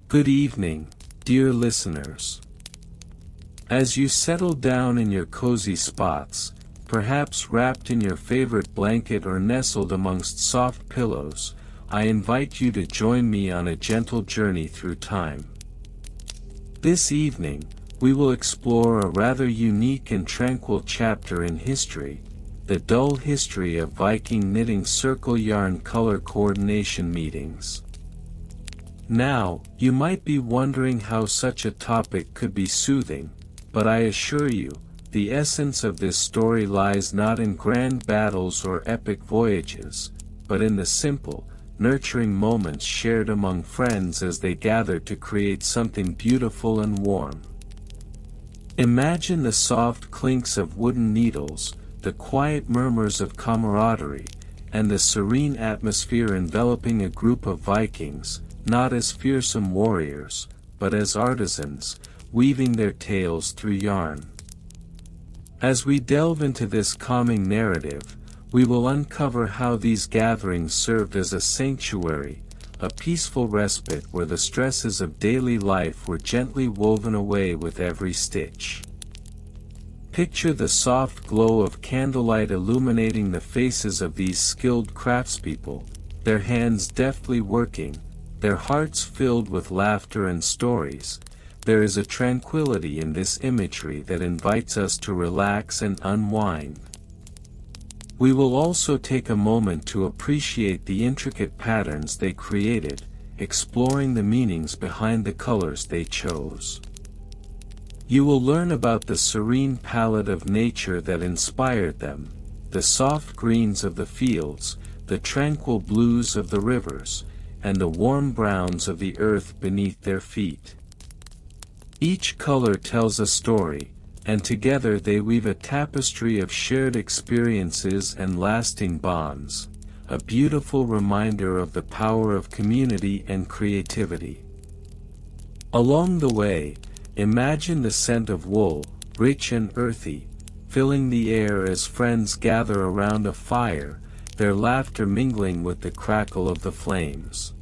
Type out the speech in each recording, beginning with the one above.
Good evening, dear listeners. As you settle down in your cozy spots, perhaps wrapped in your favorite blanket or nestled amongst soft pillows, I invite you to join me on a gentle journey through time. This evening, we will explore a rather unique and tranquil chapter in history, the dull history of Viking knitting circle yarn color coordination meetings. Now, you might be wondering how such a topic could be soothing, but I assure you, the essence of this story lies not in grand battles or epic voyages, but in the simple, nurturing moments shared among friends as they gather to create something beautiful and warm. Imagine the soft clinks of wooden needles, the quiet murmurs of camaraderie, and the serene atmosphere enveloping a group of Vikings, not as fearsome warriors, but as artisans, weaving their tales through yarn. As we delve into this calming narrative, we will uncover how these gatherings served as a sanctuary, a peaceful respite where the stresses of daily life were gently woven away with every stitch. Picture the soft glow of candlelight illuminating the faces of these skilled craftspeople, their hands deftly working, their hearts filled with laughter and stories. There is a tranquility in this imagery that invites us to relax and unwind. We will also take a moment to appreciate the intricate patterns they created, exploring the meanings behind the colors they chose. You will learn about the serene palette of nature that inspired them, the soft greens of the fields, the tranquil blues of the rivers, and the warm browns of the earth beneath their feet. Each color tells a story, and together they weave a tapestry of shared experiences and lasting bonds, a beautiful reminder of the power of community and creativity. Along the way, imagine the scent of wool, rich and earthy, filling the air as friends gather around a fire, their laughter mingling with the crackle of the flames.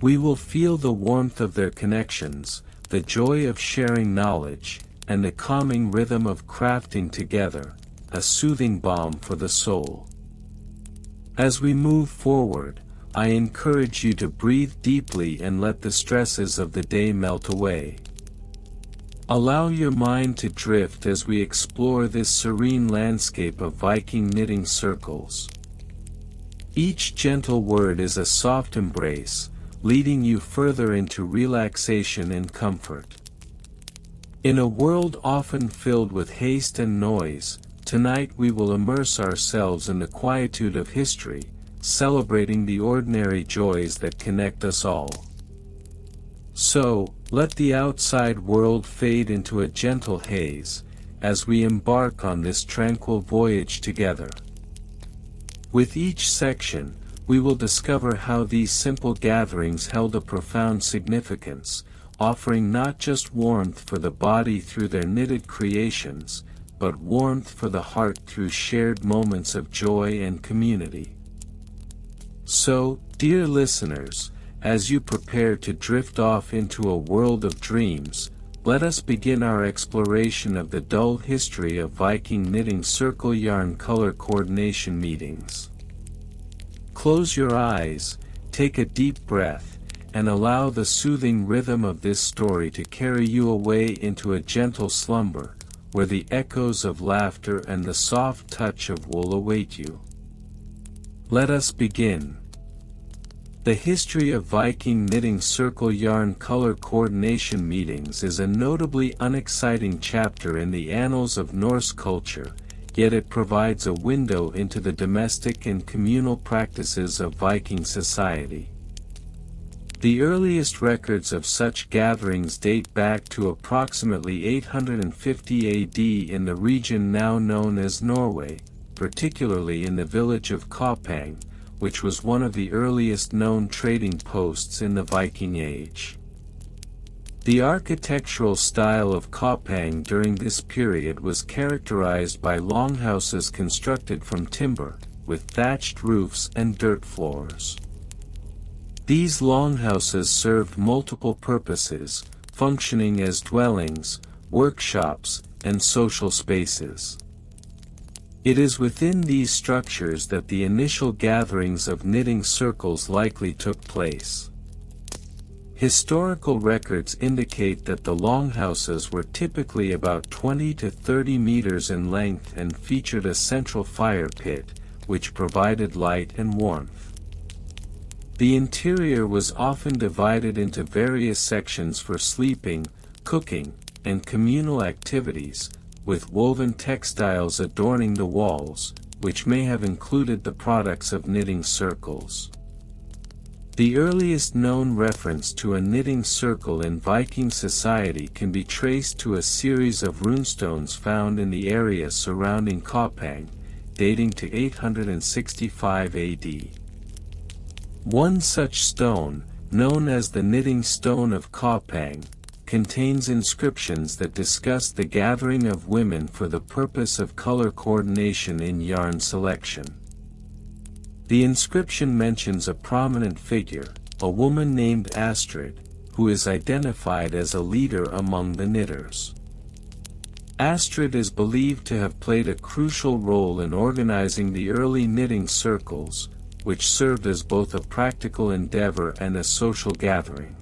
We will feel the warmth of their connections, the joy of sharing knowledge, and the calming rhythm of crafting together, a soothing balm for the soul. As we move forward, I encourage you to breathe deeply and let the stresses of the day melt away. Allow your mind to drift as we explore this serene landscape of Viking knitting circles. Each gentle word is a soft embrace, leading you further into relaxation and comfort. In a world often filled with haste and noise, tonight we will immerse ourselves in the quietude of history, celebrating the ordinary joys that connect us all. So, let the outside world fade into a gentle haze, as we embark on this tranquil voyage together. With each section, we will discover how these simple gatherings held a profound significance, offering not just warmth for the body through their knitted creations, but warmth for the heart through shared moments of joy and community. So, dear listeners, as you prepare to drift off into a world of dreams, let us begin our exploration of the dull history of Viking knitting circle yarn color coordination meetings. Close your eyes, take a deep breath, and allow the soothing rhythm of this story to carry you away into a gentle slumber, where the echoes of laughter and the soft touch of wool await you. Let us begin. The history of Viking knitting circle yarn color coordination meetings is a notably unexciting chapter in the annals of Norse culture, yet it provides a window into the domestic and communal practices of Viking society. The earliest records of such gatherings date back to approximately 850 AD in the region now known as Norway, particularly in the village of Koppang, which was one of the earliest known trading posts in the Viking Age. The architectural style of Koppang during this period was characterized by longhouses constructed from timber, with thatched roofs and dirt floors. These longhouses served multiple purposes, functioning as dwellings, workshops, and social spaces. It is within these structures that the initial gatherings of knitting circles likely took place. Historical records indicate that the longhouses were typically about 20 to 30 meters in length and featured a central fire pit, which provided light and warmth. The interior was often divided into various sections for sleeping, cooking, and communal activities, with woven textiles adorning the walls, which may have included the products of knitting circles. The earliest known reference to a knitting circle in Viking society can be traced to a series of runestones found in the area surrounding Koppang, dating to 865 AD. One such stone, known as the Knitting Stone of Koppang, contains inscriptions that discuss the gathering of women for the purpose of color coordination in yarn selection. The inscription mentions a prominent figure, a woman named Astrid, who is identified as a leader among the knitters. Astrid is believed to have played a crucial role in organizing the early knitting circles, which served as both a practical endeavor and a social gathering.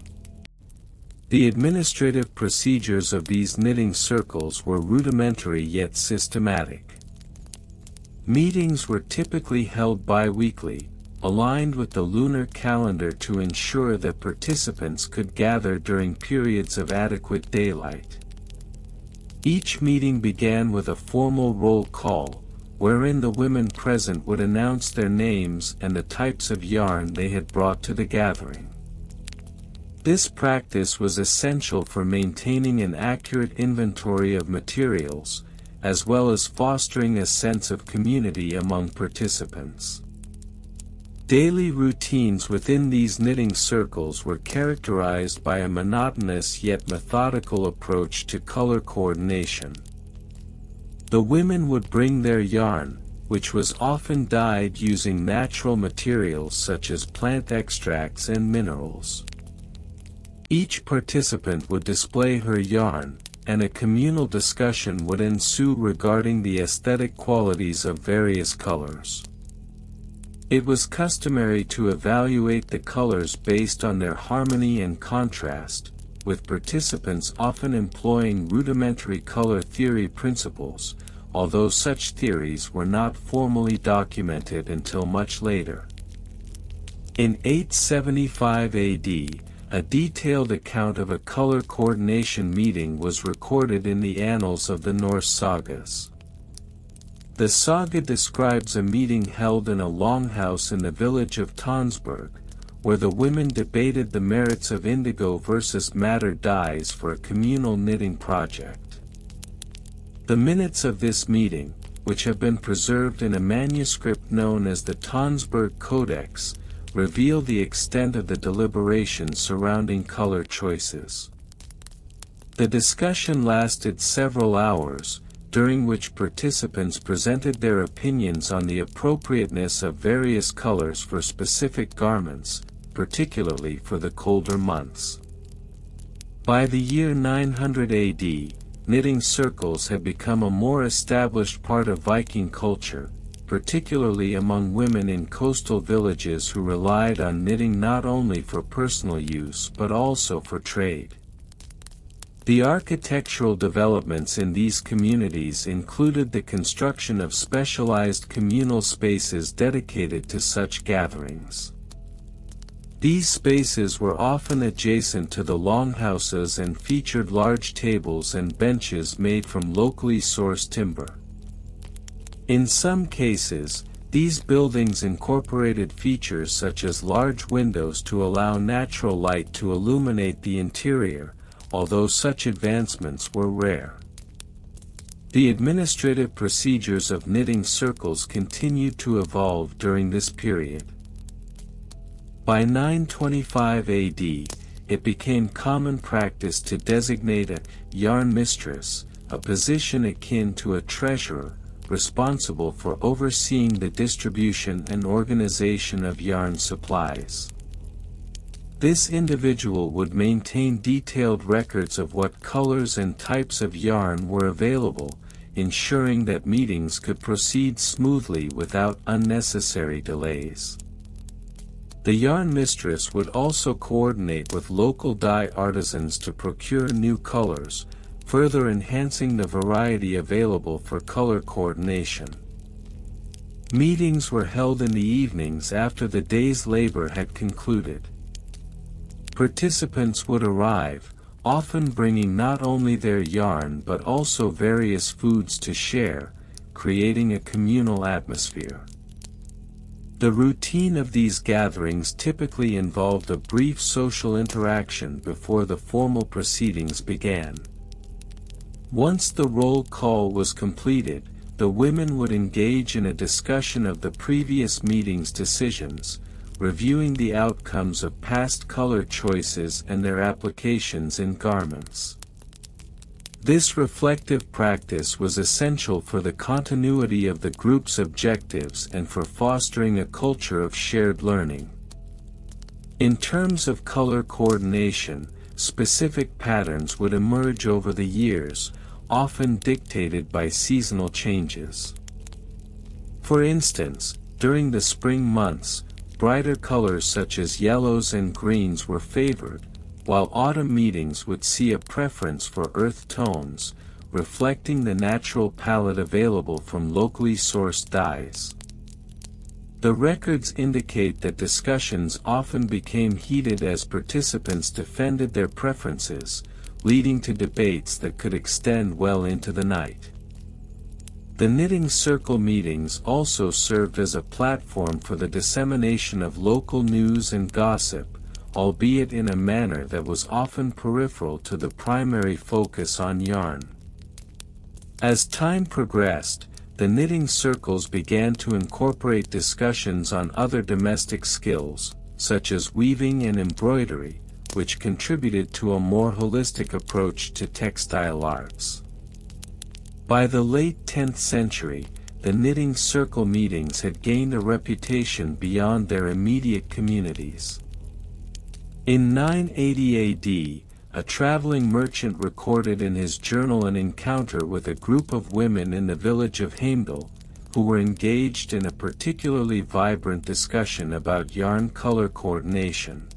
The administrative procedures of these knitting circles were rudimentary yet systematic. Meetings were typically held bi-weekly, aligned with the lunar calendar to ensure that participants could gather during periods of adequate daylight. Each meeting began with a formal roll call, wherein the women present would announce their names and the types of yarn they had brought to the gathering. This practice was essential for maintaining an accurate inventory of materials, as well as fostering a sense of community among participants. Daily routines within these knitting circles were characterized by a monotonous yet methodical approach to color coordination. The women would bring their yarn, which was often dyed using natural materials such as plant extracts and minerals. Each participant would display her yarn, and a communal discussion would ensue regarding the aesthetic qualities of various colors. It was customary to evaluate the colors based on their harmony and contrast, with participants often employing rudimentary color theory principles, although such theories were not formally documented until much later. In 875 AD, a detailed account of a color coordination meeting was recorded in the annals of the Norse sagas. The saga describes a meeting held in a longhouse in the village of Tonsberg, where the women debated the merits of indigo versus madder dyes for a communal knitting project. The minutes of this meeting, which have been preserved in a manuscript known as the Tonsberg Codex, reveal the extent of the deliberations surrounding color choices. The discussion lasted several hours, during which participants presented their opinions on the appropriateness of various colors for specific garments, particularly for the colder months. By the year 900 AD, knitting circles had become a more established part of Viking culture, particularly among women in coastal villages who relied on knitting not only for personal use but also for trade. The architectural developments in these communities included the construction of specialized communal spaces dedicated to such gatherings. These spaces were often adjacent to the longhouses and featured large tables and benches made from locally sourced timber. In some cases, these buildings incorporated features such as large windows to allow natural light to illuminate the interior, although such advancements were rare. The administrative procedures of knitting circles continued to evolve during this period. By 925 AD, it became common practice to designate a yarn mistress, a position akin to a treasurer, responsible for overseeing the distribution and organization of yarn supplies. This individual would maintain detailed records of what colors and types of yarn were available, ensuring that meetings could proceed smoothly without unnecessary delays. The yarn mistress would also coordinate with local dye artisans to procure new colors, further enhancing the variety available for color coordination. Meetings were held in the evenings after the day's labor had concluded. Participants would arrive, often bringing not only their yarn but also various foods to share, creating a communal atmosphere. The routine of these gatherings typically involved a brief social interaction before the formal proceedings began. Once the roll call was completed, the women would engage in a discussion of the previous meeting's decisions, reviewing the outcomes of past color choices and their applications in garments. This reflective practice was essential for the continuity of the group's objectives and for fostering a culture of shared learning. In terms of color coordination, specific patterns would emerge over the years, often dictated by seasonal changes. For instance, during the spring months, brighter colors such as yellows and greens were favored, while autumn meetings would see a preference for earth tones, reflecting the natural palette available from locally sourced dyes. The records indicate that discussions often became heated as participants defended their preferences, leading to debates that could extend well into the night. The knitting circle meetings also served as a platform for the dissemination of local news and gossip, albeit in a manner that was often peripheral to the primary focus on yarn. As time progressed, the knitting circles began to incorporate discussions on other domestic skills, such as weaving and embroidery, which contributed to a more holistic approach to textile arts. By the late 10th century, the knitting circle meetings had gained a reputation beyond their immediate communities. In 980 AD, a traveling merchant recorded in his journal an encounter with a group of women in the village of Heimdal, who were engaged in a particularly vibrant discussion about yarn color coordination.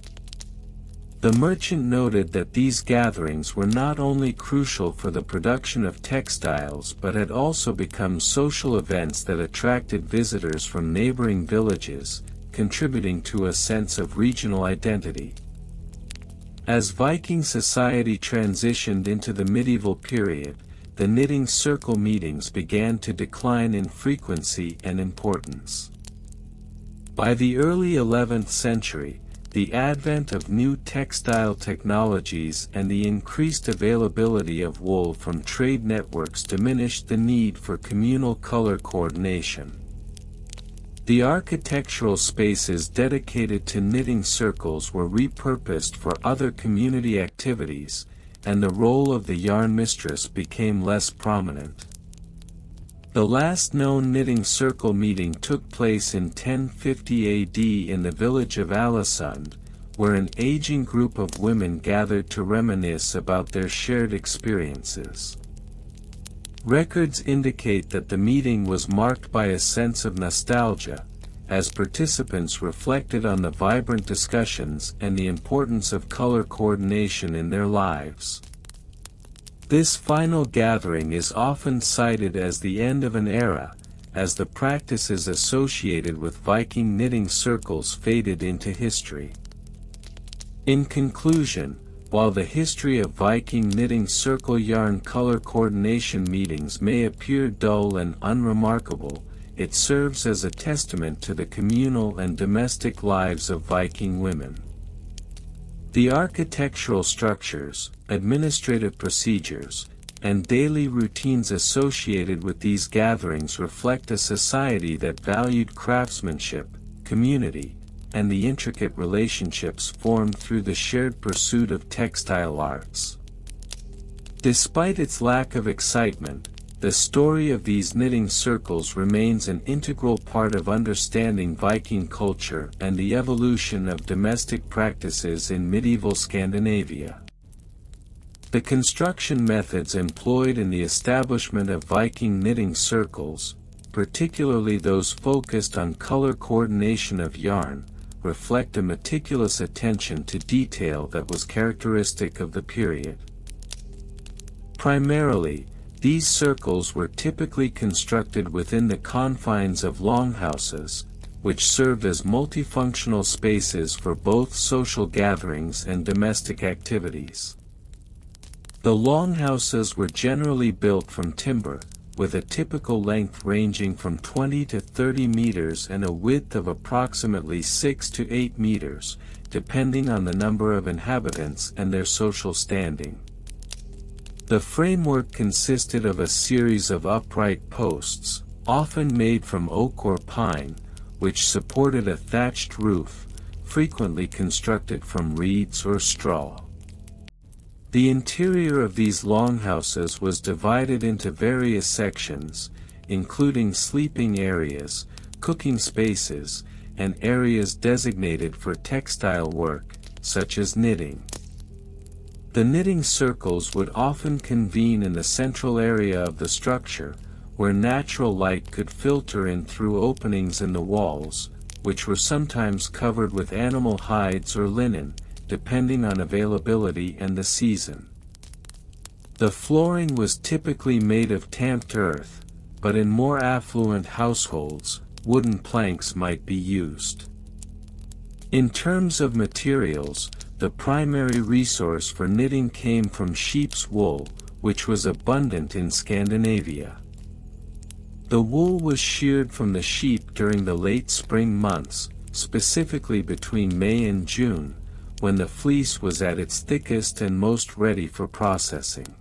The merchant noted that these gatherings were not only crucial for the production of textiles but had also become social events that attracted visitors from neighboring villages, contributing to a sense of regional identity. As Viking society transitioned into the medieval period, the knitting circle meetings began to decline in frequency and importance. By the early 11th century, the advent of new textile technologies and the increased availability of wool from trade networks diminished the need for communal color coordination. The architectural spaces dedicated to knitting circles were repurposed for other community activities, and the role of the yarn mistress became less prominent. The last known knitting circle meeting took place in 1050 AD in the village of Alesund, where an aging group of women gathered to reminisce about their shared experiences. Records indicate that the meeting was marked by a sense of nostalgia, as participants reflected on the vibrant discussions and the importance of color coordination in their lives. This final gathering is often cited as the end of an era, as the practices associated with Viking knitting circles faded into history. In conclusion, while the history of Viking knitting circle yarn color coordination meetings may appear dull and unremarkable, it serves as a testament to the communal and domestic lives of Viking women. The architectural structures, administrative procedures, and daily routines associated with these gatherings reflect a society that valued craftsmanship, community, and the intricate relationships formed through the shared pursuit of textile arts. Despite its lack of excitement, the story of these knitting circles remains an integral part of understanding Viking culture and the evolution of domestic practices in medieval Scandinavia. The construction methods employed in the establishment of Viking knitting circles, particularly those focused on color coordination of yarn, reflect a meticulous attention to detail that was characteristic of the period. Primarily, these circles were typically constructed within the confines of longhouses, which served as multifunctional spaces for both social gatherings and domestic activities. The longhouses were generally built from timber, with a typical length ranging from 20 to 30 meters and a width of approximately 6 to 8 meters, depending on the number of inhabitants and their social standing. The framework consisted of a series of upright posts, often made from oak or pine, which supported a thatched roof, frequently constructed from reeds or straw. The interior of these longhouses was divided into various sections, including sleeping areas, cooking spaces, and areas designated for textile work, such as knitting. The knitting circles would often convene in the central area of the structure, where natural light could filter in through openings in the walls, which were sometimes covered with animal hides or linen, depending on availability and the season. The flooring was typically made of tamped earth, but in more affluent households, wooden planks might be used. In terms of materials, the primary resource for knitting came from sheep's wool, which was abundant in Scandinavia. The wool was sheared from the sheep during the late spring months, specifically between May and June, when the fleece was at its thickest and most ready for processing.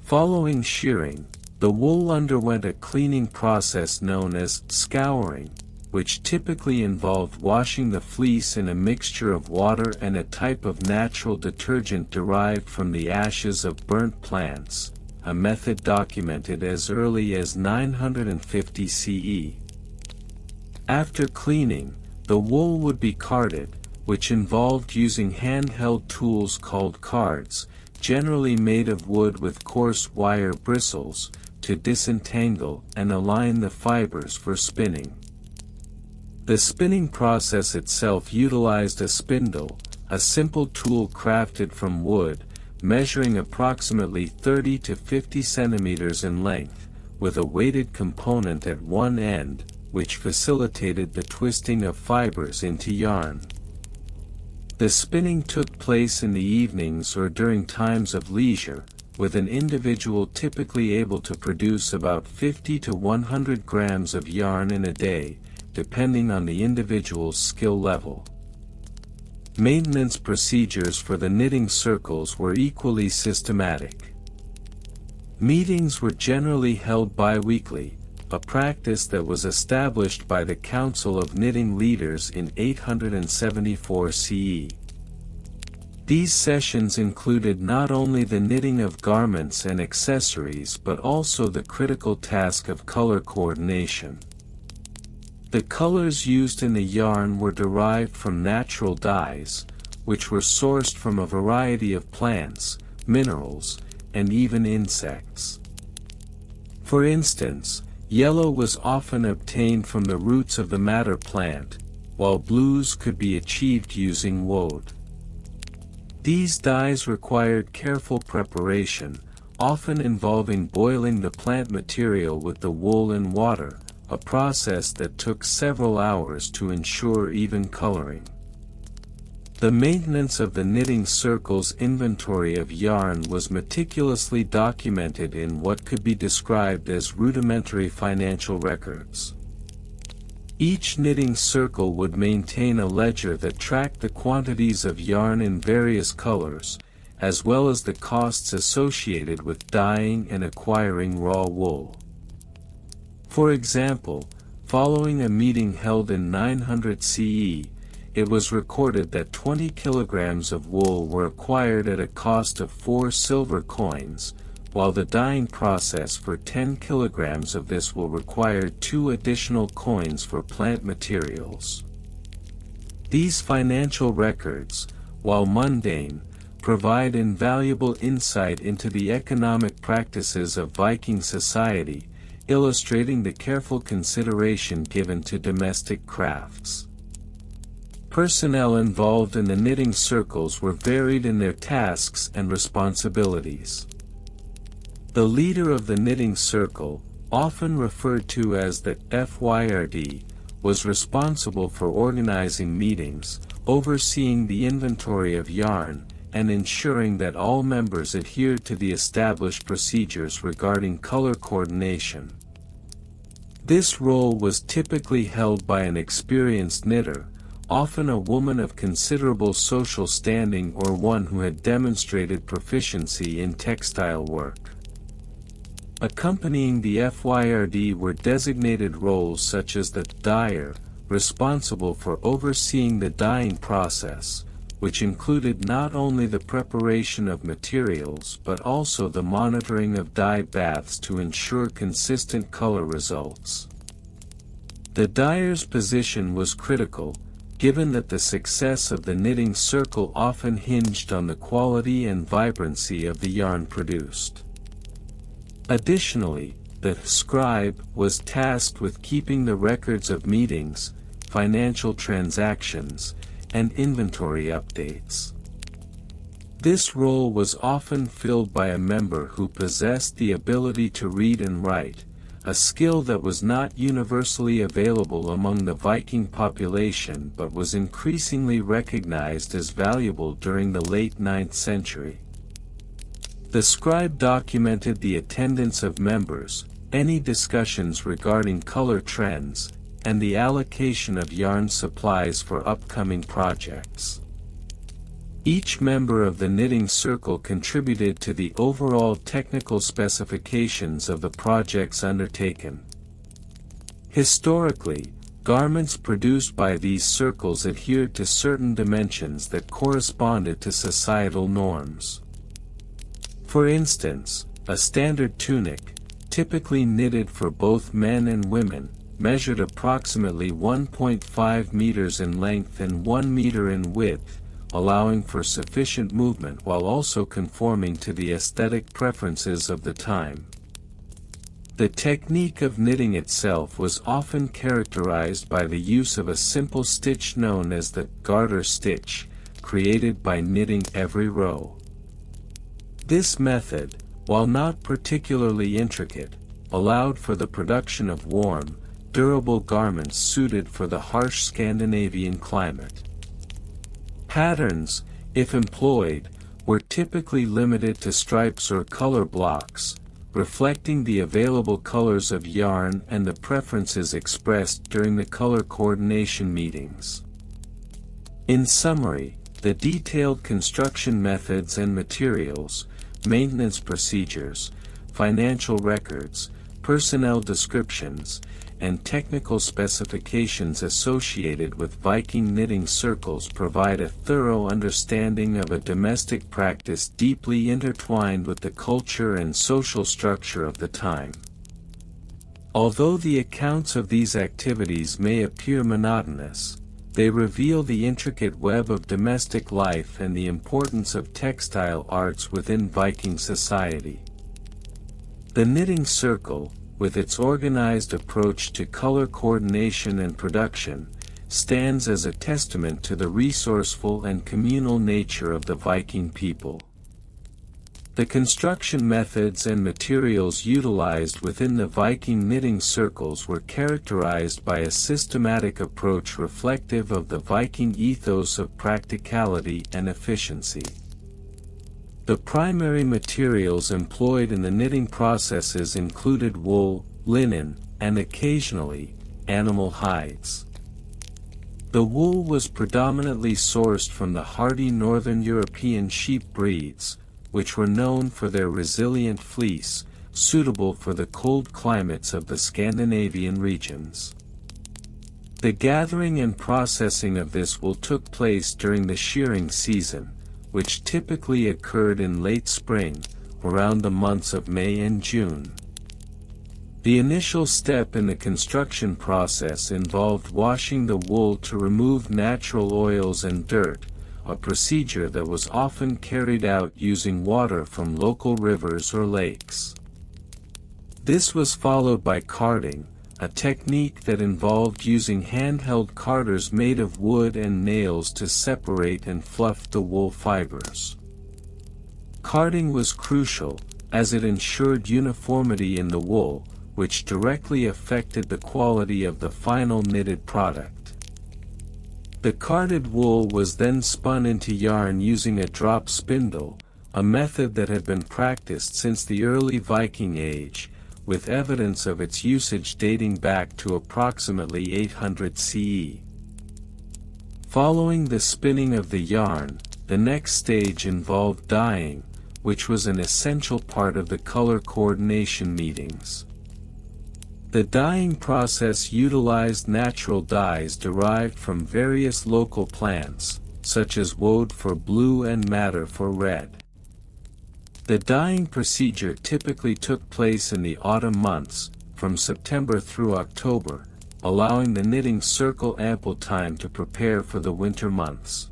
Following shearing, the wool underwent a cleaning process known as scouring, which typically involved washing the fleece in a mixture of water and a type of natural detergent derived from the ashes of burnt plants, a method documented as early as 950 CE. After cleaning, the wool would be carded, which involved using handheld tools called cards, generally made of wood with coarse wire bristles, to disentangle and align the fibers for spinning. The spinning process itself utilized a spindle, a simple tool crafted from wood, measuring approximately 30 to 50 centimeters in length, with a weighted component at one end, which facilitated the twisting of fibers into yarn. The spinning took place in the evenings or during times of leisure, with an individual typically able to produce about 50 to 100 grams of yarn in a day, depending on the individual's skill level. Maintenance procedures for the knitting circles were equally systematic. Meetings were generally held bi-weekly, a practice that was established by the Council of Knitting Leaders in 874 CE. These sessions included not only the knitting of garments and accessories but also the critical task of color coordination. The colors used in the yarn were derived from natural dyes, which were sourced from a variety of plants, minerals, and even insects. For instance, yellow was often obtained from the roots of the madder plant, while blues could be achieved using woad. These dyes required careful preparation, often involving boiling the plant material with the wool and water, a process that took several hours to ensure even coloring. The maintenance of the knitting circle's inventory of yarn was meticulously documented in what could be described as rudimentary financial records. Each knitting circle would maintain a ledger that tracked the quantities of yarn in various colors, as well as the costs associated with dyeing and acquiring raw wool. For example, following a meeting held in 900 CE, it was recorded that 20 kilograms of wool were acquired at a cost of 4 silver coins, while the dyeing process for 10 kilograms of this will require 2 additional coins for plant materials. These financial records, while mundane, provide invaluable insight into the economic practices of Viking society, illustrating the careful consideration given to domestic crafts. Personnel involved in the knitting circles were varied in their tasks and responsibilities. The leader of the knitting circle, often referred to as the FYRD, was responsible for organizing meetings, overseeing the inventory of yarn, and ensuring that all members adhered to the established procedures regarding color coordination. This role was typically held by an experienced knitter, often a woman of considerable social standing or one who had demonstrated proficiency in textile work. Accompanying the FYRD were designated roles such as the dyer, responsible for overseeing the dyeing process, which included not only the preparation of materials but also the monitoring of dye baths to ensure consistent color results. The dyer's position was critical, given that the success of the knitting circle often hinged on the quality and vibrancy of the yarn produced. Additionally, the scribe was tasked with keeping the records of meetings, financial transactions, and inventory updates. This role was often filled by a member who possessed the ability to read and write, a skill that was not universally available among the Viking population but was increasingly recognized as valuable during the late 9th century. The scribe documented the attendance of members, any discussions regarding color trends, and the allocation of yarn supplies for upcoming projects. Each member of the knitting circle contributed to the overall technical specifications of the projects undertaken. Historically, garments produced by these circles adhered to certain dimensions that corresponded to societal norms. For instance, a standard tunic, typically knitted for both men and women, measured approximately 1.5 meters in length and 1 meter in width, allowing for sufficient movement while also conforming to the aesthetic preferences of the time. The technique of knitting itself was often characterized by the use of a simple stitch known as the garter stitch, created by knitting every row. This method, while not particularly intricate, allowed for the production of warm, durable garments suited for the harsh Scandinavian climate. Patterns, if employed, were typically limited to stripes or color blocks, reflecting the available colors of yarn and the preferences expressed during the color coordination meetings. In summary, the detailed construction methods and materials, maintenance procedures, financial records, personnel descriptions, and technical specifications associated with Viking knitting circles provide a thorough understanding of a domestic practice deeply intertwined with the culture and social structure of the time. Although the accounts of these activities may appear monotonous, they reveal the intricate web of domestic life and the importance of textile arts within Viking society. The knitting circle, with its organized approach to color coordination and production, stands as a testament to the resourceful and communal nature of the Viking people. The construction methods and materials utilized within the Viking knitting circles were characterized by a systematic approach reflective of the Viking ethos of practicality and efficiency. The primary materials employed in the knitting processes included wool, linen, and occasionally, animal hides. The wool was predominantly sourced from the hardy northern European sheep breeds, which were known for their resilient fleece, suitable for the cold climates of the Scandinavian regions. The gathering and processing of this wool took place during the shearing season, which typically occurred in late spring, around the months of May and June. The initial step in the construction process involved washing the wool to remove natural oils and dirt, a procedure that was often carried out using water from local rivers or lakes. This was followed by carding, a technique that involved using handheld carders made of wood and nails to separate and fluff the wool fibers. Carding was crucial, as it ensured uniformity in the wool, which directly affected the quality of the final knitted product. The carded wool was then spun into yarn using a drop spindle, a method that had been practiced since the early Viking Age, with evidence of its usage dating back to approximately 800 CE. Following the spinning of the yarn, the next stage involved dyeing, which was an essential part of the color coordination meetings. The dyeing process utilized natural dyes derived from various local plants, such as woad for blue and madder for red. The dyeing procedure typically took place in the autumn months, from September through October, allowing the knitting circle ample time to prepare for the winter months.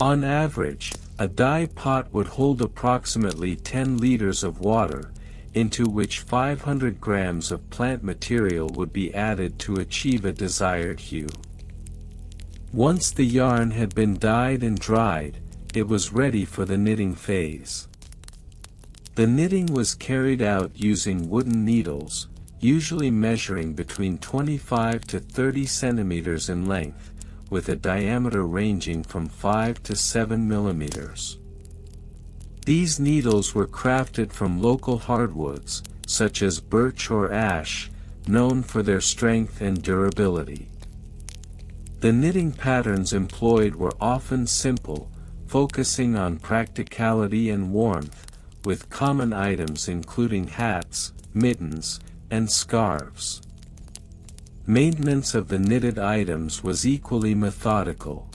On average, a dye pot would hold approximately 10 liters of water, into which 500 grams of plant material would be added to achieve a desired hue. Once the yarn had been dyed and dried, it was ready for the knitting phase. The knitting was carried out using wooden needles, usually measuring between 25 to 30 centimeters in length, with a diameter ranging from 5 to 7 millimeters. These needles were crafted from local hardwoods, such as birch or ash, known for their strength and durability. The knitting patterns employed were often simple, focusing on practicality and warmth, with common items including hats, mittens, and scarves. Maintenance of the knitted items was equally methodical.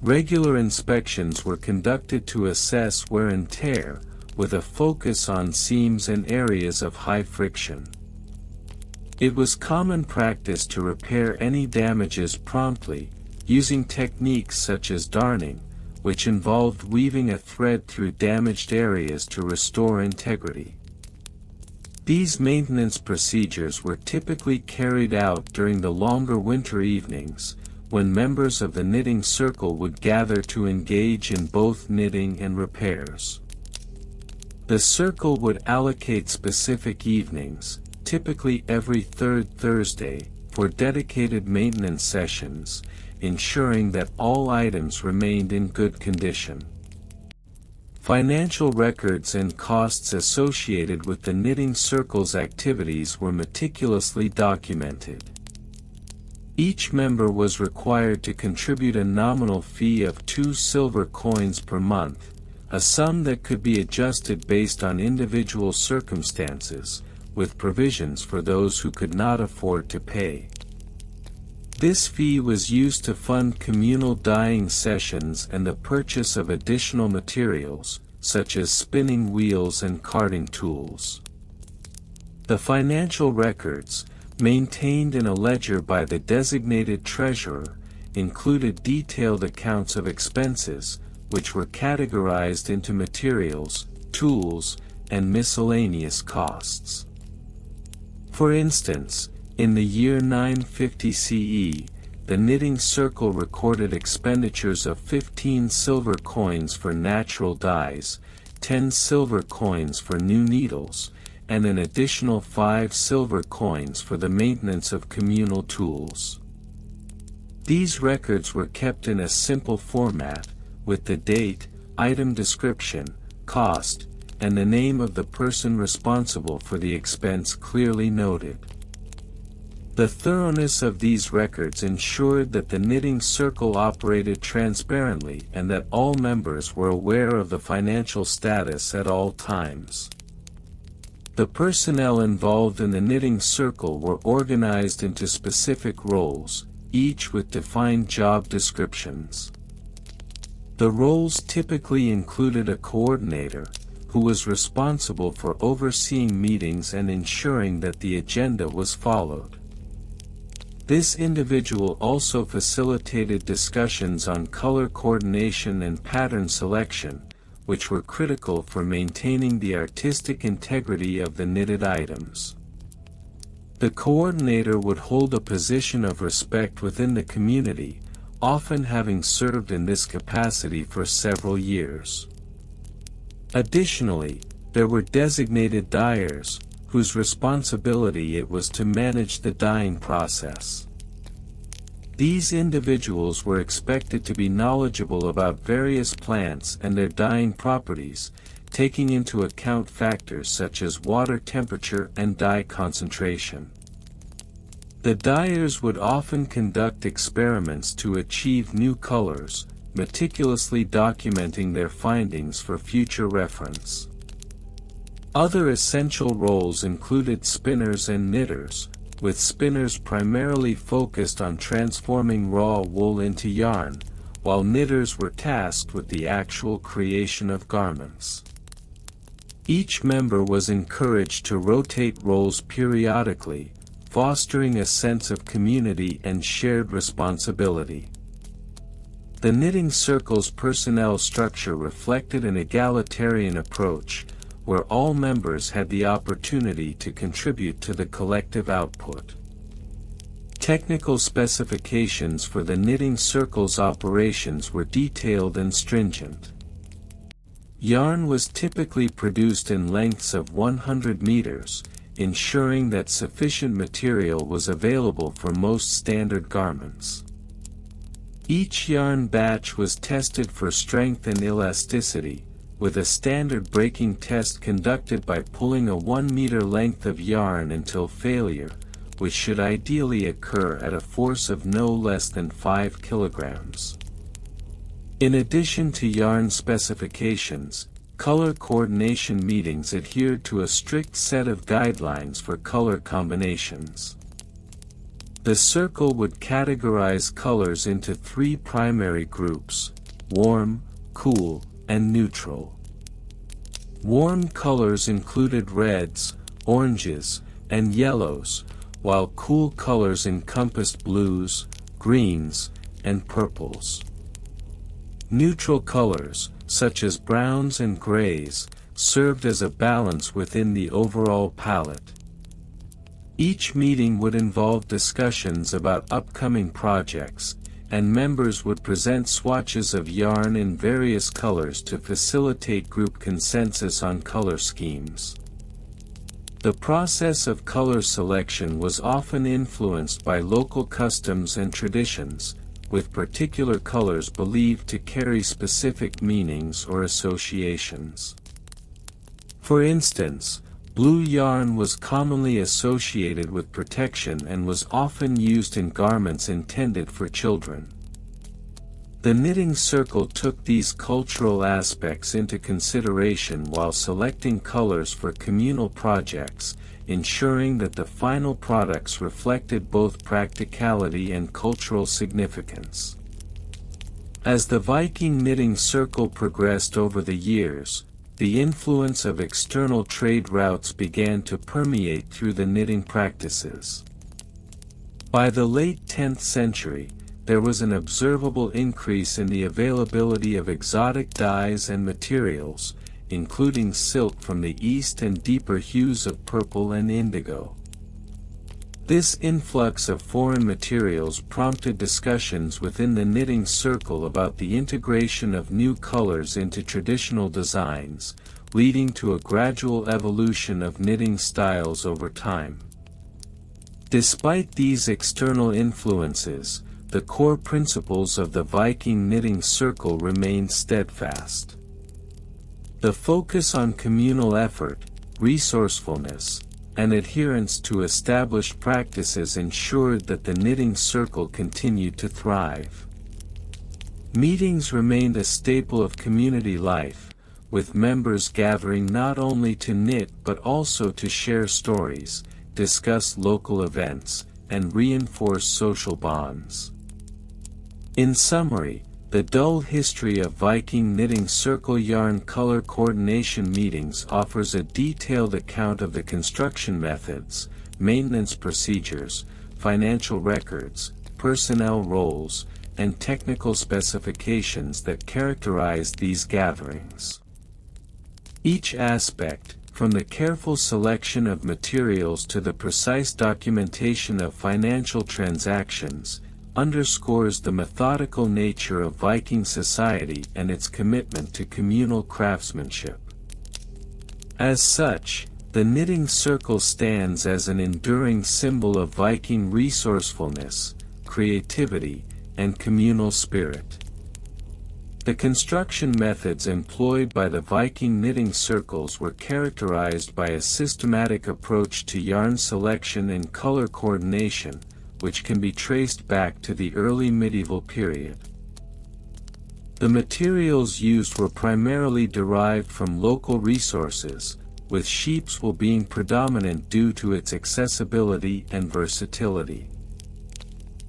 Regular inspections were conducted to assess wear and tear, with a focus on seams and areas of high friction. It was common practice to repair any damages promptly, using techniques such as darning, which involved weaving a thread through damaged areas to restore integrity. These maintenance procedures were typically carried out during the longer winter evenings, when members of the knitting circle would gather to engage in both knitting and repairs. The circle would allocate specific evenings, typically every third Thursday, for dedicated maintenance sessions, ensuring that all items remained in good condition. Financial records and costs associated with the knitting circle's activities were meticulously documented. Each member was required to contribute a nominal fee of 2 silver coins per month, a sum that could be adjusted based on individual circumstances, with provisions for those who could not afford to pay. This fee was used to fund communal dyeing sessions and the purchase of additional materials, such as spinning wheels and carding tools. The financial records, maintained in a ledger by the designated treasurer, included detailed accounts of expenses, which were categorized into materials, tools, and miscellaneous costs. For instance, in the year 950 CE, the knitting circle recorded expenditures of 15 silver coins for natural dyes, 10 silver coins for new needles, and an additional 5 silver coins for the maintenance of communal tools. These records were kept in a simple format, with the date, item description, cost, and the name of the person responsible for the expense clearly noted. The thoroughness of these records ensured that the knitting circle operated transparently and that all members were aware of the financial status at all times. The personnel involved in the knitting circle were organized into specific roles, each with defined job descriptions. The roles typically included a coordinator, who was responsible for overseeing meetings and ensuring that the agenda was followed. This individual also facilitated discussions on color coordination and pattern selection, which were critical for maintaining the artistic integrity of the knitted items. The coordinator would hold a position of respect within the community, often having served in this capacity for several years. Additionally, there were designated dyers, whose responsibility it was to manage the dyeing process. These individuals were expected to be knowledgeable about various plants and their dyeing properties, taking into account factors such as water temperature and dye concentration. The dyers would often conduct experiments to achieve new colors, meticulously documenting their findings for future reference. Other essential roles included spinners and knitters, with spinners primarily focused on transforming raw wool into yarn, while knitters were tasked with the actual creation of garments. Each member was encouraged to rotate roles periodically, fostering a sense of community and shared responsibility. The knitting circle's personnel structure reflected an egalitarian approach, where all members had the opportunity to contribute to the collective output. Technical specifications for the knitting circle's operations were detailed and stringent. Yarn was typically produced in lengths of 100 meters, ensuring that sufficient material was available for most standard garments. Each yarn batch was tested for strength and elasticity, with a standard breaking test conducted by pulling a 1 meter length of yarn until failure, which should ideally occur at a force of no less than 5 kilograms. In addition to yarn specifications, color coordination meetings adhered to a strict set of guidelines for color combinations. The circle would categorize colors into 3 primary groups: warm, cool, and neutral. Warm colors included reds, oranges, and yellows, while cool colors encompassed blues, greens, and purples. Neutral colors, such as browns and grays, served as a balance within the overall palette. Each meeting would involve discussions about upcoming projects, and members would present swatches of yarn in various colors to facilitate group consensus on color schemes. The process of color selection was often influenced by local customs and traditions, with particular colors believed to carry specific meanings or associations. For instance, blue yarn was commonly associated with protection and was often used in garments intended for children. The knitting circle took these cultural aspects into consideration while selecting colors for communal projects, ensuring that the final products reflected both practicality and cultural significance. As the Viking knitting circle progressed over the years, the influence of external trade routes began to permeate through the knitting practices. By the late 10th century, there was an observable increase in the availability of exotic dyes and materials, including silk from the East and deeper hues of purple and indigo. This influx of foreign materials prompted discussions within the knitting circle about the integration of new colors into traditional designs, leading to a gradual evolution of knitting styles over time. Despite these external influences, the core principles of the Viking knitting circle remained steadfast. The focus on communal effort, resourcefulness, and adherence to established practices ensured that the knitting circle continued to thrive. Meetings remained a staple of community life, with members gathering not only to knit but also to share stories, discuss local events, and reinforce social bonds. In summary, The dull history of Viking knitting circle yarn color coordination meetings offers a detailed account of the construction methods, maintenance procedures, financial records, personnel roles, and technical specifications that characterize these gatherings. Each aspect, from the careful selection of materials to the precise documentation of financial transactions, underscores the methodical nature of Viking society and its commitment to communal craftsmanship. As such, the knitting circle stands as an enduring symbol of Viking resourcefulness, creativity, and communal spirit. The construction methods employed by the Viking knitting circles were characterized by a systematic approach to yarn selection and color coordination, which can be traced back to the early medieval period. The materials used were primarily derived from local resources, with sheep's wool being predominant due to its accessibility and versatility.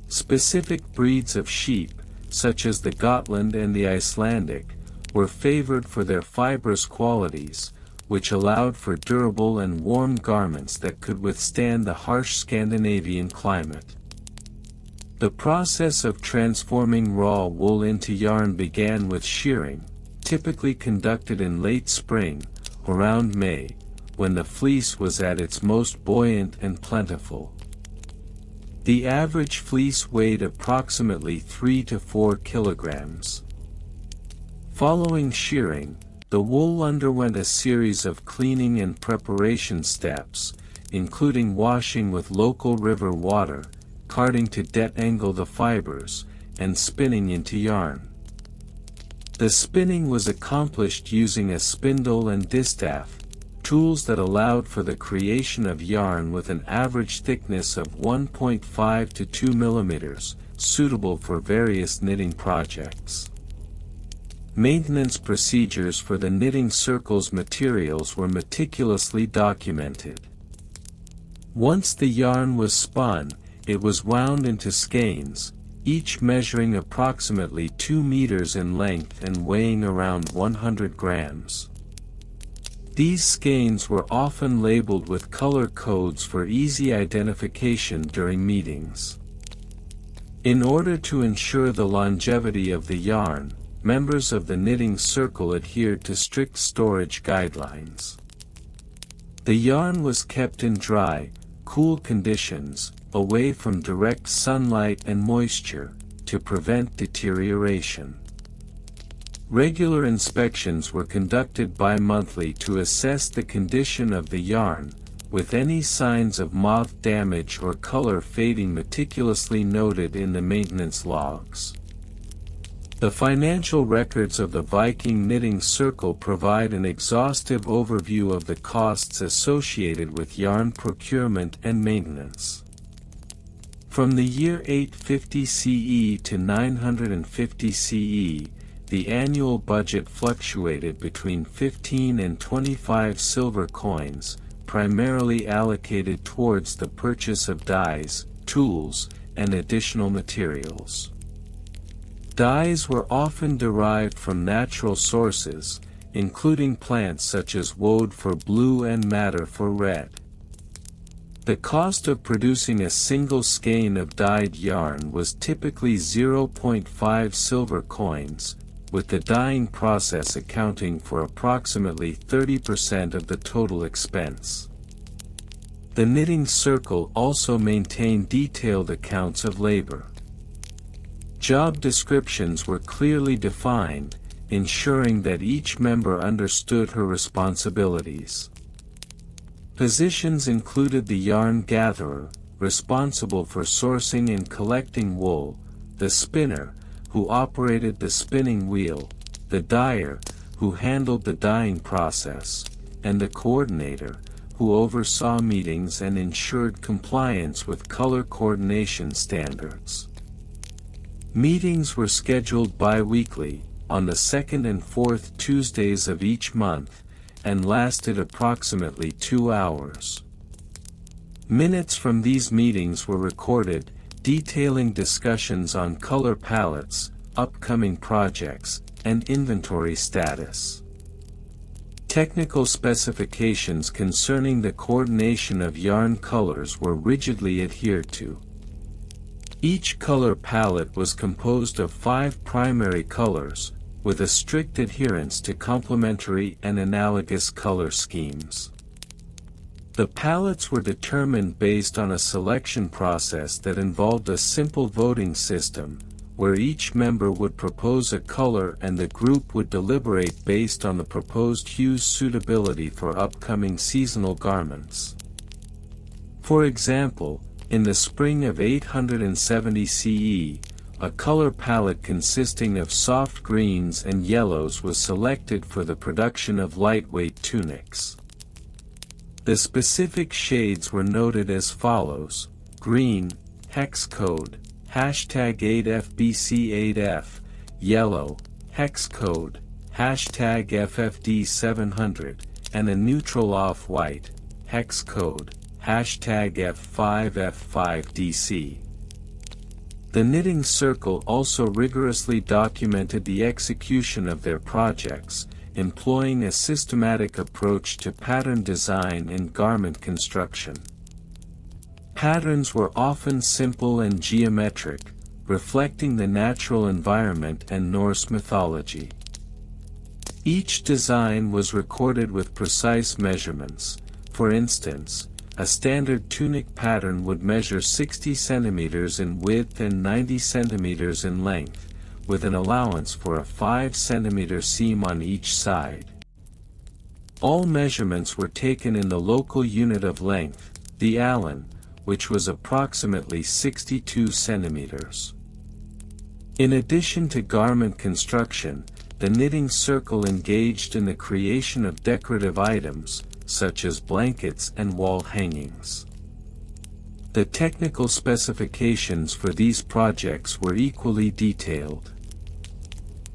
Specific breeds of sheep, such as the Gotland and the Icelandic, were favored for their fibrous qualities, which allowed for durable and warm garments that could withstand the harsh Scandinavian climate. The process of transforming raw wool into yarn began with shearing, typically conducted in late spring, around May, when the fleece was at its most buoyant and plentiful. The average fleece weighed approximately 3 to 4 kilograms. Following shearing, the wool underwent a series of cleaning and preparation steps, including washing with local river water, carding to detangle the fibers, and spinning into yarn. The spinning was accomplished using a spindle and distaff, tools that allowed for the creation of yarn with an average thickness of 1.5 to 2 millimeters, suitable for various knitting projects. Maintenance procedures for the knitting circle's materials were meticulously documented. Once the yarn was spun, it was wound into skeins, each measuring approximately 2 meters in length and weighing around 100 grams. These skeins were often labeled with color codes for easy identification during meetings. In order to ensure the longevity of the yarn, members of the knitting circle adhered to strict storage guidelines. The yarn was kept in dry, cool conditions, away from direct sunlight and moisture, to prevent deterioration. Regular inspections were conducted bi-monthly to assess the condition of the yarn, with any signs of moth damage or color fading meticulously noted in the maintenance logs. The financial records of the Viking Knitting Circle provide an exhaustive overview of the costs associated with yarn procurement and maintenance. From the year 850 CE to 950 CE, the annual budget fluctuated between 15 and 25 silver coins, primarily allocated towards the purchase of dyes, tools, and additional materials. Dyes were often derived from natural sources, including plants such as woad for blue and madder for red. The cost of producing a single skein of dyed yarn was typically 0.5 silver coins, with the dyeing process accounting for approximately 30% of the total expense. The knitting circle also maintained detailed accounts of labor. Job descriptions were clearly defined, ensuring that each member understood her responsibilities. Positions included the yarn gatherer, responsible for sourcing and collecting wool, the spinner, who operated the spinning wheel, the dyer, who handled the dyeing process, and the coordinator, who oversaw meetings and ensured compliance with color coordination standards. Meetings were scheduled bi-weekly, on the second and fourth Tuesdays of each month, and lasted approximately 2 hours. Minutes from these meetings were recorded, detailing discussions on color palettes, upcoming projects, and inventory status. Technical specifications concerning the coordination of yarn colors were rigidly adhered to. Each color palette was composed of 5 primary colors, with a strict adherence to complementary and analogous color schemes. The palettes were determined based on a selection process that involved a simple voting system, where each member would propose a color and the group would deliberate based on the proposed hue's suitability for upcoming seasonal garments. For example, in the spring of 870 CE, a color palette consisting of soft greens and yellows was selected for the production of lightweight tunics. The specific shades were noted as follows: green, hex code, #8FBC8F, yellow, hex code, #FFD700, and a neutral off-white, hex code, #F5F5DC. The Knitting Circle also rigorously documented the execution of their projects, employing a systematic approach to pattern design and garment construction. Patterns were often simple and geometric, reflecting the natural environment and Norse mythology. Each design was recorded with precise measurements. For instance, a standard tunic pattern would measure 60 centimeters in width and 90 centimeters in length, with an allowance for a 5 centimeter seam on each side. All measurements were taken in the local unit of length, the allen, which was approximately 62 centimeters. In addition to garment construction, the Knitting Circle engaged in the creation of decorative items, such as blankets and wall hangings. The technical specifications for these projects were equally detailed.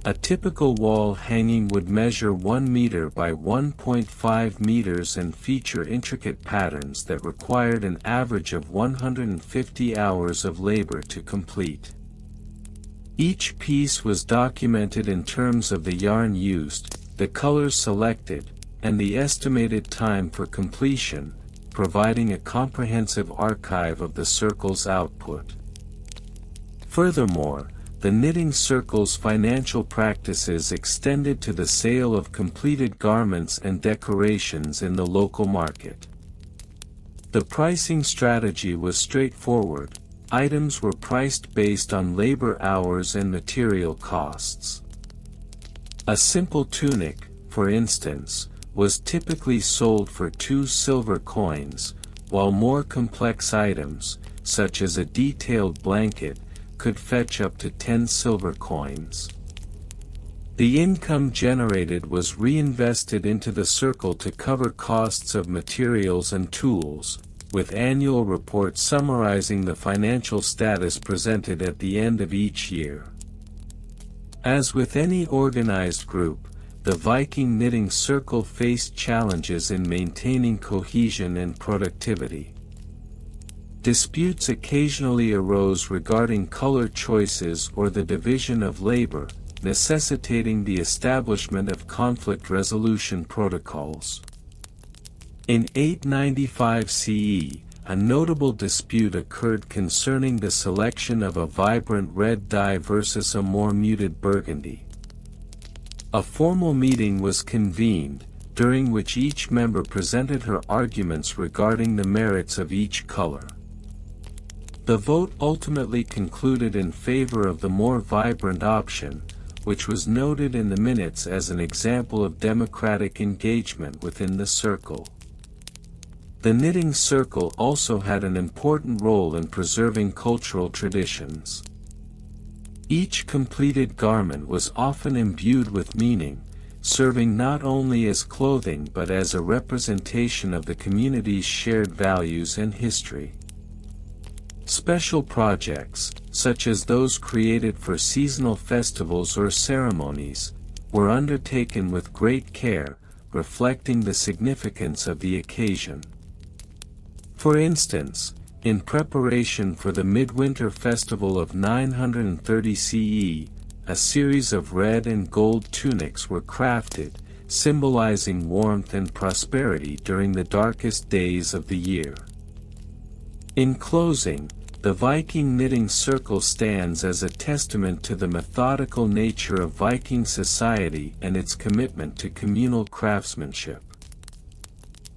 A typical wall hanging would measure 1 meter by 1.5 meters and feature intricate patterns that required an average of 150 hours of labor to complete. Each piece was documented in terms of the yarn used, the colors selected, and the estimated time for completion, providing a comprehensive archive of the circle's output. Furthermore, the Knitting Circle's financial practices extended to the sale of completed garments and decorations in the local market. The pricing strategy was straightforward. Items were priced based on labor hours and material costs. A simple tunic, for instance, was typically sold for 2 silver coins, while more complex items, such as a detailed blanket, could fetch up to 10 silver coins. The income generated was reinvested into the circle to cover costs of materials and tools, with annual reports summarizing the financial status presented at the end of each year. As with any organized group, the Viking Knitting Circle faced challenges in maintaining cohesion and productivity. Disputes occasionally arose regarding color choices or the division of labor, necessitating the establishment of conflict resolution protocols. In 895 CE, a notable dispute occurred concerning the selection of a vibrant red dye versus a more muted burgundy. A formal meeting was convened, during which each member presented her arguments regarding the merits of each color. The vote ultimately concluded in favor of the more vibrant option, which was noted in the minutes as an example of democratic engagement within the circle. The Knitting Circle also had an important role in preserving cultural traditions. Each completed garment was often imbued with meaning, serving not only as clothing but as a representation of the community's shared values and history. Special projects, such as those created for seasonal festivals or ceremonies, were undertaken with great care, reflecting the significance of the occasion. For instance, in preparation for the Midwinter Festival of 930 CE, a series of red and gold tunics were crafted, symbolizing warmth and prosperity during the darkest days of the year. In closing, the Viking knitting circle stands as a testament to the methodical nature of Viking society and its commitment to communal craftsmanship.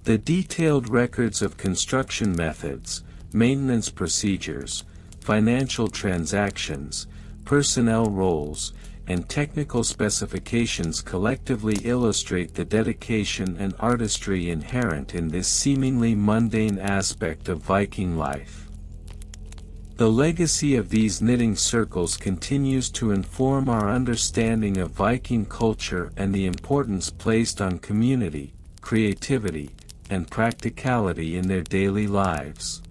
The detailed records of construction methods, maintenance procedures, financial transactions, personnel roles, and technical specifications collectively illustrate the dedication and artistry inherent in this seemingly mundane aspect of Viking life. The legacy of these knitting circles continues to inform our understanding of Viking culture and the importance placed on community, creativity, and practicality in their daily lives.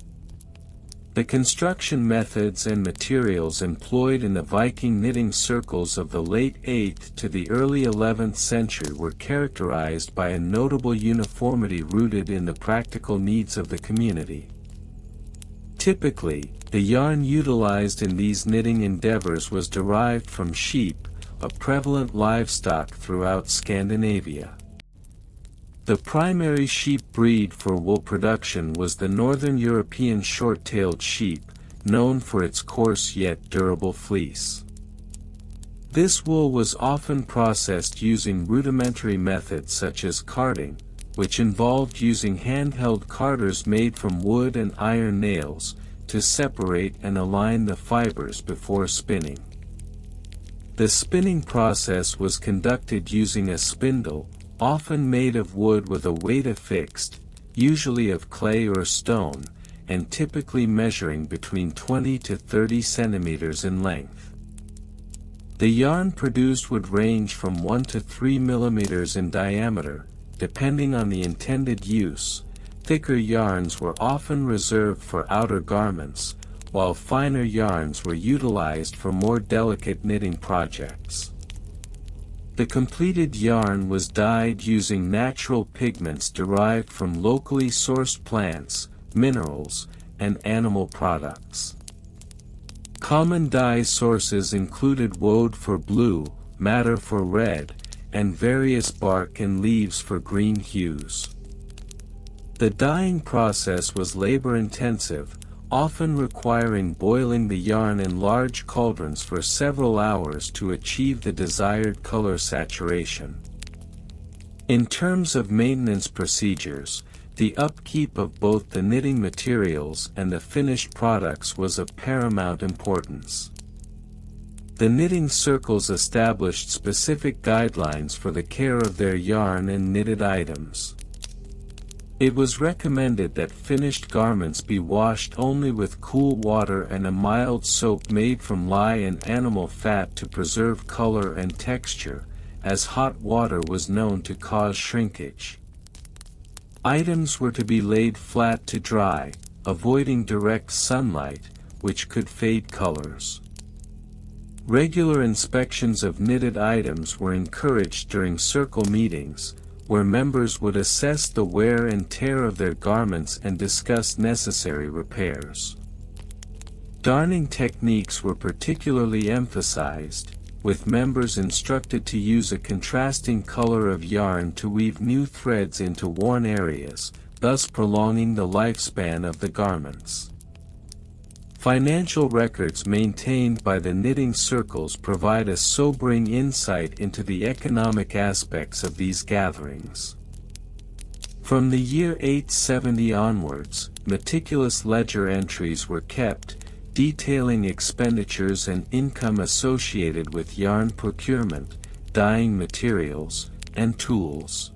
The construction methods and materials employed in the Viking knitting circles of the late 8th to the early 11th century were characterized by a notable uniformity rooted in the practical needs of the community. Typically, the yarn utilized in these knitting endeavors was derived from sheep, a prevalent livestock throughout Scandinavia. The primary sheep breed for wool production was the Northern European short-tailed sheep, known for its coarse yet durable fleece. This wool was often processed using rudimentary methods such as carding, which involved using handheld carders made from wood and iron nails, to separate and align the fibers before spinning. The spinning process was conducted using a spindle, often made of wood with a weight affixed, usually of clay or stone, and typically measuring between 20 to 30 centimeters in length. The yarn produced would range from 1 to 3 millimeters in diameter, depending on the intended use. Thicker yarns were often reserved for outer garments, while finer yarns were utilized for more delicate knitting projects. The completed yarn was dyed using natural pigments derived from locally sourced plants, minerals, and animal products. Common dye sources included woad for blue, madder for red, and various bark and leaves for green hues. The dyeing process was labor-intensive, often requiring boiling the yarn in large cauldrons for several hours to achieve the desired color saturation. In terms of maintenance procedures, the upkeep of both the knitting materials and the finished products was of paramount importance. The knitting circles established specific guidelines for the care of their yarn and knitted items. It was recommended that finished garments be washed only with cool water and a mild soap made from lye and animal fat to preserve color and texture, as hot water was known to cause shrinkage. Items were to be laid flat to dry, avoiding direct sunlight, which could fade colors. Regular inspections of knitted items were encouraged during circle meetings, where members would assess the wear and tear of their garments and discuss necessary repairs. Darning techniques were particularly emphasized, with members instructed to use a contrasting color of yarn to weave new threads into worn areas, thus prolonging the lifespan of the garments. Financial records maintained by the knitting circles provide a sobering insight into the economic aspects of these gatherings. From the year 870 onwards, meticulous ledger entries were kept, detailing expenditures and income associated with yarn procurement, dyeing materials, and tools.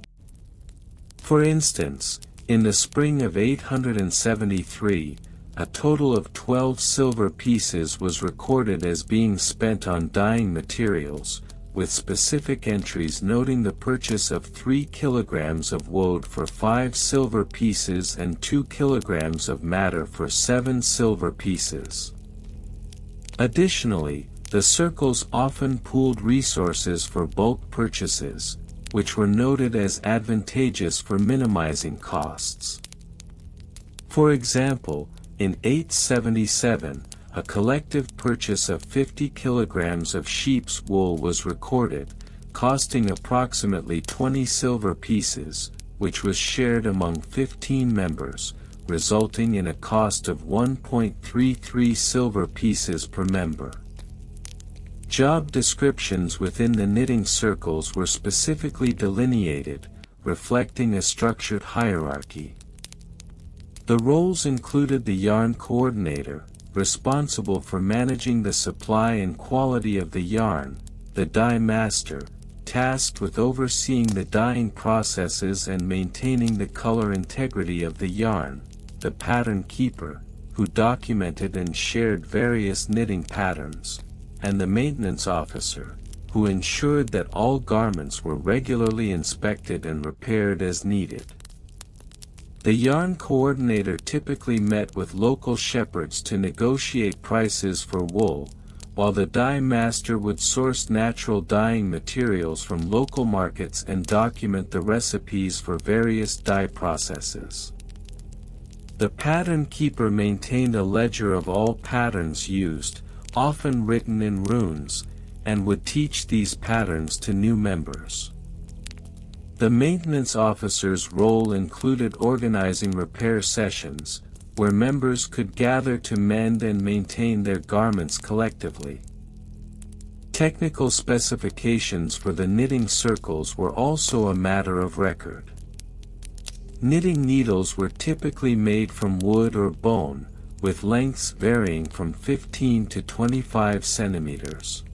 For instance, in the spring of 873, a total of 12 silver pieces was recorded as being spent on dyeing materials, with specific entries noting the purchase of 3 kilograms of woad for 5 silver pieces and 2 kilograms of madder for 7 silver pieces. Additionally, the circles often pooled resources for bulk purchases, which were noted as advantageous for minimizing costs. For example, in 877, a collective purchase of 50 kilograms of sheep's wool was recorded, costing approximately 20 silver pieces, which was shared among 15 members, resulting in a cost of 1.33 silver pieces per member. Job descriptions within the knitting circles were specifically delineated, reflecting a structured hierarchy. The roles included the yarn coordinator, responsible for managing the supply and quality of the yarn, the dye master, tasked with overseeing the dyeing processes and maintaining the color integrity of the yarn, the pattern keeper, who documented and shared various knitting patterns, and the maintenance officer, who ensured that all garments were regularly inspected and repaired as needed. The yarn coordinator typically met with local shepherds to negotiate prices for wool, while the dye master would source natural dyeing materials from local markets and document the recipes for various dye processes. The pattern keeper maintained a ledger of all patterns used, often written in runes, and would teach these patterns to new members. The maintenance officer's role included organizing repair sessions, where members could gather to mend and maintain their garments collectively. Technical specifications for the knitting circles were also a matter of record. Knitting needles were typically made from wood or bone, with lengths varying from 15 to 25 centimeters.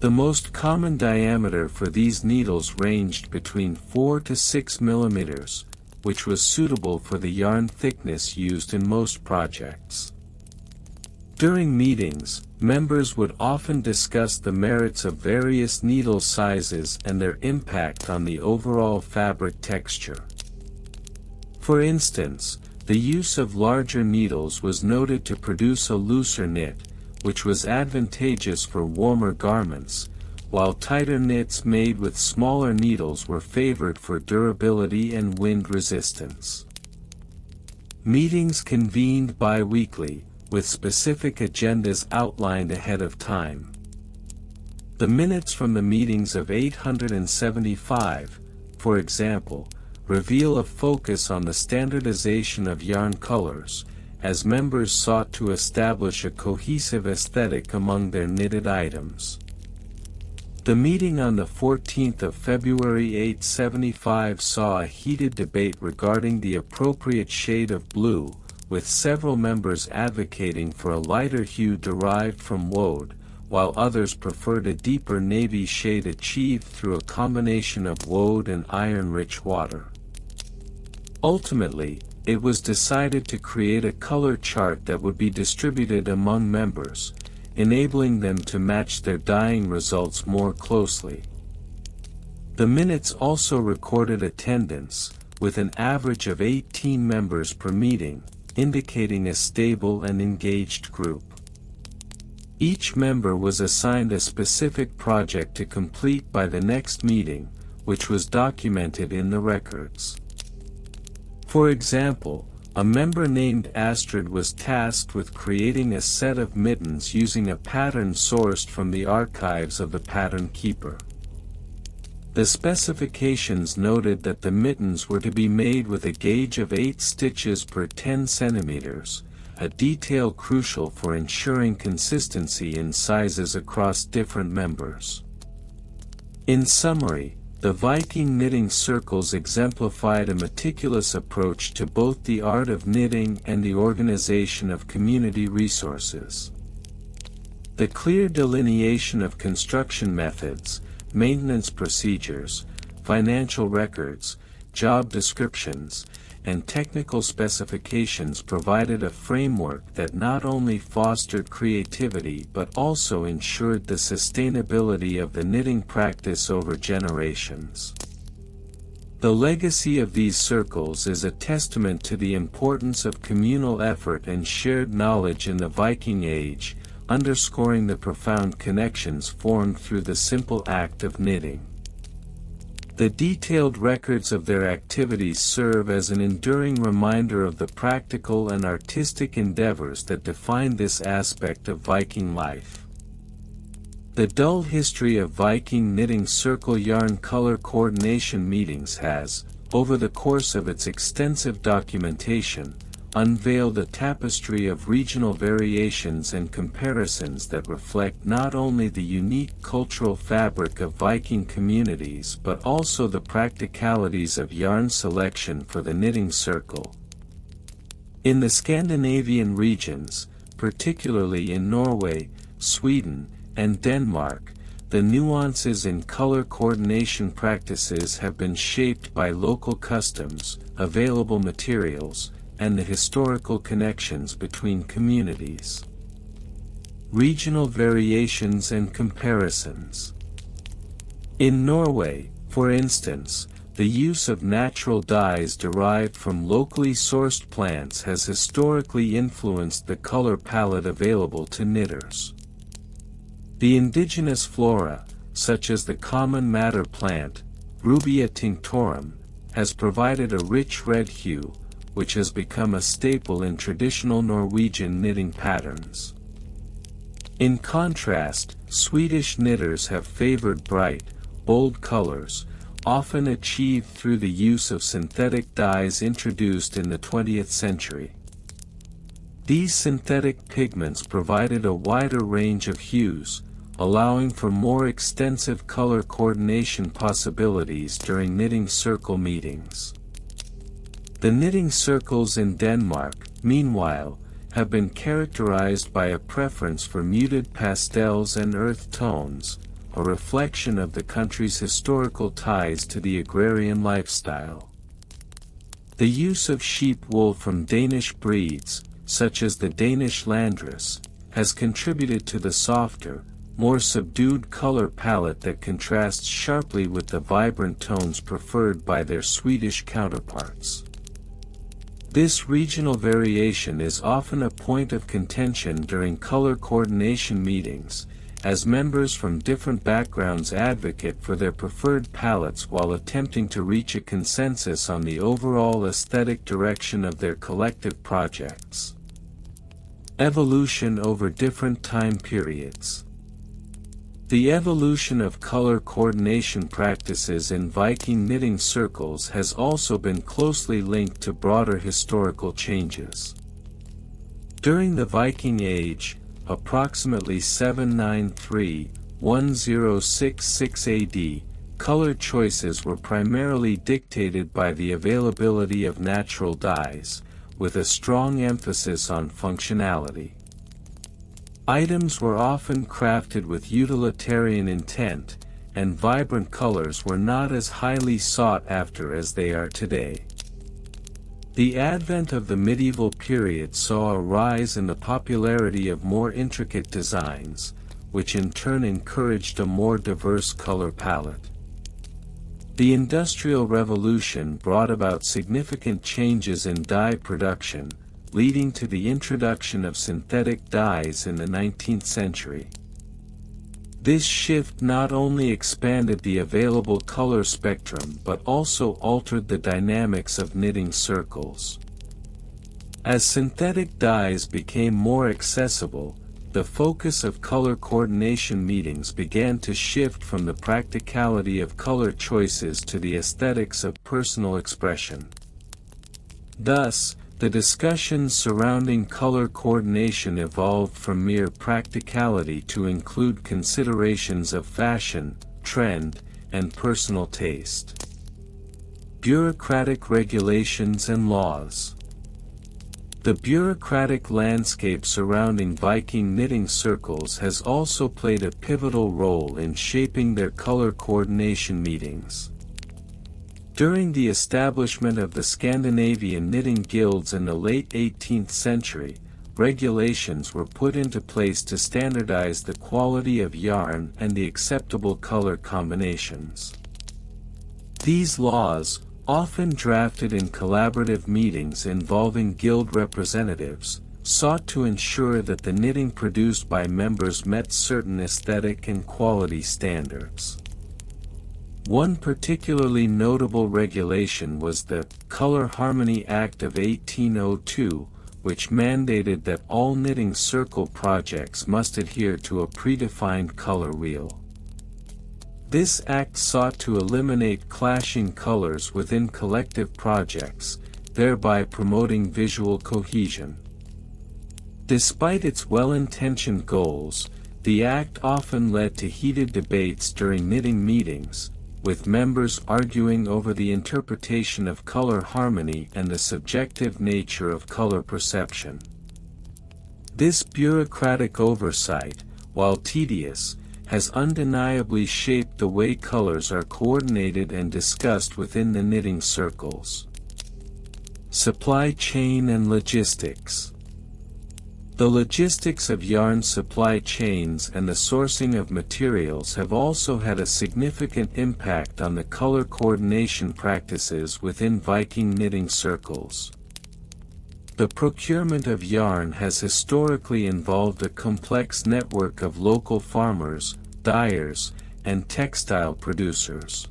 The most common diameter for these needles ranged between 4 to 6 millimeters, which was suitable for the yarn thickness used in most projects. During meetings, members would often discuss the merits of various needle sizes and their impact on the overall fabric texture. For instance, the use of larger needles was noted to produce a looser knit, which was advantageous for warmer garments, while tighter knits made with smaller needles were favored for durability and wind resistance. Meetings convened bi-weekly, with specific agendas outlined ahead of time. The minutes from the meetings of 875, for example, reveal a focus on the standardization of yarn colors, as members sought to establish a cohesive aesthetic among their knitted items. The meeting on the 14th of February 875 saw a heated debate regarding the appropriate shade of blue, with several members advocating for a lighter hue derived from woad, while others preferred a deeper navy shade achieved through a combination of woad and iron-rich water. Ultimately, it was decided to create a color chart that would be distributed among members, enabling them to match their dyeing results more closely. The minutes also recorded attendance, with an average of 18 members per meeting, indicating a stable and engaged group. Each member was assigned a specific project to complete by the next meeting, which was documented in the records. For example, a member named Astrid was tasked with creating a set of mittens using a pattern sourced from the archives of the pattern keeper. The specifications noted that the mittens were to be made with a gauge of 8 stitches per 10 centimeters, a detail crucial for ensuring consistency in sizes across different members. In summary, the Viking knitting circles exemplified a meticulous approach to both the art of knitting and the organization of community resources. The clear delineation of construction methods, maintenance procedures, financial records, job descriptions, and technical specifications provided a framework that not only fostered creativity but also ensured the sustainability of the knitting practice over generations. The legacy of these circles is a testament to the importance of communal effort and shared knowledge in the Viking Age, underscoring the profound connections formed through the simple act of knitting. The detailed records of their activities serve as an enduring reminder of the practical and artistic endeavors that define this aspect of Viking life. The dull history of Viking knitting circle yarn color coordination meetings has, over the course of its extensive documentation, unveiled a tapestry of regional variations and comparisons that reflect not only the unique cultural fabric of Viking communities but also the practicalities of yarn selection for the knitting circle. In the Scandinavian regions, particularly in Norway, Sweden, and Denmark, the nuances in color coordination practices have been shaped by local customs, available materials, and the historical connections between communities. Regional variations and comparisons. In Norway, for instance, the use of natural dyes derived from locally sourced plants has historically influenced the color palette available to knitters. The indigenous flora, such as the common madder plant, Rubia tinctorum, has provided a rich red hue, which has become a staple in traditional Norwegian knitting patterns. In contrast, Swedish knitters have favored bright, bold colors, often achieved through the use of synthetic dyes introduced in the 20th century. These synthetic pigments provided a wider range of hues, allowing for more extensive color coordination possibilities during knitting circle meetings. The knitting circles in Denmark, meanwhile, have been characterized by a preference for muted pastels and earth tones, a reflection of the country's historical ties to the agrarian lifestyle. The use of sheep wool from Danish breeds, such as the Danish Landrace, has contributed to the softer, more subdued color palette that contrasts sharply with the vibrant tones preferred by their Swedish counterparts. This regional variation is often a point of contention during color coordination meetings, as members from different backgrounds advocate for their preferred palettes while attempting to reach a consensus on the overall aesthetic direction of their collective projects. Evolution over different time periods. The evolution of color coordination practices in Viking knitting circles has also been closely linked to broader historical changes. During the Viking Age, approximately 793–1066 AD, color choices were primarily dictated by the availability of natural dyes, with a strong emphasis on functionality. Items were often crafted with utilitarian intent, and vibrant colors were not as highly sought after as they are today. The advent of the medieval period saw a rise in the popularity of more intricate designs, which in turn encouraged a more diverse color palette. The Industrial Revolution brought about significant changes in dye production, leading to the introduction of synthetic dyes in the 19th century. This shift not only expanded the available color spectrum but also altered the dynamics of knitting circles. As synthetic dyes became more accessible, the focus of color coordination meetings began to shift from the practicality of color choices to the aesthetics of personal expression. Thus, the discussions surrounding color coordination evolved from mere practicality to include considerations of fashion, trend, and personal taste. Bureaucratic regulations and laws. The bureaucratic landscape surrounding Viking knitting circles has also played a pivotal role in shaping their color coordination meetings. During the establishment of the Scandinavian knitting guilds in the late 18th century, regulations were put into place to standardize the quality of yarn and the acceptable color combinations. These laws, often drafted in collaborative meetings involving guild representatives, sought to ensure that the knitting produced by members met certain aesthetic and quality standards. One particularly notable regulation was the Color Harmony Act of 1802, which mandated that all knitting circle projects must adhere to a predefined color wheel. This act sought to eliminate clashing colors within collective projects, thereby promoting visual cohesion. Despite its well-intentioned goals, the act often led to heated debates during knitting meetings, with members arguing over the interpretation of color harmony and the subjective nature of color perception. This bureaucratic oversight, while tedious, has undeniably shaped the way colors are coordinated and discussed within the knitting circles. Supply chain and logistics. The logistics of yarn supply chains and the sourcing of materials have also had a significant impact on the color coordination practices within Viking knitting circles. The procurement of yarn has historically involved a complex network of local farmers, dyers, and textile producers.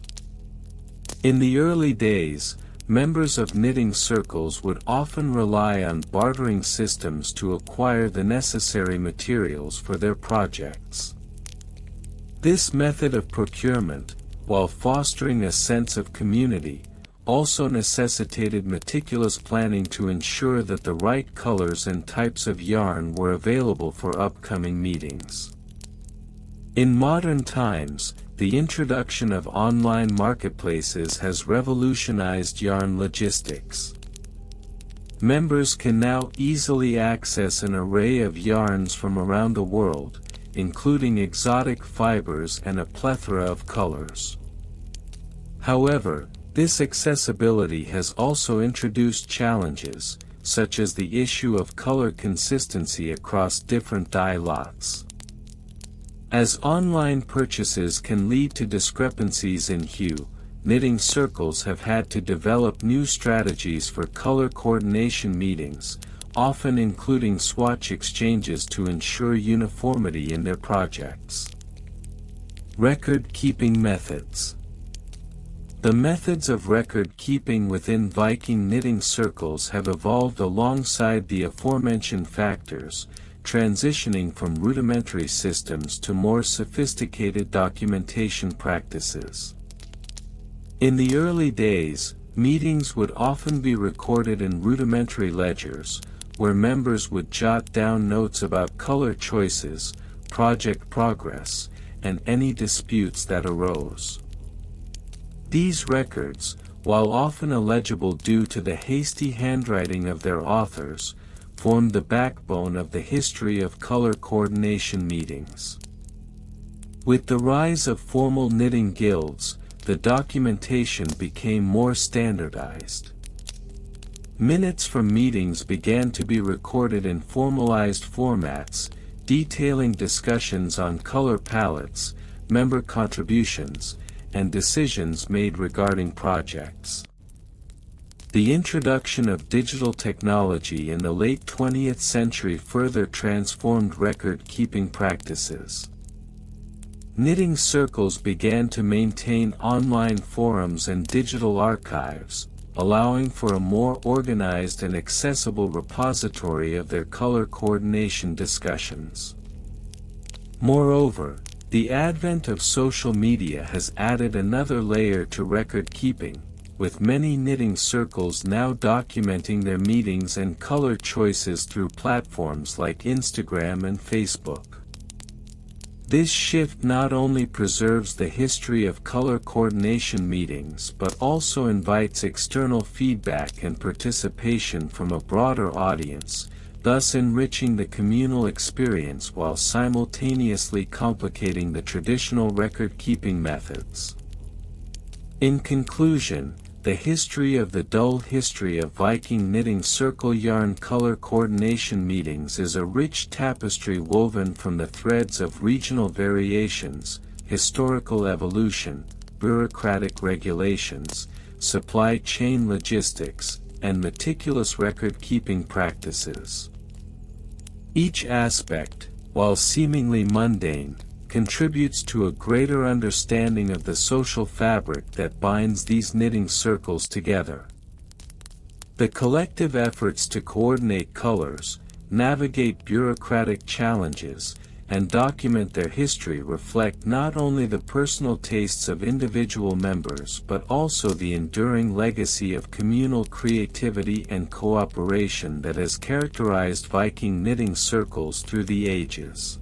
In the early days, members of knitting circles would often rely on bartering systems to acquire the necessary materials for their projects. This method of procurement, while fostering a sense of community, also necessitated meticulous planning to ensure that the right colors and types of yarn were available for upcoming meetings. In modern times, the introduction of online marketplaces has revolutionized yarn logistics. Members can now easily access an array of yarns from around the world, including exotic fibers and a plethora of colors. However, this accessibility has also introduced challenges, such as the issue of color consistency across different dye lots. As online purchases can lead to discrepancies in hue, knitting circles have had to develop new strategies for color coordination meetings, often including swatch exchanges to ensure uniformity in their projects. Record-keeping methods. The methods of record-keeping within Viking knitting circles have evolved alongside the aforementioned factors, transitioning from rudimentary systems to more sophisticated documentation practices. In the early days, meetings would often be recorded in rudimentary ledgers, where members would jot down notes about color choices, project progress, and any disputes that arose. These records, while often illegible due to the hasty handwriting of their authors, formed the backbone of the history of color coordination meetings. With the rise of formal knitting guilds, the documentation became more standardized. Minutes from meetings began to be recorded in formalized formats, detailing discussions on color palettes, member contributions, and decisions made regarding projects. The introduction of digital technology in the late 20th century further transformed record-keeping practices. Knitting circles began to maintain online forums and digital archives, allowing for a more organized and accessible repository of their color coordination discussions. Moreover, the advent of social media has added another layer to record-keeping, with many knitting circles now documenting their meetings and color choices through platforms like Instagram and Facebook. This shift not only preserves the history of color coordination meetings but also invites external feedback and participation from a broader audience, thus enriching the communal experience while simultaneously complicating the traditional record-keeping methods. In conclusion, the history of the dull history of Viking knitting circle yarn color coordination meetings is a rich tapestry woven from the threads of regional variations, historical evolution, bureaucratic regulations, supply chain logistics, and meticulous record-keeping practices. Each aspect, while seemingly mundane, contributes to a greater understanding of the social fabric that binds these knitting circles together. The collective efforts to coordinate colors, navigate bureaucratic challenges, and document their history reflect not only the personal tastes of individual members but also the enduring legacy of communal creativity and cooperation that has characterized Viking knitting circles through the ages.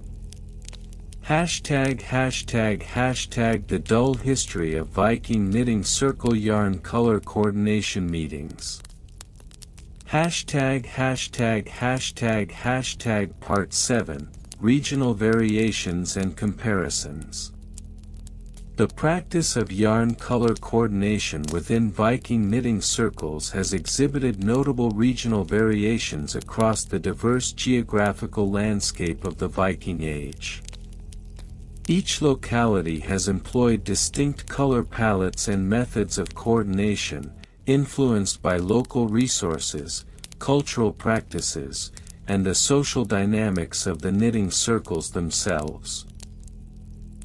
### The dull history of Viking knitting circle yarn color coordination meetings. ### Part 7, Regional Variations and Comparisons. The practice of yarn color coordination within Viking knitting circles has exhibited notable regional variations across the diverse geographical landscape of the Viking Age. Each locality has employed distinct color palettes and methods of coordination, influenced by local resources, cultural practices, and the social dynamics of the knitting circles themselves.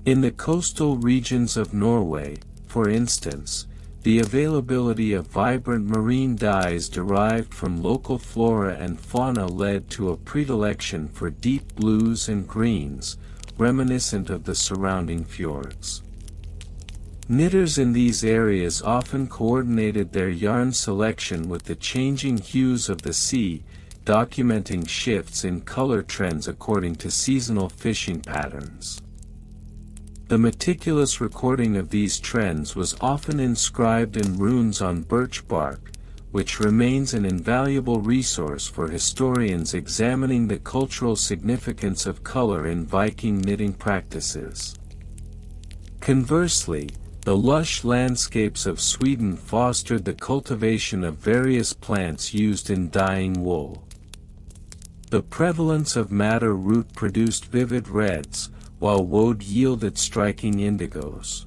In the coastal regions of Norway, for instance, the availability of vibrant marine dyes derived from local flora and fauna led to a predilection for deep blues and greens, reminiscent of the surrounding fjords. Knitters in these areas often coordinated their yarn selection with the changing hues of the sea, documenting shifts in color trends according to seasonal fishing patterns. The meticulous recording of these trends was often inscribed in runes on birch bark, which remains an invaluable resource for historians examining the cultural significance of color in Viking knitting practices. Conversely, the lush landscapes of Sweden fostered the cultivation of various plants used in dyeing wool. The prevalence of madder root produced vivid reds, while woad yielded striking indigos.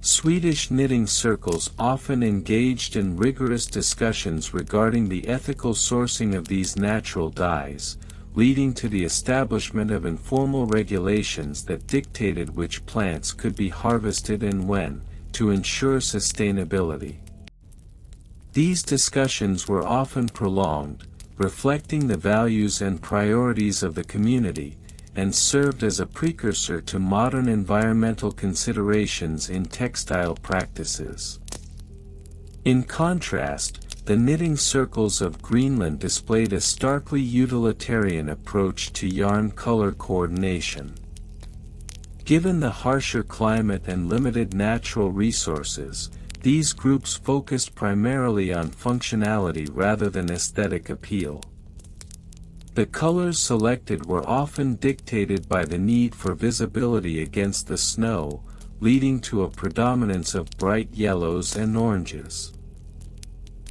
Swedish knitting circles often engaged in rigorous discussions regarding the ethical sourcing of these natural dyes, leading to the establishment of informal regulations that dictated which plants could be harvested and when, to ensure sustainability. These discussions were often prolonged, reflecting the values and priorities of the community, and served as a precursor to modern environmental considerations in textile practices. In contrast, the knitting circles of Greenland displayed a starkly utilitarian approach to yarn color coordination. Given the harsher climate and limited natural resources, these groups focused primarily on functionality rather than aesthetic appeal. The colors selected were often dictated by the need for visibility against the snow, leading to a predominance of bright yellows and oranges.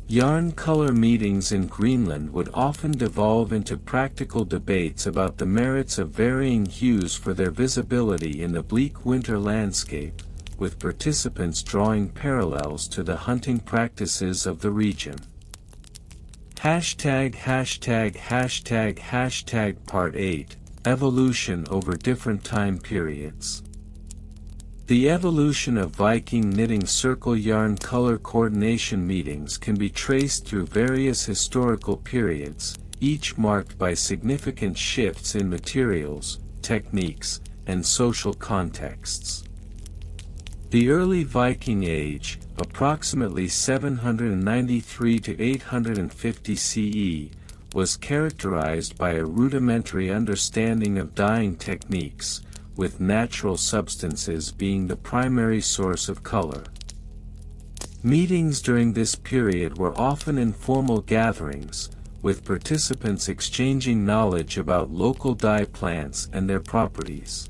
Yarn color meetings in Greenland would often devolve into practical debates about the merits of varying hues for their visibility in the bleak winter landscape, with participants drawing parallels to the hunting practices of the region. ### Part 8, Evolution over different time periods. The evolution of Viking knitting circle yarn color coordination meetings can be traced through various historical periods, each marked by significant shifts in materials, techniques, and social contexts. The early Viking Age, approximately 793 to 850 CE, was characterized by a rudimentary understanding of dyeing techniques, with natural substances being the primary source of color. Meetings during this period were often informal gatherings, with participants exchanging knowledge about local dye plants and their properties.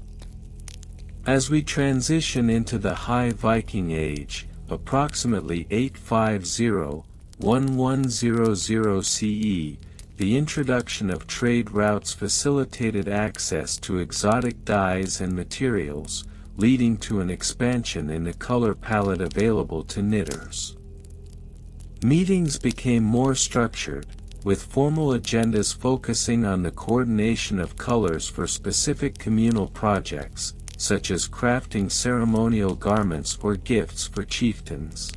As we transition into the High Viking Age, approximately 850–1100 CE, the introduction of trade routes facilitated access to exotic dyes and materials, leading to an expansion in the color palette available to knitters. Meetings became more structured, with formal agendas focusing on the coordination of colors for specific communal projects, such as crafting ceremonial garments or gifts for chieftains.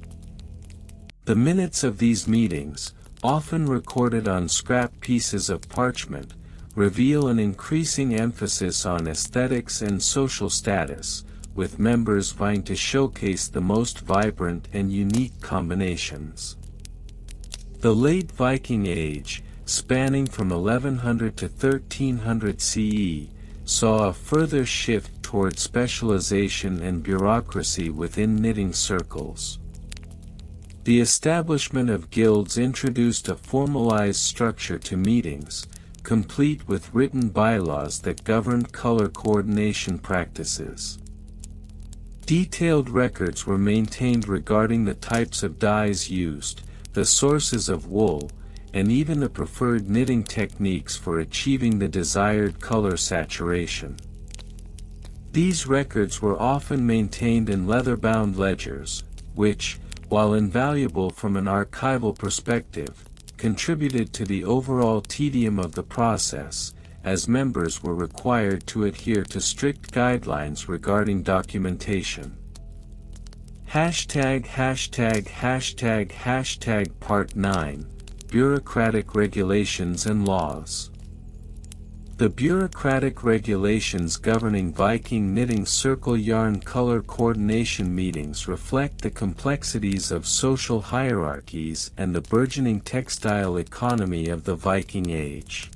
The minutes of these meetings, often recorded on scrap pieces of parchment, reveal an increasing emphasis on aesthetics and social status, with members vying to showcase the most vibrant and unique combinations. The late Viking Age, spanning from 1100 to 1300 CE, saw a further shift toward specialization and bureaucracy within knitting circles. The establishment of guilds introduced a formalized structure to meetings, complete with written bylaws that governed color coordination practices. Detailed records were maintained regarding the types of dyes used, the sources of wool, and even the preferred knitting techniques for achieving the desired color saturation. These records were often maintained in leather-bound ledgers, which, while invaluable from an archival perspective, contributed to the overall tedium of the process, as members were required to adhere to strict guidelines regarding documentation. Part 9. Bureaucratic Regulations and Laws. The bureaucratic regulations governing Viking knitting circle yarn color coordination meetings reflect the complexities of social hierarchies and the burgeoning textile economy of the Viking Age.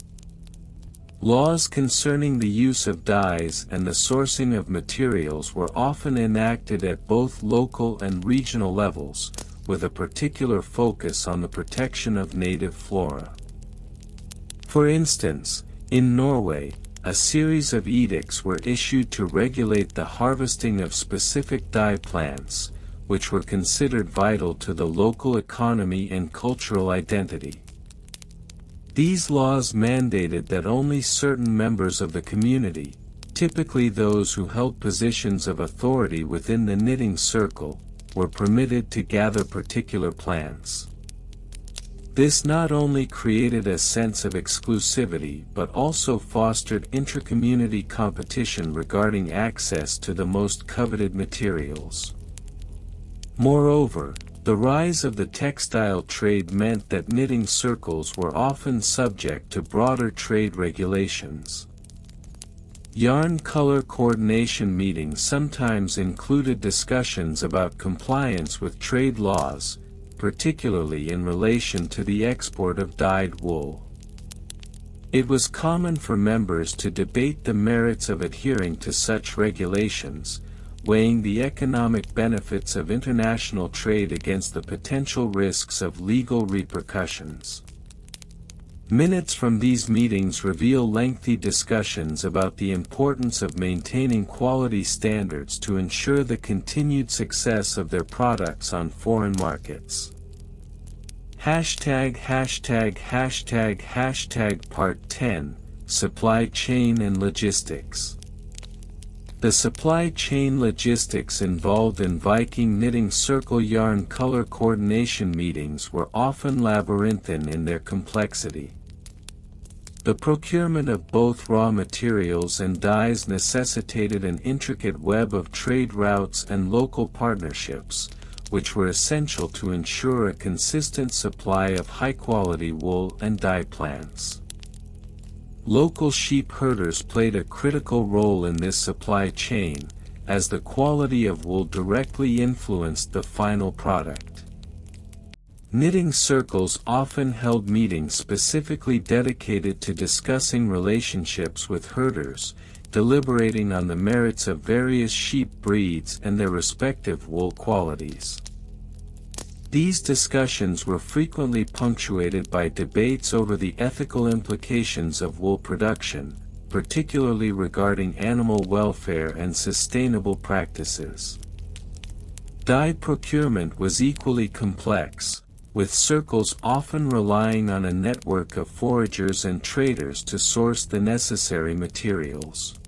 Laws concerning the use of dyes and the sourcing of materials were often enacted at both local and regional levels, with a particular focus on the protection of native flora. For instance, in Norway, a series of edicts were issued to regulate the harvesting of specific dye plants, which were considered vital to the local economy and cultural identity. These laws mandated that only certain members of the community, typically those who held positions of authority within the knitting circle, were permitted to gather particular plants. This not only created a sense of exclusivity but also fostered intra-community competition regarding access to the most coveted materials. Moreover, the rise of the textile trade meant that knitting circles were often subject to broader trade regulations. Yarn color coordination meetings sometimes included discussions about compliance with trade laws, particularly in relation to the export of dyed wool. It was common for members to debate the merits of adhering to such regulations, weighing the economic benefits of international trade against the potential risks of legal repercussions. Minutes from these meetings reveal lengthy discussions about the importance of maintaining quality standards to ensure the continued success of their products on foreign markets. Part 10. Supply Chain and Logistics. The supply chain logistics involved in Viking knitting circle yarn color coordination meetings were often labyrinthine in their complexity. The procurement of both raw materials and dyes necessitated an intricate web of trade routes and local partnerships, which were essential to ensure a consistent supply of high-quality wool and dye plants. Local sheep herders played a critical role in this supply chain, as the quality of wool directly influenced the final product. Knitting circles often held meetings specifically dedicated to discussing relationships with herders, deliberating on the merits of various sheep breeds and their respective wool qualities. These discussions were frequently punctuated by debates over the ethical implications of wool production, particularly regarding animal welfare and sustainable practices. Dye procurement was equally complex, with circles often relying on a network of foragers and traders to source the necessary materials.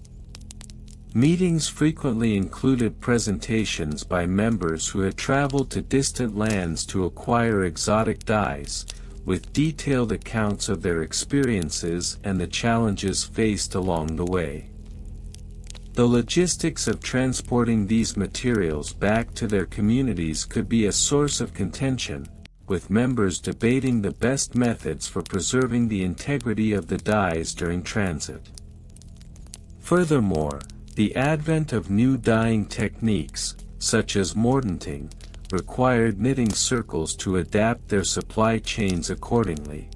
Meetings frequently included presentations by members who had traveled to distant lands to acquire exotic dyes, with detailed accounts of their experiences and the challenges faced along the way. The logistics of transporting these materials back to their communities could be a source of contention, with members debating the best methods for preserving the integrity of the dyes during transit. Furthermore, the advent of new dyeing techniques, such as mordanting, required knitting circles to adapt their supply chains accordingly.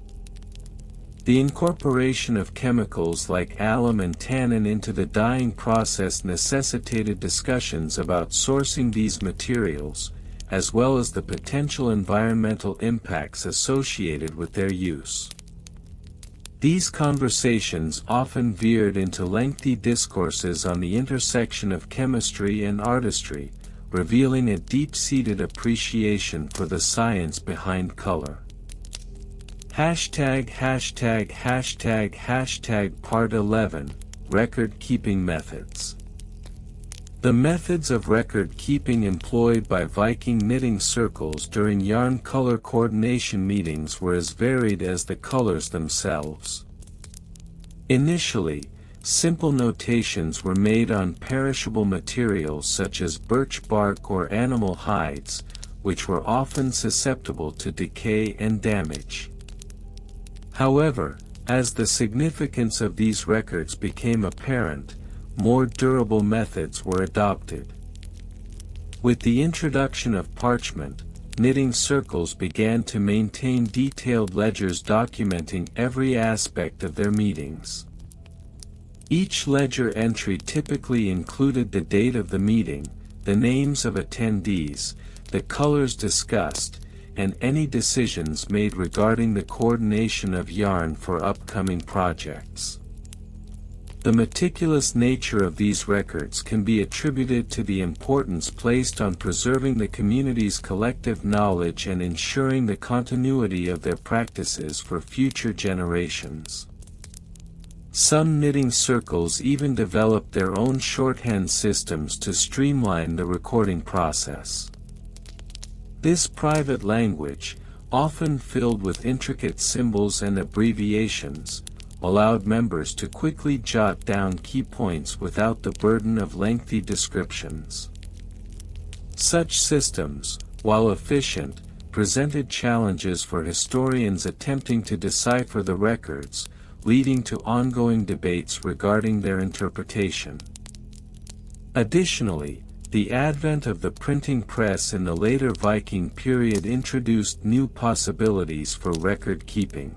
The incorporation of chemicals like alum and tannin into the dyeing process necessitated discussions about sourcing these materials, as well as the potential environmental impacts associated with their use. These conversations often veered into lengthy discourses on the intersection of chemistry and artistry, revealing a deep-seated appreciation for the science behind color. Part 11, Record-Keeping Methods. The methods of record-keeping employed by Viking knitting circles during yarn color coordination meetings were as varied as the colors themselves. Initially, simple notations were made on perishable materials such as birch bark or animal hides, which were often susceptible to decay and damage. However, as the significance of these records became apparent, more durable methods were adopted. With the introduction of parchment, knitting circles began to maintain detailed ledgers documenting every aspect of their meetings. Each ledger entry typically included the date of the meeting, the names of attendees, the colors discussed, and any decisions made regarding the coordination of yarn for upcoming projects. The meticulous nature of these records can be attributed to the importance placed on preserving the community's collective knowledge and ensuring the continuity of their practices for future generations. Some knitting circles even developed their own shorthand systems to streamline the recording process. This private language, often filled with intricate symbols and abbreviations, allowed members to quickly jot down key points without the burden of lengthy descriptions. Such systems, while efficient, presented challenges for historians attempting to decipher the records, leading to ongoing debates regarding their interpretation. Additionally, the advent of the printing press in the later Viking period introduced new possibilities for record keeping.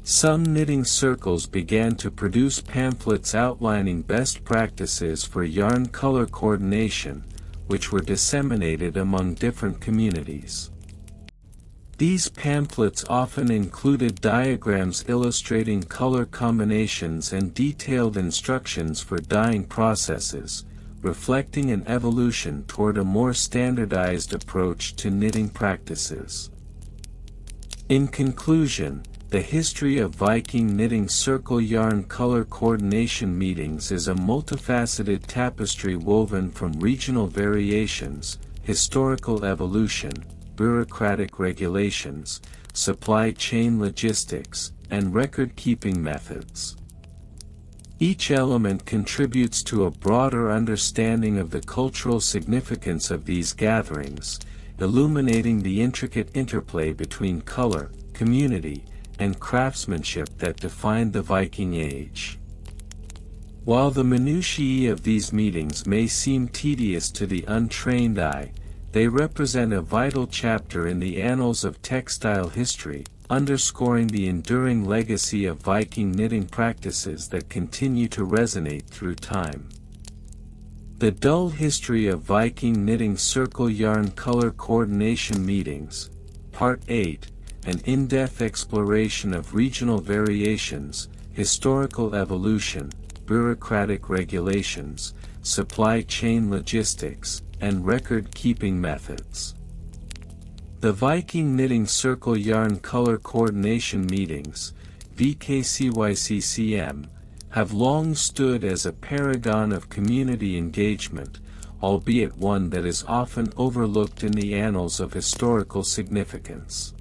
Some knitting circles began to produce pamphlets outlining best practices for yarn color coordination, which were disseminated among different communities. These pamphlets often included diagrams illustrating color combinations and detailed instructions for dyeing processes, reflecting an evolution toward a more standardized approach to knitting practices. In conclusion, the history of Viking knitting circle yarn color coordination meetings is a multifaceted tapestry woven from regional variations, historical evolution, bureaucratic regulations, supply chain logistics, and record-keeping methods. Each element contributes to a broader understanding of the cultural significance of these gatherings, illuminating the intricate interplay between color, community, and craftsmanship that defined the Viking Age. While the minutiae of these meetings may seem tedious to the untrained eye, they represent a vital chapter in the annals of textile history, underscoring the enduring legacy of Viking knitting practices that continue to resonate through time. The dull history of Viking knitting circle yarn color coordination meetings, Part 8, an in-depth exploration of regional variations, historical evolution, bureaucratic regulations, supply chain logistics, and record-keeping methods. The Viking knitting circle yarn color coordination meetings, VKCYCCM, have long stood as a paragon of community engagement, albeit one that is often overlooked in the annals of historical significance.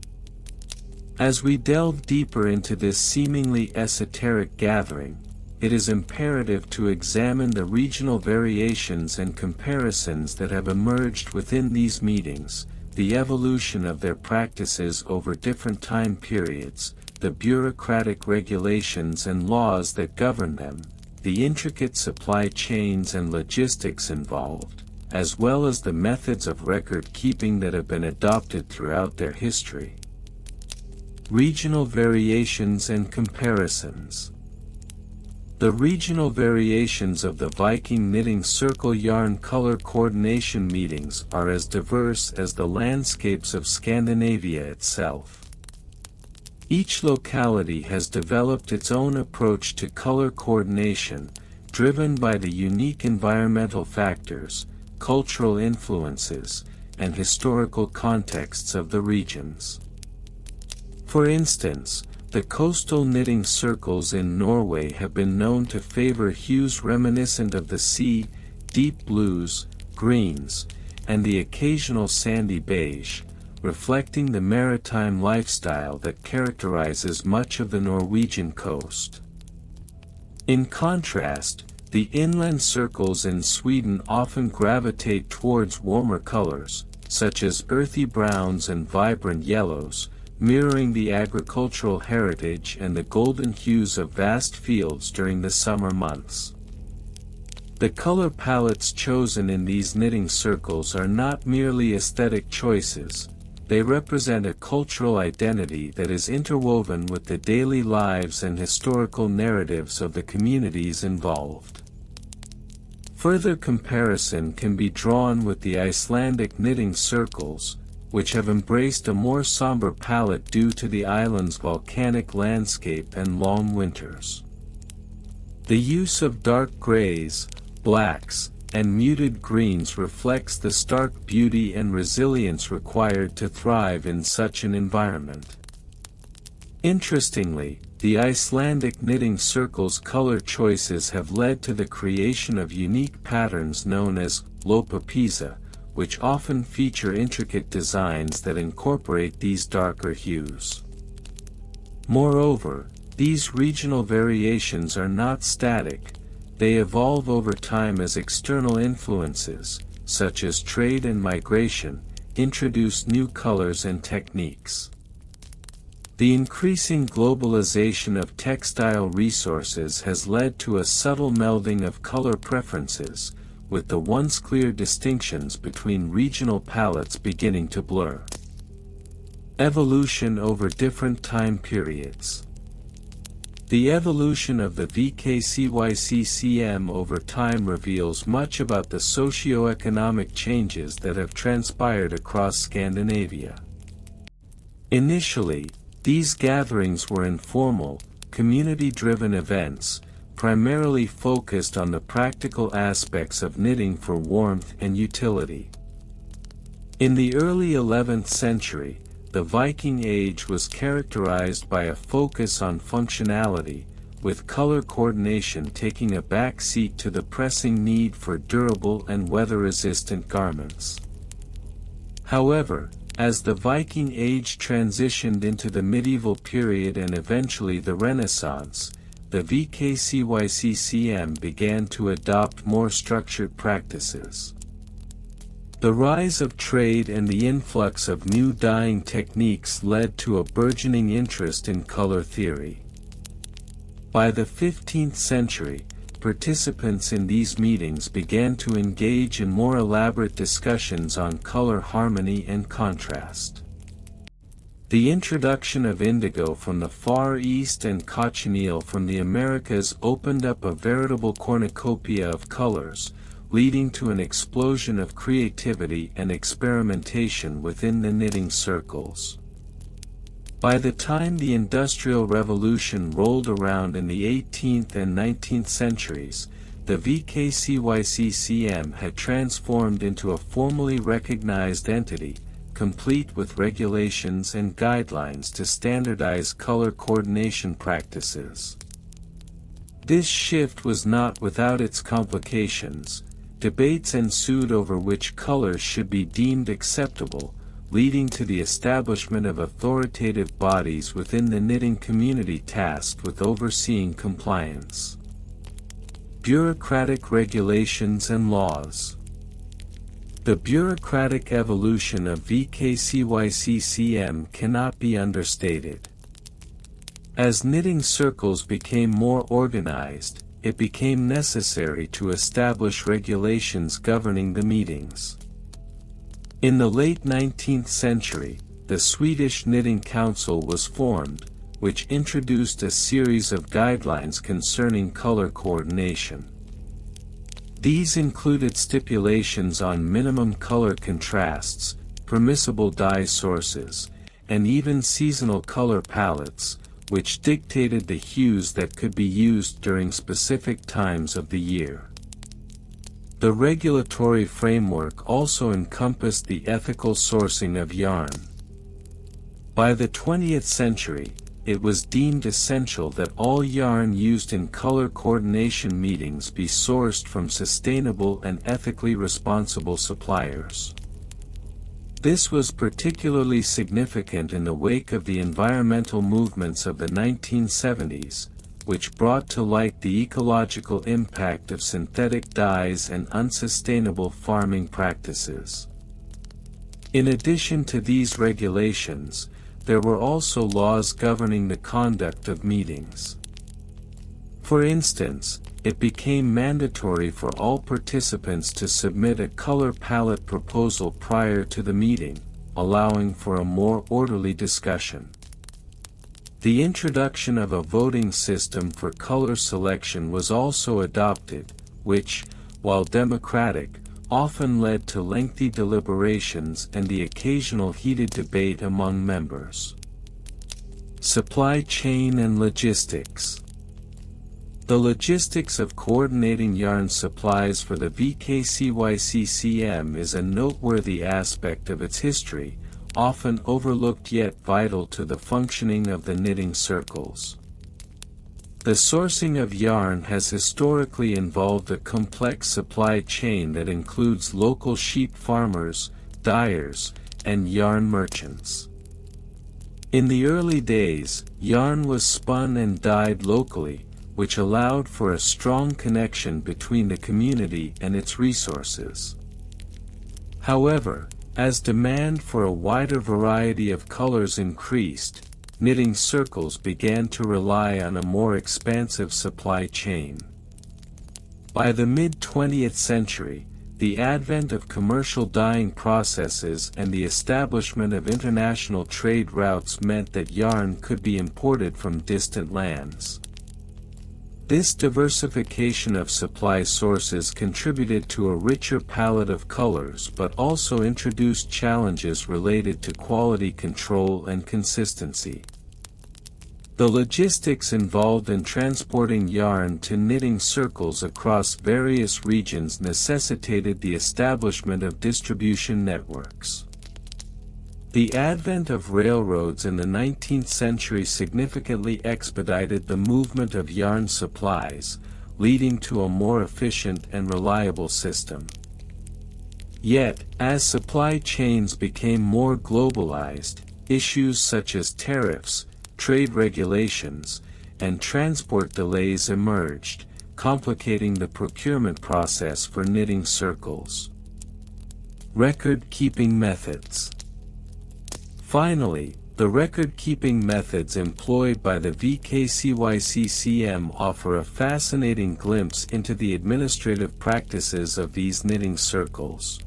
As we delve deeper into this seemingly esoteric gathering, it is imperative to examine the regional variations and comparisons that have emerged within these meetings, the evolution of their practices over different time periods, the bureaucratic regulations and laws that govern them, the intricate supply chains and logistics involved, as well as the methods of record-keeping that have been adopted throughout their history. Regional variations and comparisons. The regional variations of the Viking knitting circle yarn color coordination meetings are as diverse as the landscapes of Scandinavia itself. Each locality has developed its own approach to color coordination, driven by the unique environmental factors, cultural influences, and historical contexts of the regions. For instance, the coastal knitting circles in Norway have been known to favor hues reminiscent of the sea, deep blues, greens, and the occasional sandy beige, reflecting the maritime lifestyle that characterizes much of the Norwegian coast. In contrast, the inland circles in Sweden often gravitate towards warmer colors, such as earthy browns and vibrant yellows, mirroring the agricultural heritage and the golden hues of vast fields during the summer months. The color palettes chosen in these knitting circles are not merely aesthetic choices, they represent a cultural identity that is interwoven with the daily lives and historical narratives of the communities involved. Further comparison can be drawn with the Icelandic knitting circles, which have embraced a more somber palette due to the island's volcanic landscape and long winters. The use of dark grays, blacks, and muted greens reflects the stark beauty and resilience required to thrive in such an environment. Interestingly, the Icelandic knitting circle's color choices have led to the creation of unique patterns known as lopapisa, which often feature intricate designs that incorporate these darker hues. Moreover, these regional variations are not static, they evolve over time as external influences, such as trade and migration, introduce new colors and techniques. The increasing globalization of textile resources has led to a subtle melding of color preferences, with the once clear distinctions between regional palettes beginning to blur. Evolution over different time periods. The evolution of the VKCYCCM over time reveals much about the socio-economic changes that have transpired across Scandinavia. Initially, these gatherings were informal, community-driven events, primarily focused on the practical aspects of knitting for warmth and utility. In the early 11th century, the Viking Age was characterized by a focus on functionality, with color coordination taking a back seat to the pressing need for durable and weather-resistant garments. However, as the Viking Age transitioned into the medieval period and eventually the Renaissance, the VKCYCCM began to adopt more structured practices. The rise of trade and the influx of new dyeing techniques led to a burgeoning interest in color theory. By the 15th century, participants in these meetings began to engage in more elaborate discussions on color harmony and contrast. The introduction of indigo from the Far East and cochineal from the Americas opened up a veritable cornucopia of colors, leading to an explosion of creativity and experimentation within the knitting circles. By the time the Industrial Revolution rolled around in the 18th and 19th centuries, the VKCYCCM had transformed into a formally recognized entity, complete with regulations and guidelines to standardize color coordination practices. This shift was not without its complications. Debates ensued over which colors should be deemed acceptable, leading to the establishment of authoritative bodies within the knitting community tasked with overseeing compliance. Bureaucratic regulations and laws. The bureaucratic evolution of VKCYCCM cannot be understated. As knitting circles became more organized, it became necessary to establish regulations governing the meetings. In the late 19th century, the Swedish Knitting Council was formed, which introduced a series of guidelines concerning color coordination. These included stipulations on minimum color contrasts, permissible dye sources, and even seasonal color palettes, which dictated the hues that could be used during specific times of the year. The regulatory framework also encompassed the ethical sourcing of yarn. By the 20th century, it was deemed essential that all yarn used in color coordination meetings be sourced from sustainable and ethically responsible suppliers. This was particularly significant in the wake of the environmental movements of the 1970s, which brought to light the ecological impact of synthetic dyes and unsustainable farming practices. In addition to these regulations, there were also laws governing the conduct of meetings. For instance, it became mandatory for all participants to submit a color palette proposal prior to the meeting, allowing for a more orderly discussion. The introduction of a voting system for color selection was also adopted, which, while democratic, often led to lengthy deliberations and the occasional heated debate among members. Supply chain and logistics. The logistics of coordinating yarn supplies for the VKCYCCM is a noteworthy aspect of its history, often overlooked yet vital to the functioning of the knitting circles. The sourcing of yarn has historically involved a complex supply chain that includes local sheep farmers, dyers, and yarn merchants. In the early days, yarn was spun and dyed locally, which allowed for a strong connection between the community and its resources. However, as demand for a wider variety of colors increased, knitting circles began to rely on a more expansive supply chain. By the mid-20th century, the advent of commercial dyeing processes and the establishment of international trade routes meant that yarn could be imported from distant lands. This diversification of supply sources contributed to a richer palette of colors but also introduced challenges related to quality control and consistency. The logistics involved in transporting yarn to knitting circles across various regions necessitated the establishment of distribution networks. The advent of railroads in the 19th century significantly expedited the movement of yarn supplies, leading to a more efficient and reliable system. Yet, as supply chains became more globalized, issues such as tariffs, trade regulations, and transport delays emerged, complicating the procurement process for knitting circles. Record-keeping methods. Finally, the record-keeping methods employed by the VKCYCCM offer a fascinating glimpse into the administrative practices of these knitting circles.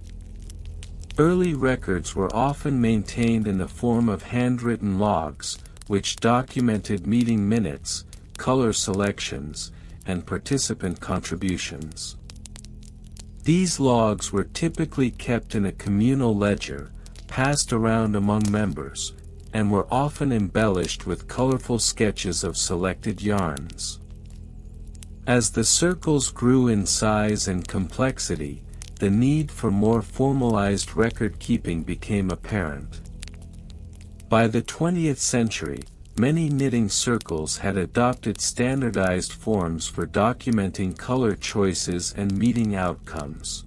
Early records were often maintained in the form of handwritten logs, which documented meeting minutes, color selections, and participant contributions. These logs were typically kept in a communal ledger, passed around among members, and were often embellished with colorful sketches of selected yarns. As the circles grew in size and complexity, the need for more formalized record-keeping became apparent. By the 20th century, many knitting circles had adopted standardized forms for documenting color choices and meeting outcomes.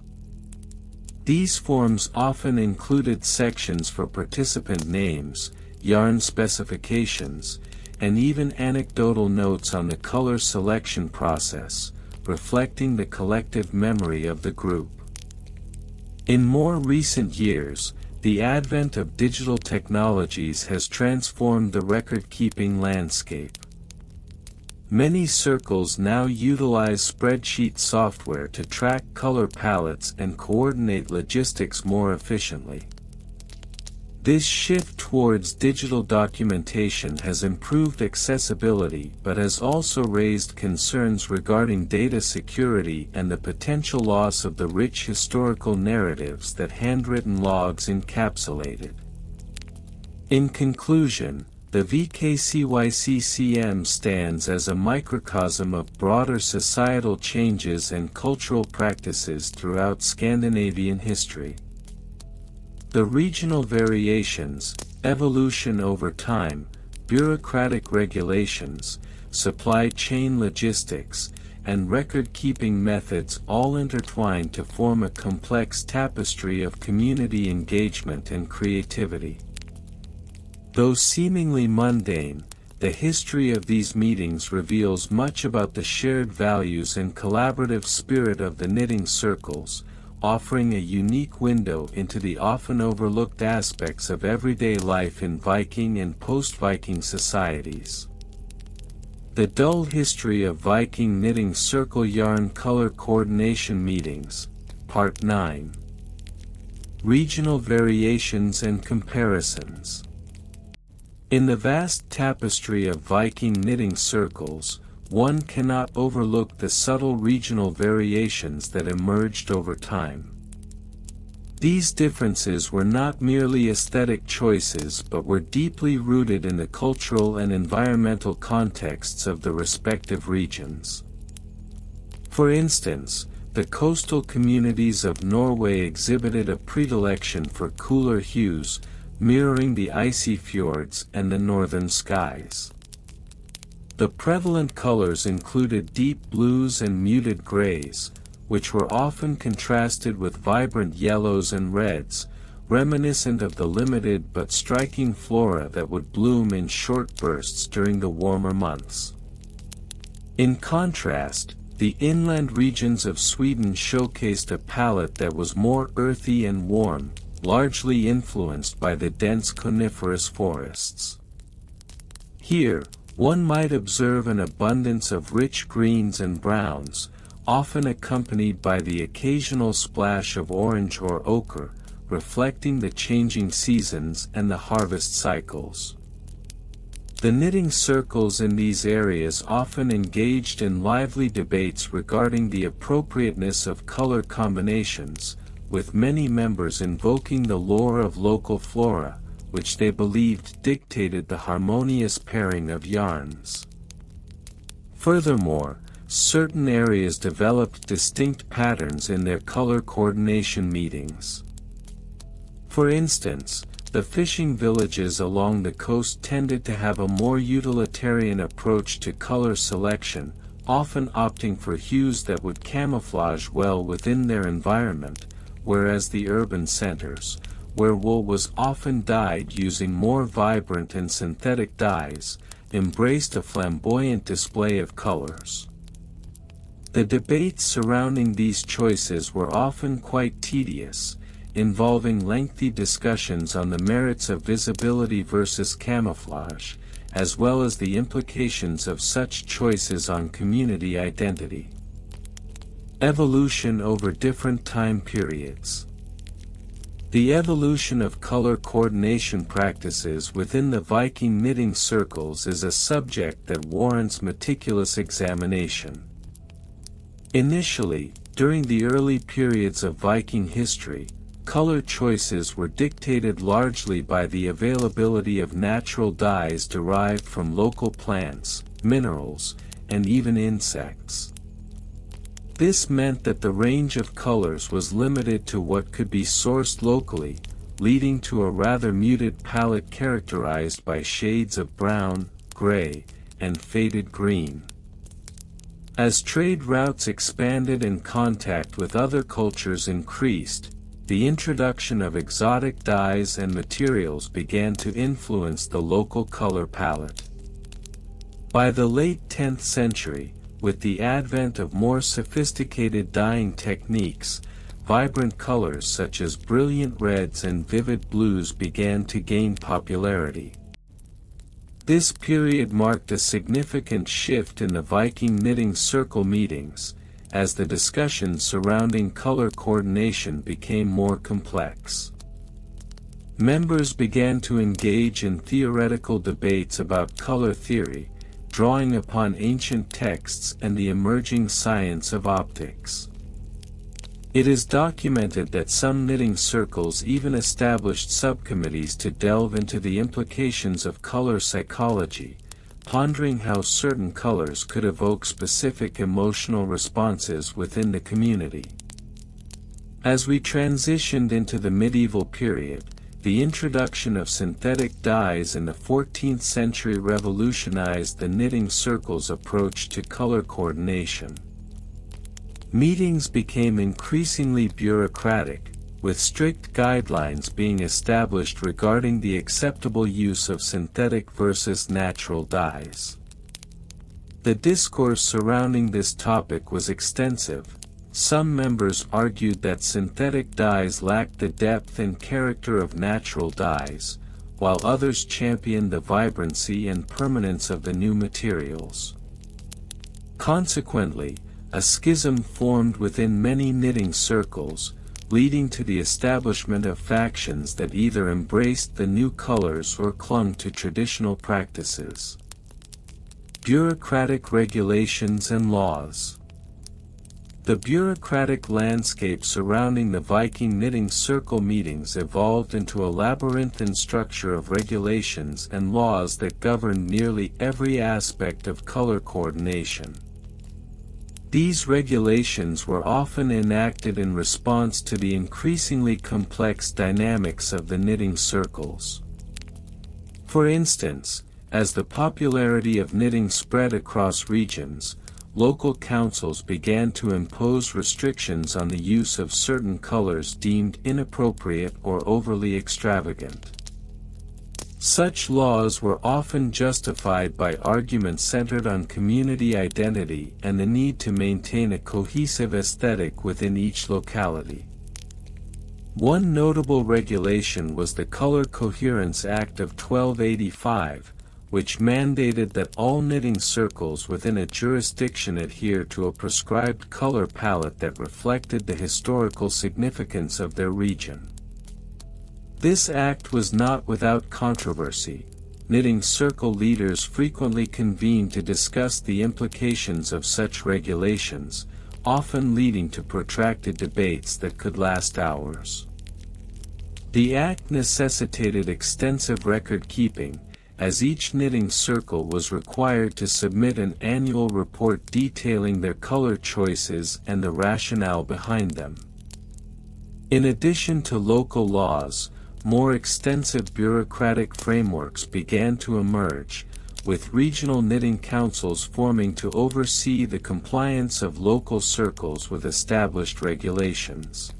These forms often included sections for participant names, yarn specifications, and even anecdotal notes on the color selection process, reflecting the collective memory of the group. In more recent years, the advent of digital technologies has transformed the record-keeping landscape. Many circles now utilize spreadsheet software to track color palettes and coordinate logistics more efficiently. This shift towards digital documentation has improved accessibility but has also raised concerns regarding data security and the potential loss of the rich historical narratives that handwritten logs encapsulated. In conclusion, the VKCYCCM stands as a microcosm of broader societal changes and cultural practices throughout Scandinavian history. The regional variations, evolution over time, bureaucratic regulations, supply chain logistics, and record-keeping methods all intertwine to form a complex tapestry of community engagement and creativity. Though seemingly mundane, the history of these meetings reveals much about the shared values and collaborative spirit of the knitting circles, offering a unique window into the often overlooked aspects of everyday life in Viking and post-Viking societies. The dull history of Viking knitting circle yarn color coordination meetings, Part 9. Regional variations and comparisons. In the vast tapestry of Viking knitting circles, one cannot overlook the subtle regional variations that emerged over time. These differences were not merely aesthetic choices but were deeply rooted in the cultural and environmental contexts of the respective regions. For instance, the coastal communities of Norway exhibited a predilection for cooler hues, mirroring the icy fjords and the northern skies. The prevalent colors included deep blues and muted grays, which were often contrasted with vibrant yellows and reds, reminiscent of the limited but striking flora that would bloom in short bursts during the warmer months. In contrast, the inland regions of Sweden showcased a palette that was more earthy and warm, largely influenced by the dense coniferous forests. Here, one might observe an abundance of rich greens and browns, often accompanied by the occasional splash of orange or ochre, reflecting the changing seasons and the harvest cycles. The knitting circles in these areas often engaged in lively debates regarding the appropriateness of color combinations, with many members invoking the lore of local flora, which they believed dictated the harmonious pairing of yarns. Furthermore, certain areas developed distinct patterns in their color coordination meetings. For instance, the fishing villages along the coast tended to have a more utilitarian approach to color selection, often opting for hues that would camouflage well within their environment, whereas the urban centers, where wool was often dyed using more vibrant and synthetic dyes, embraced a flamboyant display of colors. The debates surrounding these choices were often quite tedious, involving lengthy discussions on the merits of visibility versus camouflage, as well as the implications of such choices on community identity. Evolution over different time periods. The evolution of color coordination practices within the Viking knitting circles is a subject that warrants meticulous examination. Initially, during the early periods of Viking history, color choices were dictated largely by the availability of natural dyes derived from local plants, minerals, and even insects. This meant that the range of colors was limited to what could be sourced locally, leading to a rather muted palette characterized by shades of brown, gray, and faded green. As trade routes expanded and contact with other cultures increased, the introduction of exotic dyes and materials began to influence the local color palette. By the late 10th century, with the advent of more sophisticated dyeing techniques, vibrant colors such as brilliant reds and vivid blues began to gain popularity. This period marked a significant shift in the Viking knitting circle meetings, as the discussions surrounding color coordination became more complex. Members began to engage in theoretical debates about color theory, drawing upon ancient texts and the emerging science of optics. It is documented that some knitting circles even established subcommittees to delve into the implications of color psychology, pondering how certain colors could evoke specific emotional responses within the community. As we transitioned into the medieval period, the introduction of synthetic dyes in the 14th century revolutionized the knitting circle's approach to color coordination. Meetings became increasingly bureaucratic, with strict guidelines being established regarding the acceptable use of synthetic versus natural dyes. The discourse surrounding this topic was extensive. Some members argued that synthetic dyes lacked the depth and character of natural dyes, while others championed the vibrancy and permanence of the new materials. Consequently, a schism formed within many knitting circles, leading to the establishment of factions that either embraced the new colors or clung to traditional practices. Bureaucratic regulations and laws. The bureaucratic landscape surrounding the Viking knitting circle meetings evolved into a labyrinthine structure of regulations and laws that governed nearly every aspect of color coordination. These regulations were often enacted in response to the increasingly complex dynamics of the knitting circles. For instance, as the popularity of knitting spread across regions, local councils began to impose restrictions on the use of certain colors deemed inappropriate or overly extravagant. Such laws were often justified by arguments centered on community identity and the need to maintain a cohesive aesthetic within each locality. One notable regulation was the Color Coherence Act of 1285, which mandated that all knitting circles within a jurisdiction adhere to a prescribed color palette that reflected the historical significance of their region. This act was not without controversy. Knitting circle leaders frequently convened to discuss the implications of such regulations, often leading to protracted debates that could last hours. The act necessitated extensive record-keeping, as each knitting circle was required to submit an annual report detailing their color choices and the rationale behind them. In addition to local laws, more extensive bureaucratic frameworks began to emerge, with regional knitting councils forming to oversee the compliance of local circles with established regulations.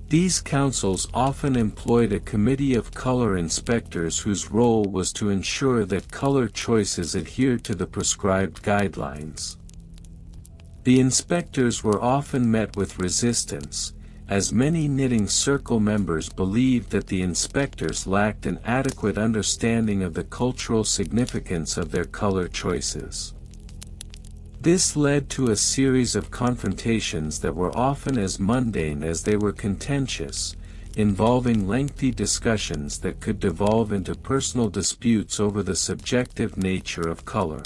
These councils often employed a committee of color inspectors whose role was to ensure that color choices adhered to the prescribed guidelines. The inspectors were often met with resistance, as many knitting circle members believed that the inspectors lacked an adequate understanding of the cultural significance of their color choices. This led to a series of confrontations that were often as mundane as they were contentious, involving lengthy discussions that could devolve into personal disputes over the subjective nature of color.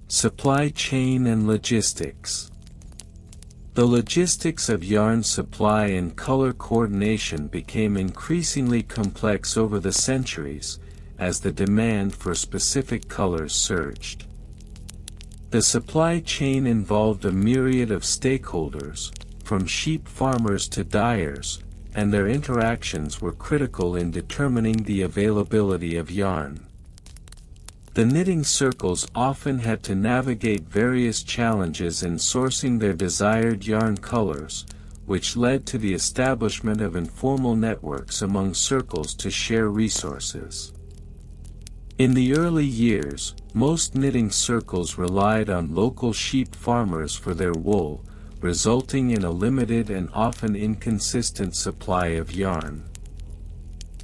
Supply chain and logistics. The logistics of yarn supply and color coordination became increasingly complex over the centuries, as the demand for specific colors surged. The supply chain involved a myriad of stakeholders, from sheep farmers to dyers, and their interactions were critical in determining the availability of yarn. The knitting circles often had to navigate various challenges in sourcing their desired yarn colors, which led to the establishment of informal networks among circles to share resources. In the early years, most knitting circles relied on local sheep farmers for their wool, resulting in a limited and often inconsistent supply of yarn.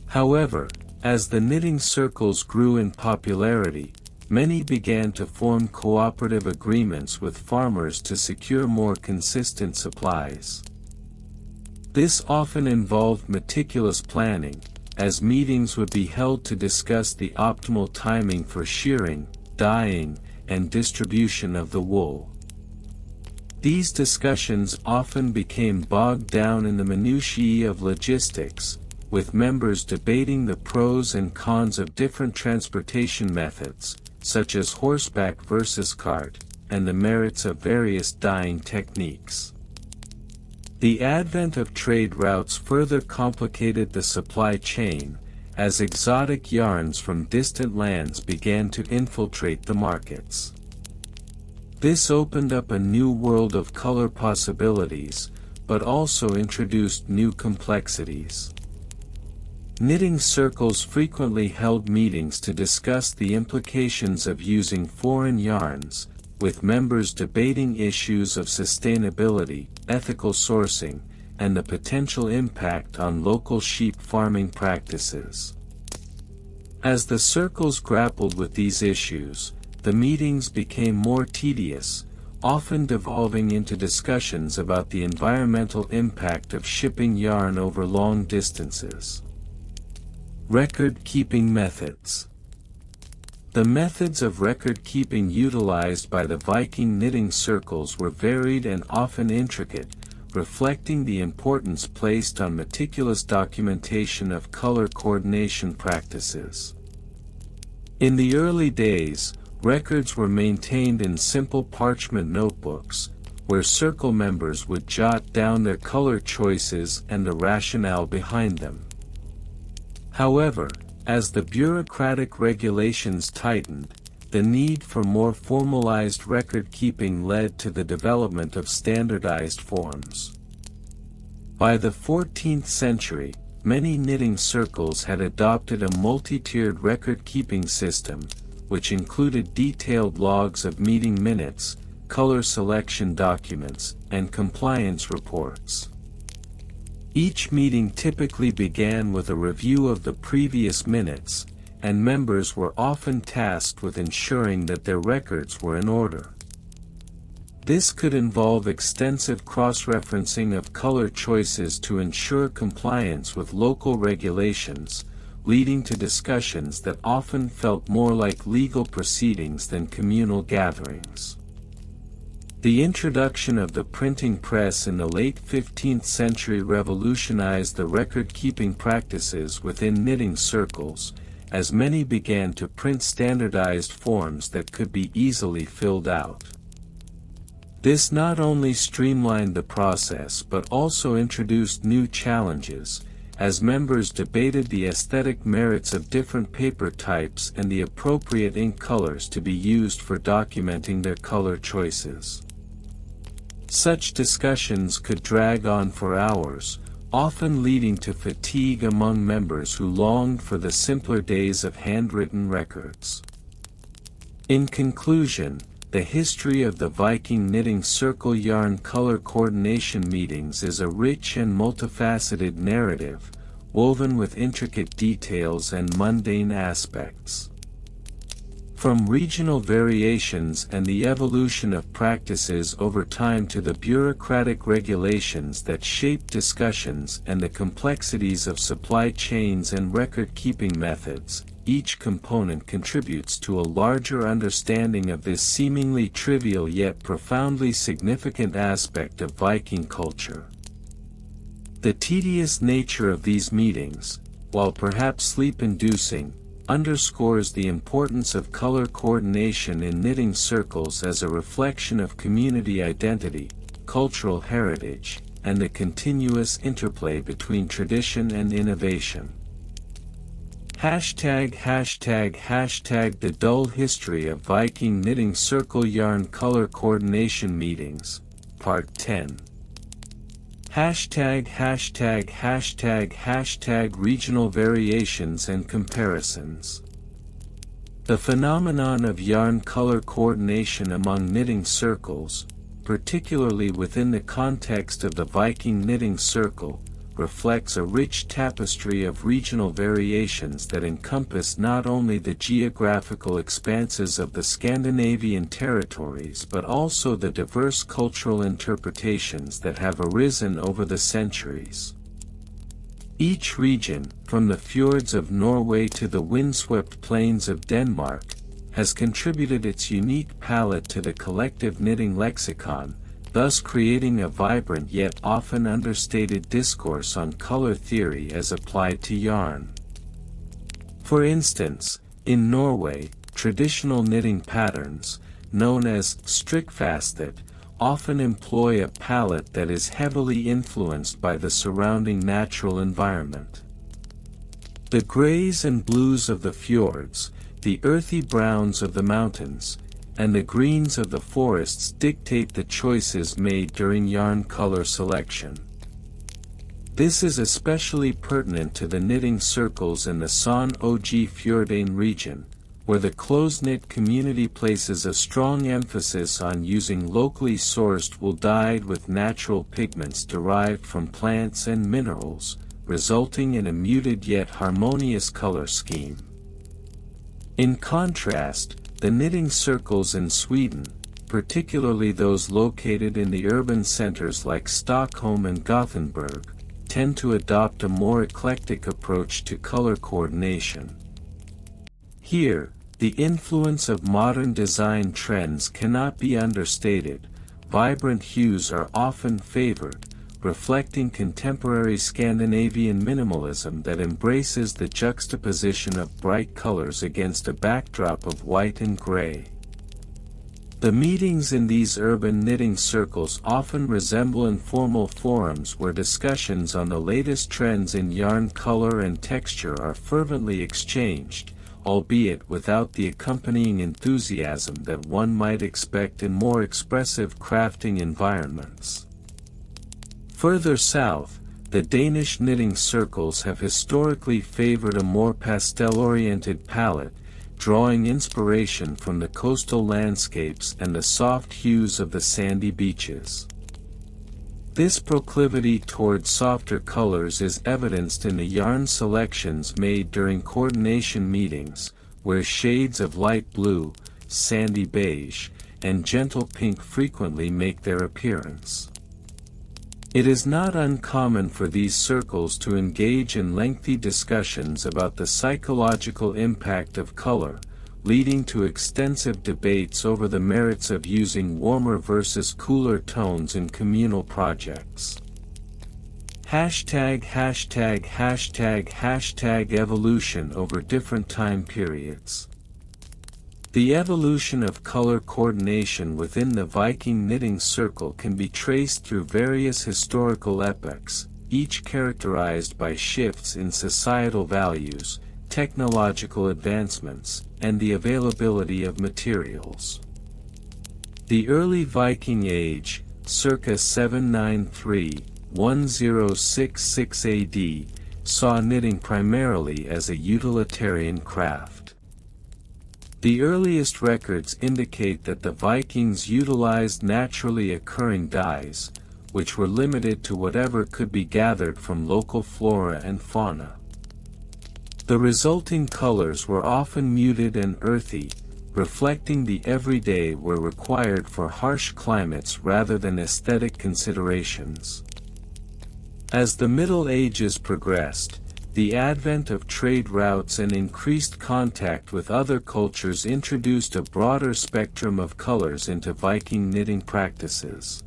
However, as the knitting circles grew in popularity, many began to form cooperative agreements with farmers to secure more consistent supplies. This often involved meticulous planning, as meetings would be held to discuss the optimal timing for shearing, dyeing, and distribution of the wool. These discussions often became bogged down in the minutiae of logistics, with members debating the pros and cons of different transportation methods, such as horseback versus cart, and the merits of various dyeing techniques. The advent of trade routes further complicated the supply chain, as exotic yarns from distant lands began to infiltrate the markets. This opened up a new world of color possibilities, but also introduced new complexities. Knitting circles frequently held meetings to discuss the implications of using foreign yarns, with members debating issues of sustainability, ethical sourcing, and the potential impact on local sheep farming practices. As the circles grappled with these issues, the meetings became more tedious, often devolving into discussions about the environmental impact of shipping yarn over long distances. Record-keeping methods. The methods of record-keeping utilized by the Viking knitting circles were varied and often intricate, reflecting the importance placed on meticulous documentation of color coordination practices. In the early days, records were maintained in simple parchment notebooks, where circle members would jot down their color choices and the rationale behind them. However, as the bureaucratic regulations tightened, the need for more formalized record-keeping led to the development of standardized forms. By the 14th century, many knitting circles had adopted a multi-tiered record-keeping system, which included detailed logs of meeting minutes, color selection documents, and compliance reports. Each meeting typically began with a review of the previous minutes, and members were often tasked with ensuring that their records were in order. This could involve extensive cross-referencing of color choices to ensure compliance with local regulations, leading to discussions that often felt more like legal proceedings than communal gatherings. The introduction of the printing press in the late 15th century revolutionized the record-keeping practices within knitting circles, as many began to print standardized forms that could be easily filled out. This not only streamlined the process but also introduced new challenges, as members debated the aesthetic merits of different paper types and the appropriate ink colors to be used for documenting their color choices. Such discussions could drag on for hours, often leading to fatigue among members who longed for the simpler days of handwritten records. In conclusion, the history of the Viking knitting circle yarn color coordination meetings is a rich and multifaceted narrative, woven with intricate details and mundane aspects. From regional variations and the evolution of practices over time to the bureaucratic regulations that shape discussions and the complexities of supply chains and record-keeping methods, each component contributes to a larger understanding of this seemingly trivial yet profoundly significant aspect of Viking culture. The tedious nature of these meetings, while perhaps sleep-inducing, underscores the importance of color coordination in knitting circles as a reflection of community identity, cultural heritage, and the continuous interplay between tradition and innovation. ### The Dull History of Viking Knitting Circle Yarn Color Coordination Meetings, Part 10. Hashtag regional variations and comparisons. The phenomenon of yarn color coordination among knitting circles, particularly within the context of the Viking knitting circle, reflects a rich tapestry of regional variations that encompass not only the geographical expanses of the Scandinavian territories but also the diverse cultural interpretations that have arisen over the centuries. Each region, from the fjords of Norway to the windswept plains of Denmark, has contributed its unique palette to the collective knitting lexicon, thus creating a vibrant yet often understated discourse on color theory as applied to yarn. For instance, in Norway, traditional knitting patterns, known as strikkfastet, often employ a palette that is heavily influenced by the surrounding natural environment. The grays and blues of the fjords, the earthy browns of the mountains, and the greens of the forests dictate the choices made during yarn color selection. This is especially pertinent to the knitting circles in the Sogn og Fjordane region, where the close-knit community places a strong emphasis on using locally sourced wool dyed with natural pigments derived from plants and minerals, resulting in a muted yet harmonious color scheme. In contrast, the knitting circles in Sweden, particularly those located in the urban centers like Stockholm and Gothenburg, tend to adopt a more eclectic approach to color coordination. Here, the influence of modern design trends cannot be understated. Vibrant hues are often favored, reflecting contemporary Scandinavian minimalism that embraces the juxtaposition of bright colors against a backdrop of white and gray. The meetings in these urban knitting circles often resemble informal forums where discussions on the latest trends in yarn color and texture are fervently exchanged, albeit without the accompanying enthusiasm that one might expect in more expressive crafting environments. Further south, the Danish knitting circles have historically favored a more pastel-oriented palette, drawing inspiration from the coastal landscapes and the soft hues of the sandy beaches. This proclivity toward softer colors is evidenced in the yarn selections made during coordination meetings, where shades of light blue, sandy beige, and gentle pink frequently make their appearance. It is not uncommon for these circles to engage in lengthy discussions about the psychological impact of color, leading to extensive debates over the merits of using warmer versus cooler tones in communal projects. Hashtag evolution over different time periods. The evolution of color coordination within the Viking knitting circle can be traced through various historical epochs, each characterized by shifts in societal values, technological advancements, and the availability of materials. The early Viking Age, circa 793–1066 AD, saw knitting primarily as a utilitarian craft. The earliest records indicate that the Vikings utilized naturally occurring dyes, which were limited to whatever could be gathered from local flora and fauna. The resulting colors were often muted and earthy, reflecting the everyday were required for harsh climates rather than aesthetic considerations. As the Middle Ages progressed, the advent of trade routes and increased contact with other cultures introduced a broader spectrum of colors into Viking knitting practices.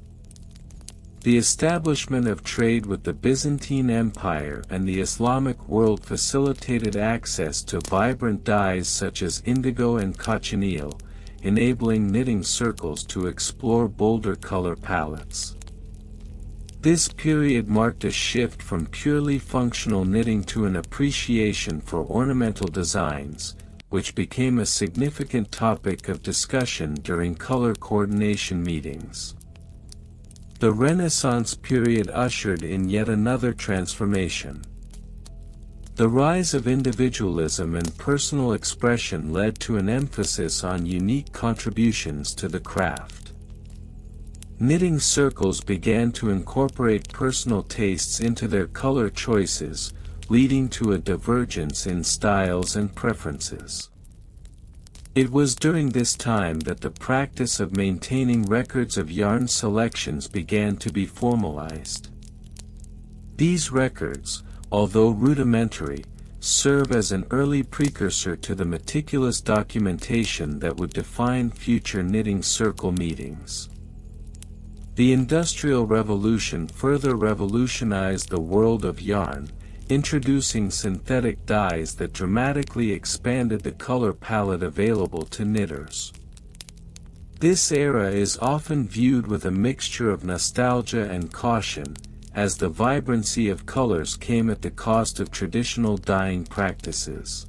The establishment of trade with the Byzantine Empire and the Islamic world facilitated access to vibrant dyes such as indigo and cochineal, enabling knitting circles to explore bolder color palettes. This period marked a shift from purely functional knitting to an appreciation for ornamental designs, which became a significant topic of discussion during color coordination meetings. The Renaissance period ushered in yet another transformation. The rise of individualism and personal expression led to an emphasis on unique contributions to the craft. Knitting circles began to incorporate personal tastes into their color choices, leading to a divergence in styles and preferences. It was during this time that the practice of maintaining records of yarn selections began to be formalized. These records, although rudimentary, serve as an early precursor to the meticulous documentation that would define future knitting circle meetings. The Industrial Revolution further revolutionized the world of yarn, introducing synthetic dyes that dramatically expanded the color palette available to knitters. This era is often viewed with a mixture of nostalgia and caution, as the vibrancy of colors came at the cost of traditional dyeing practices.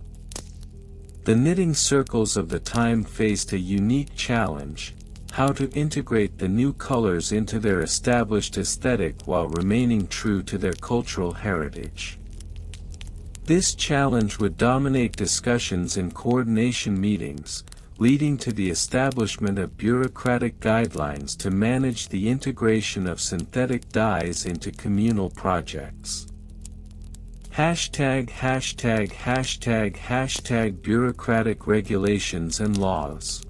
The knitting circles of the time faced a unique challenge: how to integrate the new colors into their established aesthetic while remaining true to their cultural heritage. This challenge would dominate discussions in coordination meetings, leading to the establishment of bureaucratic guidelines to manage the integration of synthetic dyes into communal projects. ##### bureaucratic regulations and laws.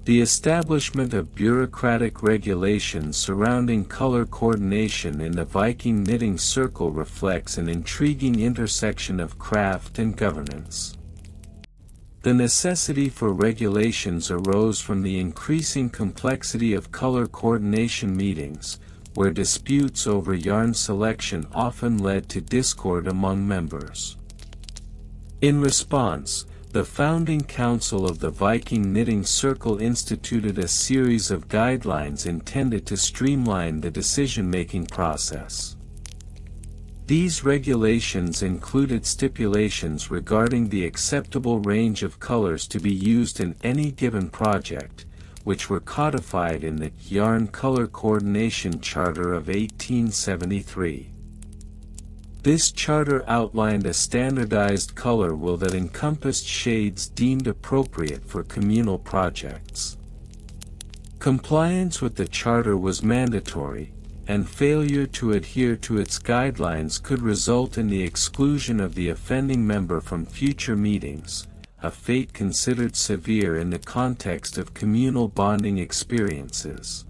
The establishment of bureaucratic regulations surrounding color coordination in the Viking knitting circle reflects an intriguing intersection of craft and governance. The necessity for regulations arose from the increasing complexity of color coordination meetings, where disputes over yarn selection often led to discord among members. In response, the founding council of the Viking Knitting Circle instituted a series of guidelines intended to streamline the decision-making process. These regulations included stipulations regarding the acceptable range of colors to be used in any given project, which were codified in the Yarn Color Coordination Charter of 1873. This charter outlined a standardized color wheel that encompassed shades deemed appropriate for communal projects. Compliance with the charter was mandatory, and failure to adhere to its guidelines could result in the exclusion of the offending member from future meetings, a fate considered severe in the context of communal bonding experiences.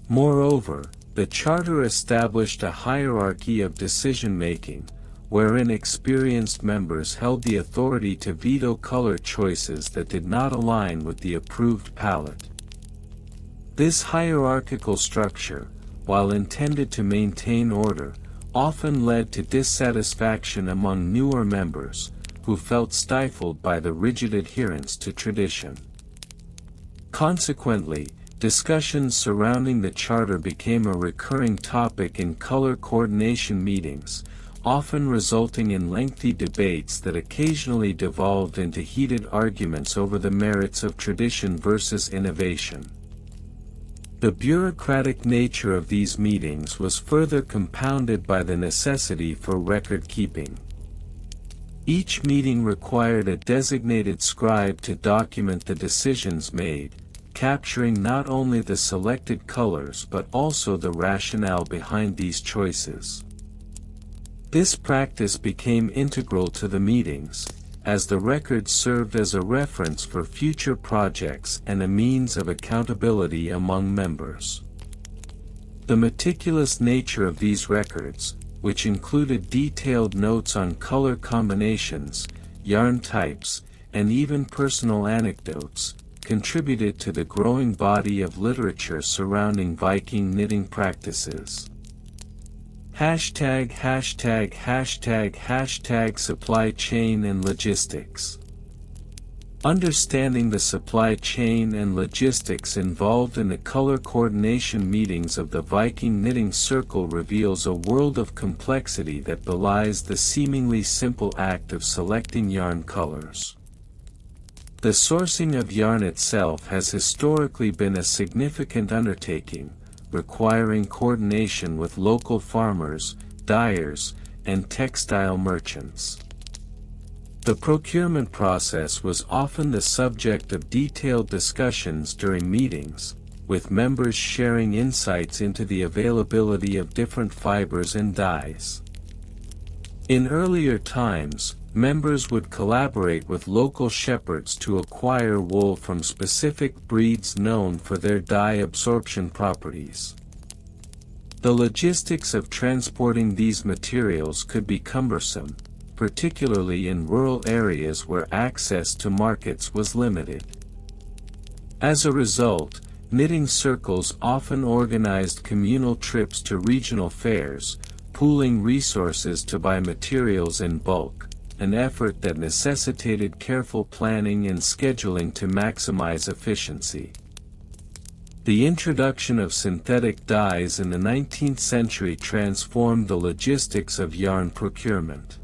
Moreover, the charter established a hierarchy of decision-making, wherein experienced members held the authority to veto color choices that did not align with the approved palette. This hierarchical structure, while intended to maintain order, often led to dissatisfaction among newer members, who felt stifled by the rigid adherence to tradition. Consequently, discussions surrounding the charter became a recurring topic in color coordination meetings, often resulting in lengthy debates that occasionally devolved into heated arguments over the merits of tradition versus innovation. The bureaucratic nature of these meetings was further compounded by the necessity for record-keeping. Each meeting required a designated scribe to document the decisions made, capturing not only the selected colors but also the rationale behind these choices. This practice became integral to the meetings, as the record served as a reference for future projects and a means of accountability among members. The meticulous nature of these records, which included detailed notes on color combinations, yarn types, and even personal anecdotes, contributed to the growing body of literature surrounding Viking knitting practices. ##### Supply chain and logistics. Understanding the supply chain and logistics involved in the color coordination meetings of the Viking Knitting Circle reveals a world of complexity that belies the seemingly simple act of selecting yarn colors. The sourcing of yarn itself has historically been a significant undertaking, requiring coordination with local farmers, dyers, and textile merchants. The procurement process was often the subject of detailed discussions during meetings, with members sharing insights into the availability of different fibers and dyes. In earlier times, members would collaborate with local shepherds to acquire wool from specific breeds known for their dye absorption properties. The logistics of transporting these materials could be cumbersome, particularly in rural areas where access to markets was limited. As a result, knitting circles often organized communal trips to regional fairs, pooling resources to buy materials in bulk, an effort that necessitated careful planning and scheduling to maximize efficiency. The introduction of synthetic dyes in the 19th century transformed the logistics of yarn procurement.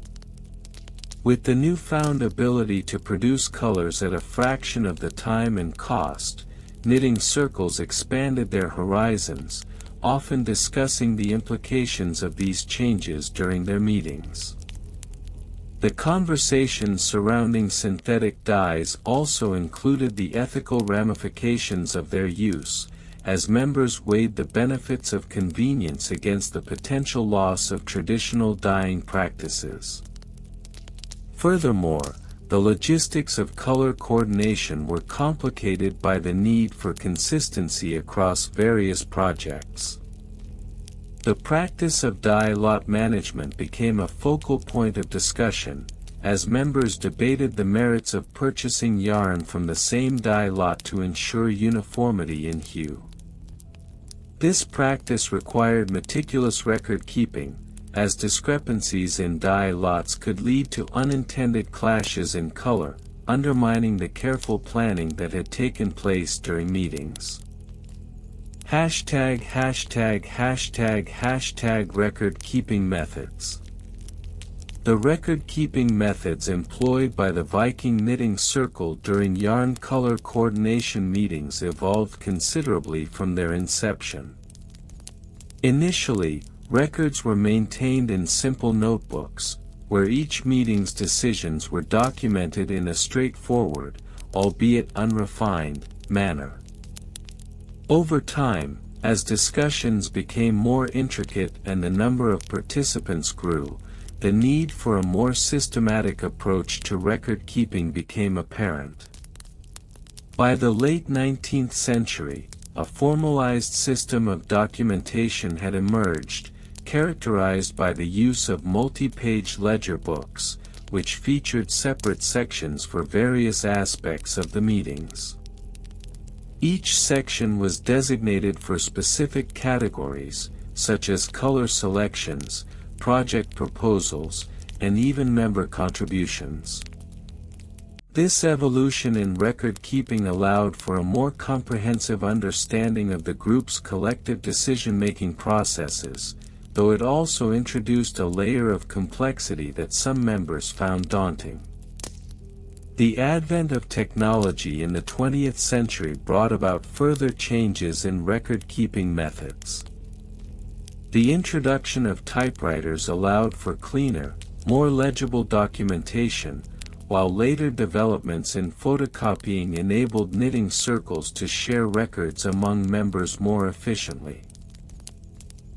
With the newfound ability to produce colors at a fraction of the time and cost, knitting circles expanded their horizons, often discussing the implications of these changes during their meetings. The conversations surrounding synthetic dyes also included the ethical ramifications of their use, as members weighed the benefits of convenience against the potential loss of traditional dyeing practices. Furthermore, the logistics of color coordination were complicated by the need for consistency across various projects. The practice of dye lot management became a focal point of discussion, as members debated the merits of purchasing yarn from the same dye lot to ensure uniformity in hue. This practice required meticulous record-keeping, as discrepancies in dye lots could lead to unintended clashes in color, undermining the careful planning that had taken place during meetings. Record-keeping methods. The record-keeping methods employed by the Viking knitting circle during yarn color coordination meetings evolved considerably from their inception. Initially, records were maintained in simple notebooks, where each meeting's decisions were documented in a straightforward, albeit unrefined, manner. Over time, as discussions became more intricate and the number of participants grew, the need for a more systematic approach to record-keeping became apparent. By the late 19th century, a formalized system of documentation had emerged, characterized by the use of multi-page ledger books, which featured separate sections for various aspects of the meetings. Each section was designated for specific categories, such as color selections, project proposals, and even member contributions. This evolution in record-keeping allowed for a more comprehensive understanding of the group's collective decision-making processes, though it also introduced a layer of complexity that some members found daunting. The advent of technology in the 20th century brought about further changes in record-keeping methods. The introduction of typewriters allowed for cleaner, more legible documentation, while later developments in photocopying enabled knitting circles to share records among members more efficiently.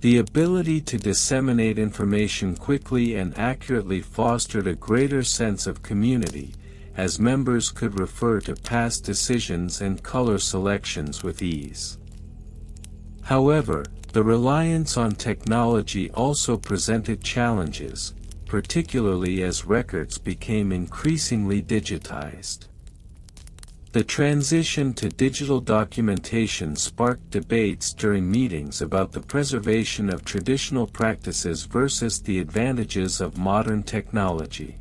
The ability to disseminate information quickly and accurately fostered a greater sense of community, as members could refer to past decisions and color selections with ease. However, the reliance on technology also presented challenges, particularly as records became increasingly digitized. The transition to digital documentation sparked debates during meetings about the preservation of traditional practices versus the advantages of modern technology.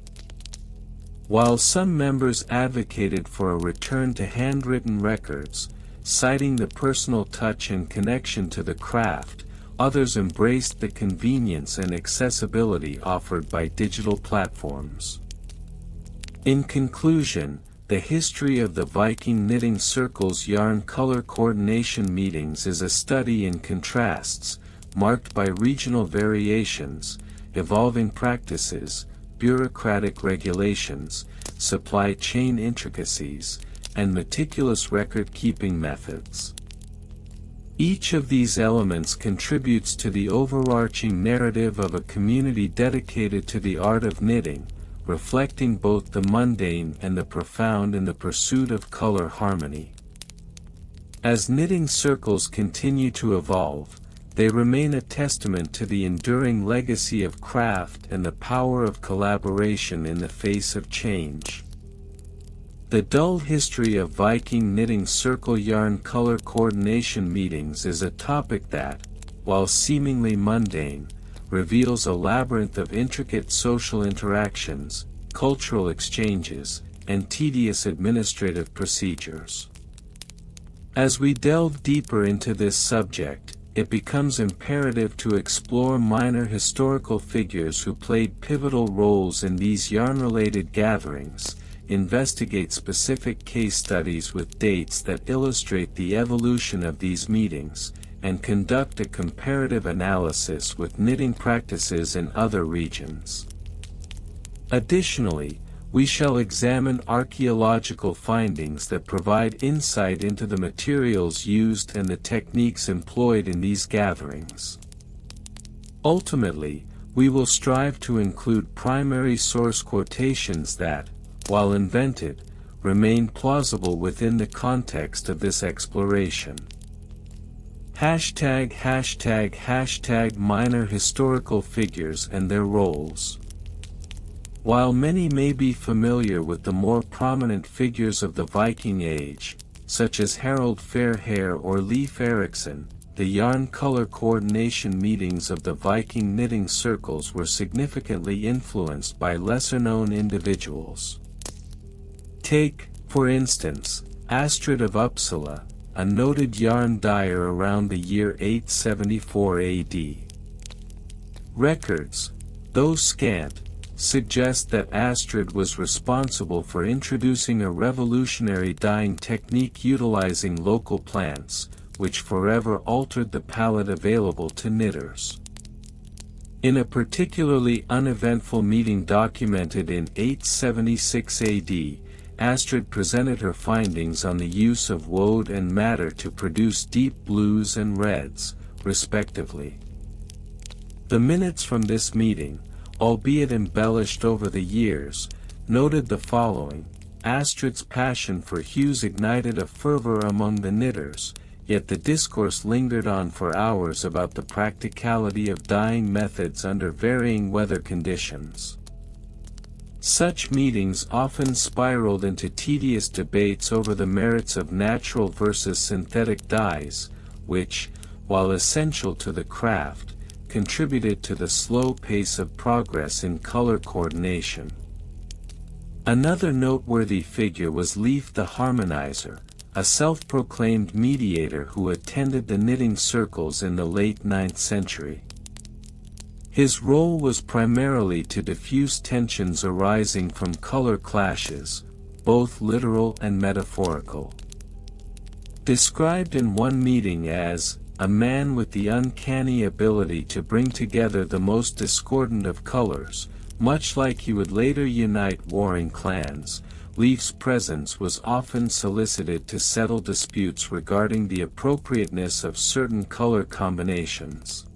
While some members advocated for a return to handwritten records, citing the personal touch and connection to the craft, others embraced the convenience and accessibility offered by digital platforms. In conclusion, The history of the Viking knitting circle's yarn color coordination meetings is a study in contrasts, marked by regional variations, evolving practices, bureaucratic regulations, supply chain intricacies, and meticulous record-keeping methods. Each of these elements contributes to the overarching narrative of a community dedicated to the art of knitting, reflecting both the mundane and the profound in the pursuit of color harmony. As knitting circles continue to evolve, they remain a testament to the enduring legacy of craft and the power of collaboration in the face of change. The dull history of Viking knitting circle yarn color coordination meetings is a topic that, while seemingly mundane, reveals a labyrinth of intricate social interactions, cultural exchanges, and tedious administrative procedures. As we delve deeper into this subject, it becomes imperative to explore minor historical figures who played pivotal roles in these yarn-related gatherings, investigate specific case studies with dates that illustrate the evolution of these meetings, and conduct a comparative analysis with knitting practices in other regions. Additionally, we shall examine archaeological findings that provide insight into the materials used and the techniques employed in these gatherings. Ultimately, we will strive to include primary source quotations that, while invented, remain plausible within the context of this exploration. ### minor historical figures and their roles. While many may be familiar with the more prominent figures of the Viking Age, such as Harald Fairhair or Leif Erikson, the yarn color coordination meetings of the Viking knitting circles were significantly influenced by lesser-known individuals. Take, for instance, Astrid of Uppsala, a noted yarn dyer around the year 874 AD. Records, though scant, suggest that Astrid was responsible for introducing a revolutionary dyeing technique utilizing local plants, which forever altered the palette available to knitters. In a particularly uneventful meeting documented in 876 AD, Astrid presented her findings on the use of woad and madder to produce deep blues and reds, respectively. The minutes from this meeting, albeit embellished over the years, noted the following: Astrid's passion for hues ignited a fervor among the knitters, yet the discourse lingered on for hours about the practicality of dyeing methods under varying weather conditions. Such meetings often spiraled into tedious debates over the merits of natural versus synthetic dyes, which, while essential to the craft, contributed to the slow pace of progress in color coordination. Another noteworthy figure was Leif the Harmonizer, a self-proclaimed mediator who attended the knitting circles in the late 9th century. His role was primarily to diffuse tensions arising from color clashes, both literal and metaphorical. Described in one meeting as a man with the uncanny ability to bring together the most discordant of colors, much like he would later unite warring clans, Leif's presence was often solicited to settle disputes regarding the appropriateness of certain color combinations.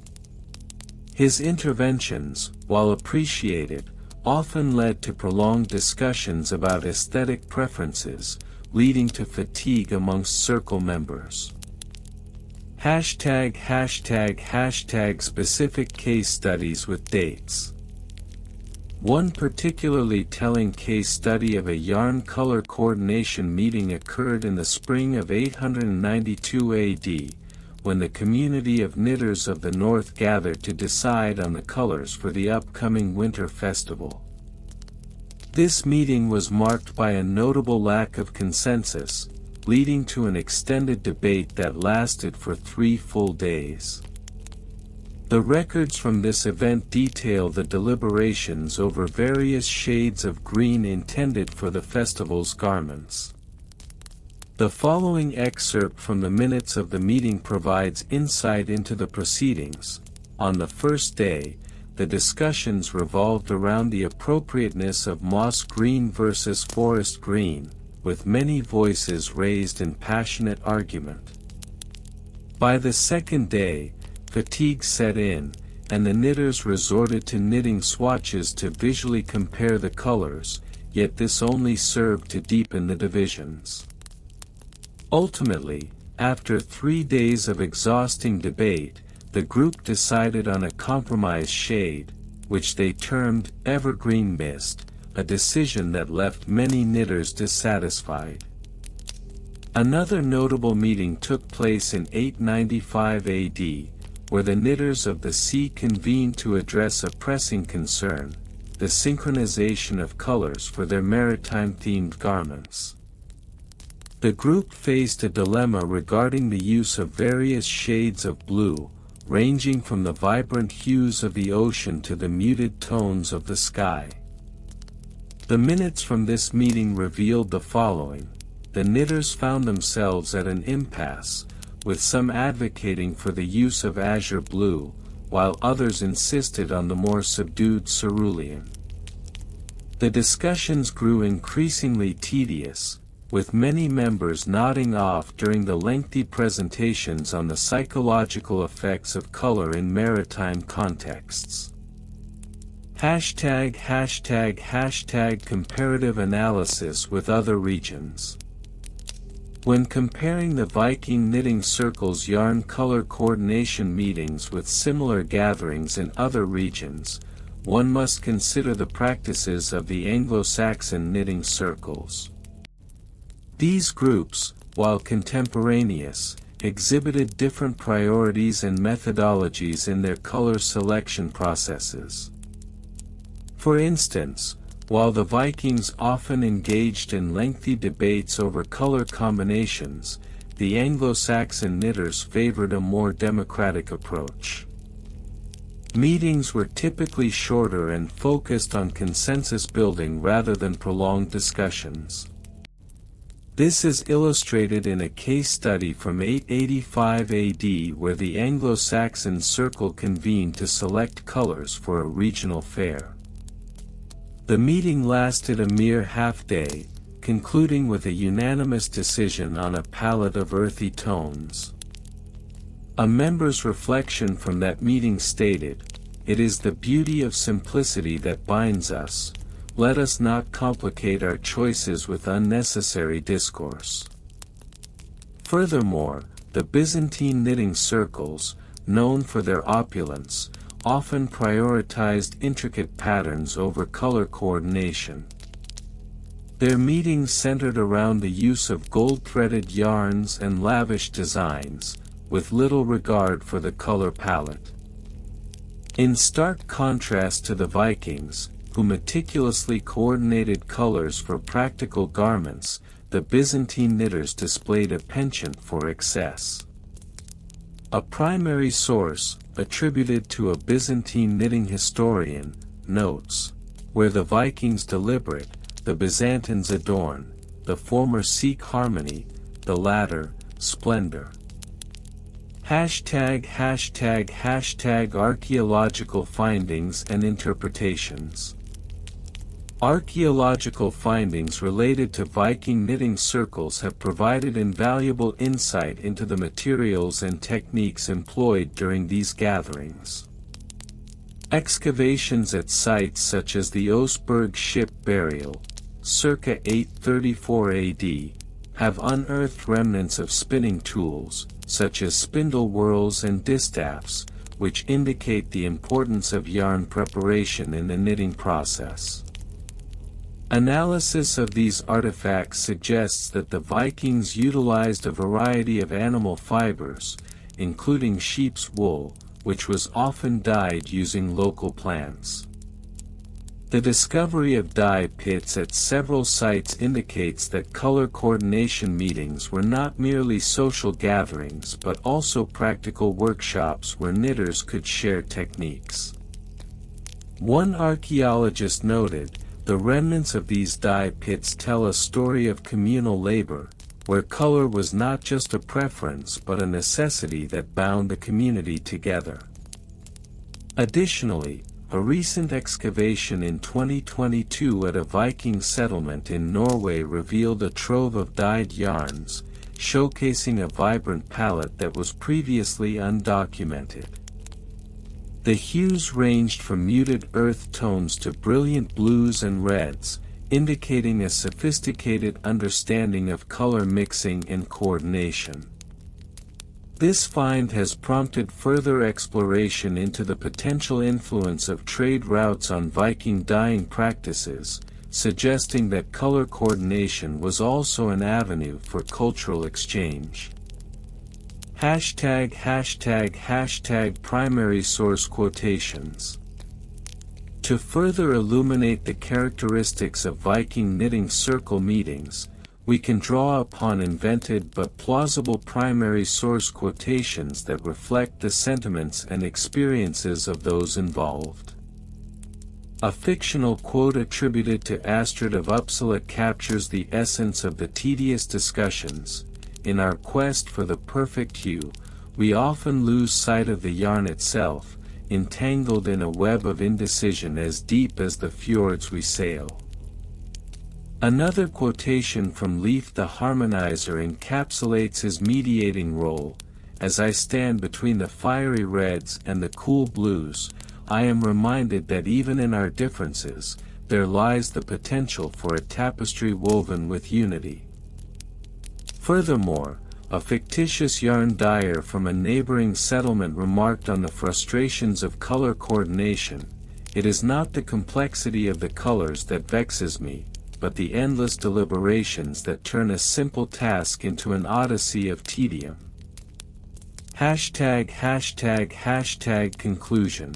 His interventions, while appreciated, often led to prolonged discussions about aesthetic preferences, leading to fatigue amongst circle members. ### specific case studies with dates. One particularly telling case study of a yarn color coordination meeting occurred in the spring of 892 AD, when the community of knitters of the north gathered to decide on the colors for the upcoming winter festival. This meeting was marked by a notable lack of consensus, leading to an extended debate that lasted for 3 full days. The records from this event detail the deliberations over various shades of green intended for the festival's garments. The following excerpt from the minutes of the meeting provides insight into the proceedings. On the first day, the discussions revolved around the appropriateness of moss green versus forest green, with many voices raised in passionate argument. By the second day, fatigue set in, and the knitters resorted to knitting swatches to visually compare the colors, yet this only served to deepen the divisions. Ultimately, after 3 days of exhausting debate, the group decided on a compromise shade, which they termed Evergreen Mist, a decision that left many knitters dissatisfied. Another notable meeting took place in 895 AD, where the knitters of the sea convened to address a pressing concern: the synchronization of colors for their maritime-themed garments. The group faced a dilemma regarding the use of various shades of blue, ranging from the vibrant hues of the ocean to the muted tones of the sky. The minutes from this meeting revealed the following: the knitters found themselves at an impasse, with some advocating for the use of azure blue, while others insisted on the more subdued cerulean. The discussions grew increasingly tedious, with many members nodding off during the lengthy presentations on the psychological effects of color in maritime contexts. #comparative analysis with other regions. When comparing the Viking knitting circle's yarn color coordination meetings with similar gatherings in other regions, one must consider the practices of the Anglo-Saxon knitting circles. These groups, while contemporaneous, exhibited different priorities and methodologies in their color selection processes. For instance, while the Vikings often engaged in lengthy debates over color combinations, the Anglo-Saxon knitters favored a more democratic approach. Meetings were typically shorter and focused on consensus building rather than prolonged discussions. This is illustrated in a case study from 885 AD where the Anglo-Saxon circle convened to select colors for a regional fair. The meeting lasted a mere half-day, concluding with a unanimous decision on a palette of earthy tones. A member's reflection from that meeting stated, "It is the beauty of simplicity that binds us. Let us not complicate our choices with unnecessary discourse." Furthermore, the Byzantine knitting circles, known for their opulence, often prioritized intricate patterns over color coordination. Their meetings centered around the use of gold-threaded yarns and lavish designs, with little regard for the color palette. In stark contrast to the Vikings, who meticulously coordinated colors for practical garments, the Byzantine knitters displayed a penchant for excess. A primary source, attributed to a Byzantine knitting historian, notes, "Where the Vikings deliberate, the Byzantines adorn, the former seek harmony, the latter, splendor." Archaeological findings and interpretations. Archaeological findings related to Viking knitting circles have provided invaluable insight into the materials and techniques employed during these gatherings. Excavations at sites such as the Oseberg ship burial, circa 834 AD, have unearthed remnants of spinning tools, such as spindle whorls and distaffs, which indicate the importance of yarn preparation in the knitting process. Analysis of these artifacts suggests that the Vikings utilized a variety of animal fibers, including sheep's wool, which was often dyed using local plants. The discovery of dye pits at several sites indicates that color coordination meetings were not merely social gatherings but also practical workshops where knitters could share techniques. One archaeologist noted, "The remnants of these dye pits tell a story of communal labor, where color was not just a preference but a necessity that bound the community together." Additionally, a recent excavation in 2022 at a Viking settlement in Norway revealed a trove of dyed yarns, showcasing a vibrant palette that was previously undocumented. The hues ranged from muted earth tones to brilliant blues and reds, indicating a sophisticated understanding of color mixing and coordination. This find has prompted further exploration into the potential influence of trade routes on Viking dyeing practices, suggesting that color coordination was also an avenue for cultural exchange. ###primary source quotations. To further illuminate the characteristics of Viking knitting circle meetings, we can draw upon invented but plausible primary source quotations that reflect the sentiments and experiences of those involved. A fictional quote attributed to Astrid of Uppsala captures the essence of the tedious discussions. "In our quest for the perfect hue, we often lose sight of the yarn itself, entangled in a web of indecision as deep as the fjords we sail." Another quotation from Leif the Harmonizer encapsulates his mediating role. "As I stand between the fiery reds and the cool blues, I am reminded that even in our differences, there lies the potential for a tapestry woven with unity." Furthermore, a fictitious yarn dyer from a neighboring settlement remarked on the frustrations of color coordination. "It is not the complexity of the colors that vexes me, but the endless deliberations that turn a simple task into an odyssey of tedium." ###conclusion.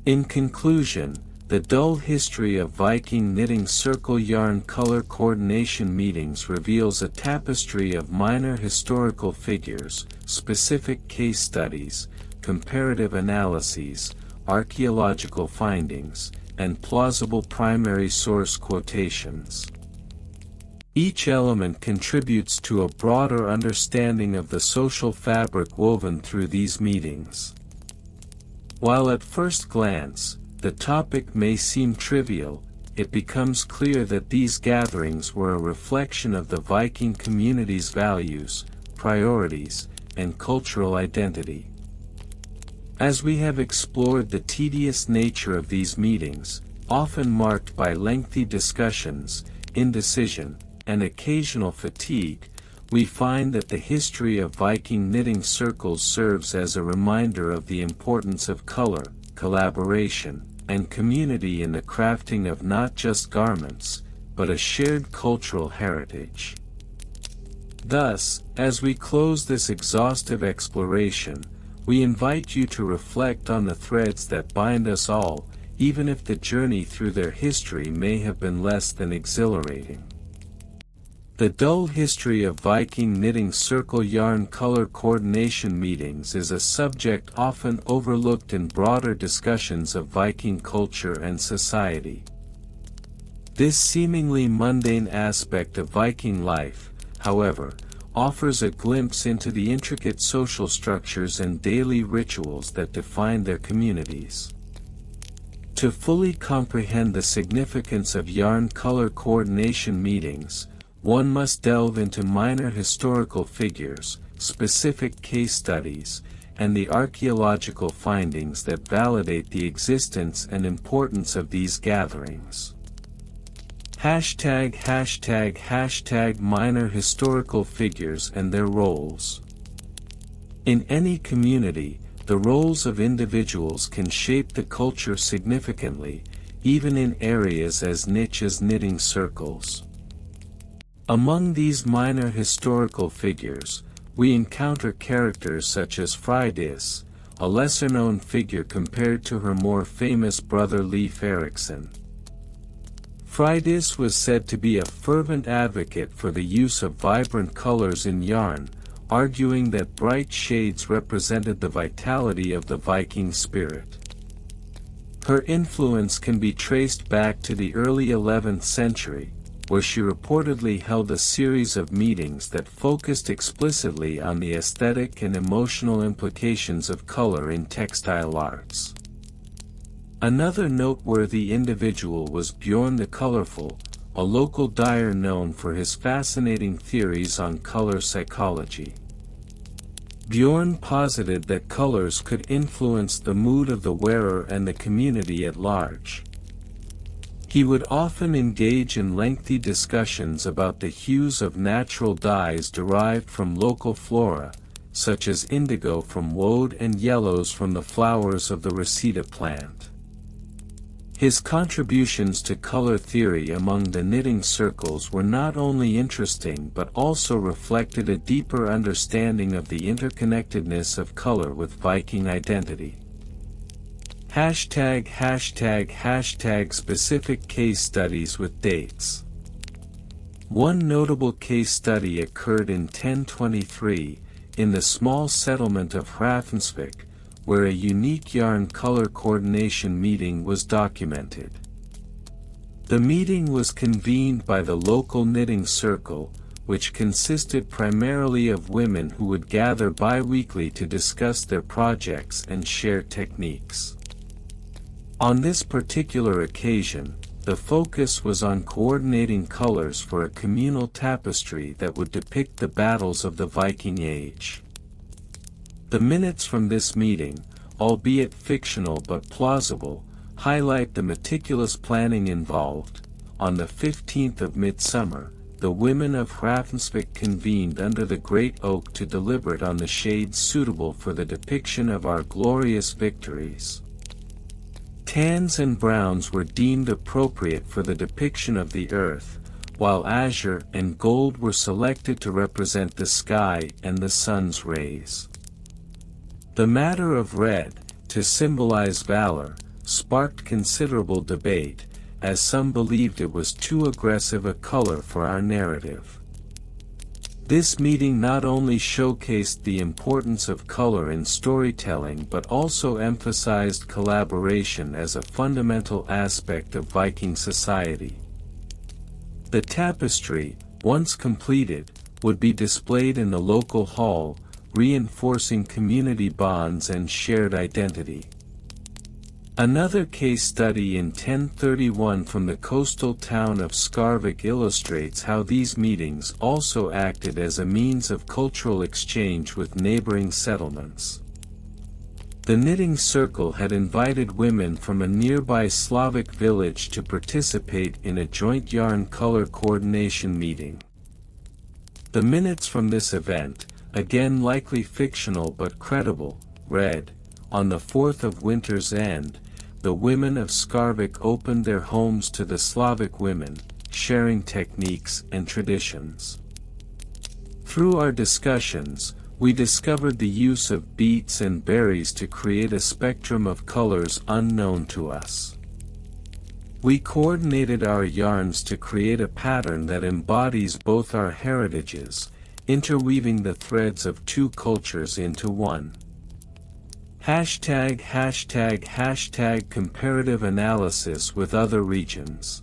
In conclusion, the dull history of Viking knitting circle yarn color coordination meetings reveals a tapestry of minor historical figures, specific case studies, comparative analyses, archaeological findings, and plausible primary source quotations. Each element contributes to a broader understanding of the social fabric woven through these meetings. While at first glance, the topic may seem trivial, it becomes clear that these gatherings were a reflection of the Viking community's values, priorities, and cultural identity. As we have explored the tedious nature of these meetings, often marked by lengthy discussions, indecision, and occasional fatigue, we find that the history of Viking knitting circles serves as a reminder of the importance of color, collaboration, and community in the crafting of not just garments, but a shared cultural heritage. Thus, as we close this exhaustive exploration, we invite you to reflect on the threads that bind us all, even if the journey through their history may have been less than exhilarating. The dull history of Viking knitting circle yarn color coordination meetings is a subject often overlooked in broader discussions of Viking culture and society. This seemingly mundane aspect of Viking life, however, offers a glimpse into the intricate social structures and daily rituals that define their communities. To fully comprehend the significance of yarn color coordination meetings, one must delve into minor historical figures, specific case studies, and the archaeological findings that validate the existence and importance of these gatherings. ###minor historical figures and their roles. In any community, the roles of individuals can shape the culture significantly, even in areas as niche as knitting circles. Among these minor historical figures, we encounter characters such as Freydis, a lesser-known figure compared to her more famous brother Leif Erikson. Freydis was said to be a fervent advocate for the use of vibrant colors in yarn, arguing that bright shades represented the vitality of the Viking spirit. Her influence can be traced back to the early 11th century, where she reportedly held a series of meetings that focused explicitly on the aesthetic and emotional implications of color in textile arts. Another noteworthy individual was Bjorn the Colorful, a local dyer known for his fascinating theories on color psychology. Bjorn posited that colors could influence the mood of the wearer and the community at large. He would often engage in lengthy discussions about the hues of natural dyes derived from local flora, such as indigo from woad and yellows from the flowers of the Reseda plant. His contributions to color theory among the knitting circles were not only interesting but also reflected a deeper understanding of the interconnectedness of color with Viking identity. ### Specific case studies with dates. One notable case study occurred in 1023, in the small settlement of Hrafnsvik, where a unique yarn color coordination meeting was documented. The meeting was convened by the local knitting circle, which consisted primarily of women who would gather bi-weekly to discuss their projects and share techniques. On this particular occasion, the focus was on coordinating colors for a communal tapestry that would depict the battles of the Viking Age. The minutes from this meeting, albeit fictional but plausible, highlight the meticulous planning involved. On the 15th of midsummer, the women of Hrafnsvik convened under the great oak to deliberate on the shades suitable for the depiction of our glorious victories. Tans and browns were deemed appropriate for the depiction of the earth, while azure and gold were selected to represent the sky and the sun's rays. The matter of red, to symbolize valor, sparked considerable debate, as some believed it was too aggressive a color for our narrative. This meeting not only showcased the importance of color in storytelling but also emphasized collaboration as a fundamental aspect of Viking society. The tapestry, once completed, would be displayed in the local hall, reinforcing community bonds and shared identity. Another case study in 1031 from the coastal town of Skarvik illustrates how these meetings also acted as a means of cultural exchange with neighboring settlements. The knitting circle had invited women from a nearby Slavic village to participate in a joint yarn color coordination meeting. The minutes from this event, again likely fictional but credible, read, "On the 4th of winter's end, the women of Skarvik opened their homes to the Slavic women, sharing techniques and traditions. Through our discussions, we discovered the use of beets and berries to create a spectrum of colors unknown to us. We coordinated our yarns to create a pattern that embodies both our heritages, interweaving the threads of two cultures into one." ### Comparative analysis with other regions.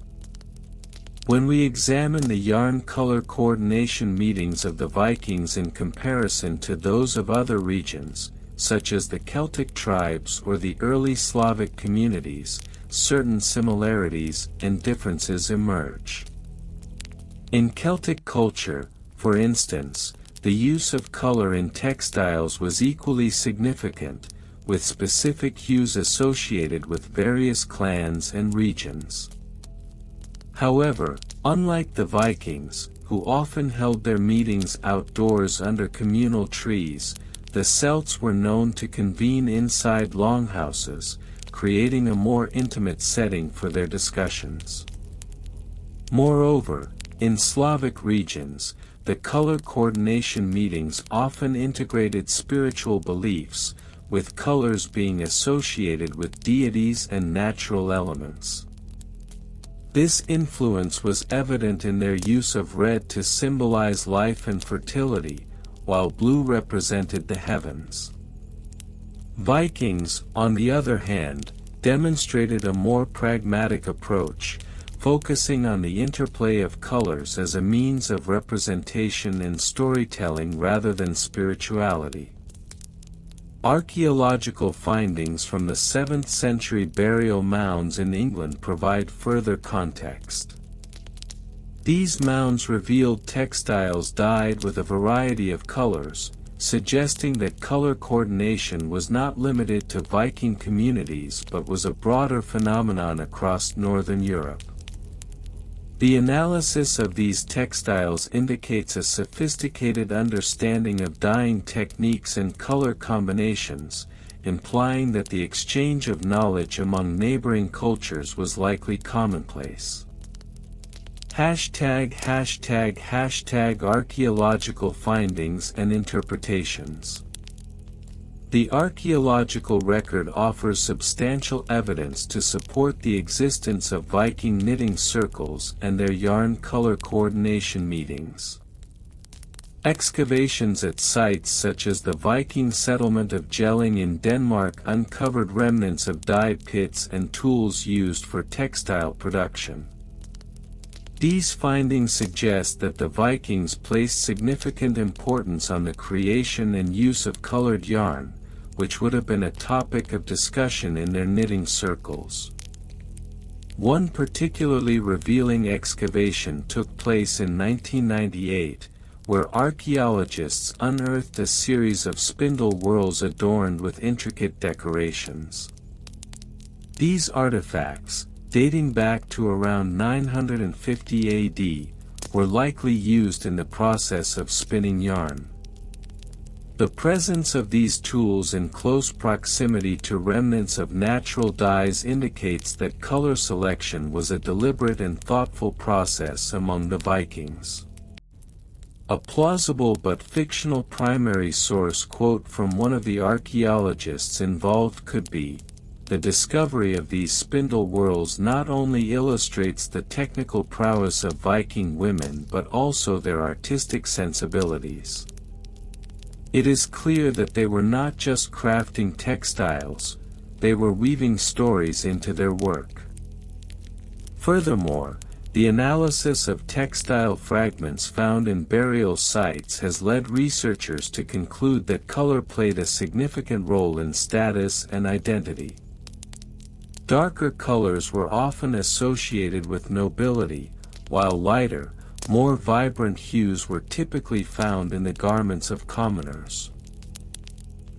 When we examine the yarn color coordination meetings of the Vikings in comparison to those of other regions, such as the Celtic tribes or the early Slavic communities, certain similarities and differences emerge. In Celtic culture, for instance, the use of color in textiles was equally significant, with specific hues associated with various clans and regions. However, unlike the Vikings, who often held their meetings outdoors under communal trees, the Celts were known to convene inside longhouses, creating a more intimate setting for their discussions. Moreover, in Slavic regions, the color coordination meetings often integrated spiritual beliefs, with colors being associated with deities and natural elements. This influence was evident in their use of red to symbolize life and fertility, while blue represented the heavens. Vikings, on the other hand, demonstrated a more pragmatic approach, focusing on the interplay of colors as a means of representation and storytelling rather than spirituality. Archaeological findings from the 7th century burial mounds in England provide further context. These mounds revealed textiles dyed with a variety of colors, suggesting that color coordination was not limited to Viking communities but was a broader phenomenon across Northern Europe. The analysis of these textiles indicates a sophisticated understanding of dyeing techniques and color combinations, implying that the exchange of knowledge among neighboring cultures was likely commonplace. #Archaeological findings and interpretations. The archaeological record offers substantial evidence to support the existence of Viking knitting circles and their yarn color coordination meetings. Excavations at sites such as the Viking settlement of Jelling in Denmark uncovered remnants of dye pits and tools used for textile production. These findings suggest that the Vikings placed significant importance on the creation and use of colored yarn, which would have been a topic of discussion in their knitting circles. One particularly revealing excavation took place in 1998, where archaeologists unearthed a series of spindle whorls adorned with intricate decorations. These artifacts, dating back to around 950 AD, were likely used in the process of spinning yarn. The presence of these tools in close proximity to remnants of natural dyes indicates that color selection was a deliberate and thoughtful process among the Vikings. A plausible but fictional primary source quote from one of the archaeologists involved could be, "The discovery of these spindle whorls not only illustrates the technical prowess of Viking women but also their artistic sensibilities. It is clear that they were not just crafting textiles, they were weaving stories into their work." Furthermore, the analysis of textile fragments found in burial sites has led researchers to conclude that color played a significant role in status and identity. Darker colors were often associated with nobility, while lighter, more vibrant hues were typically found in the garments of commoners.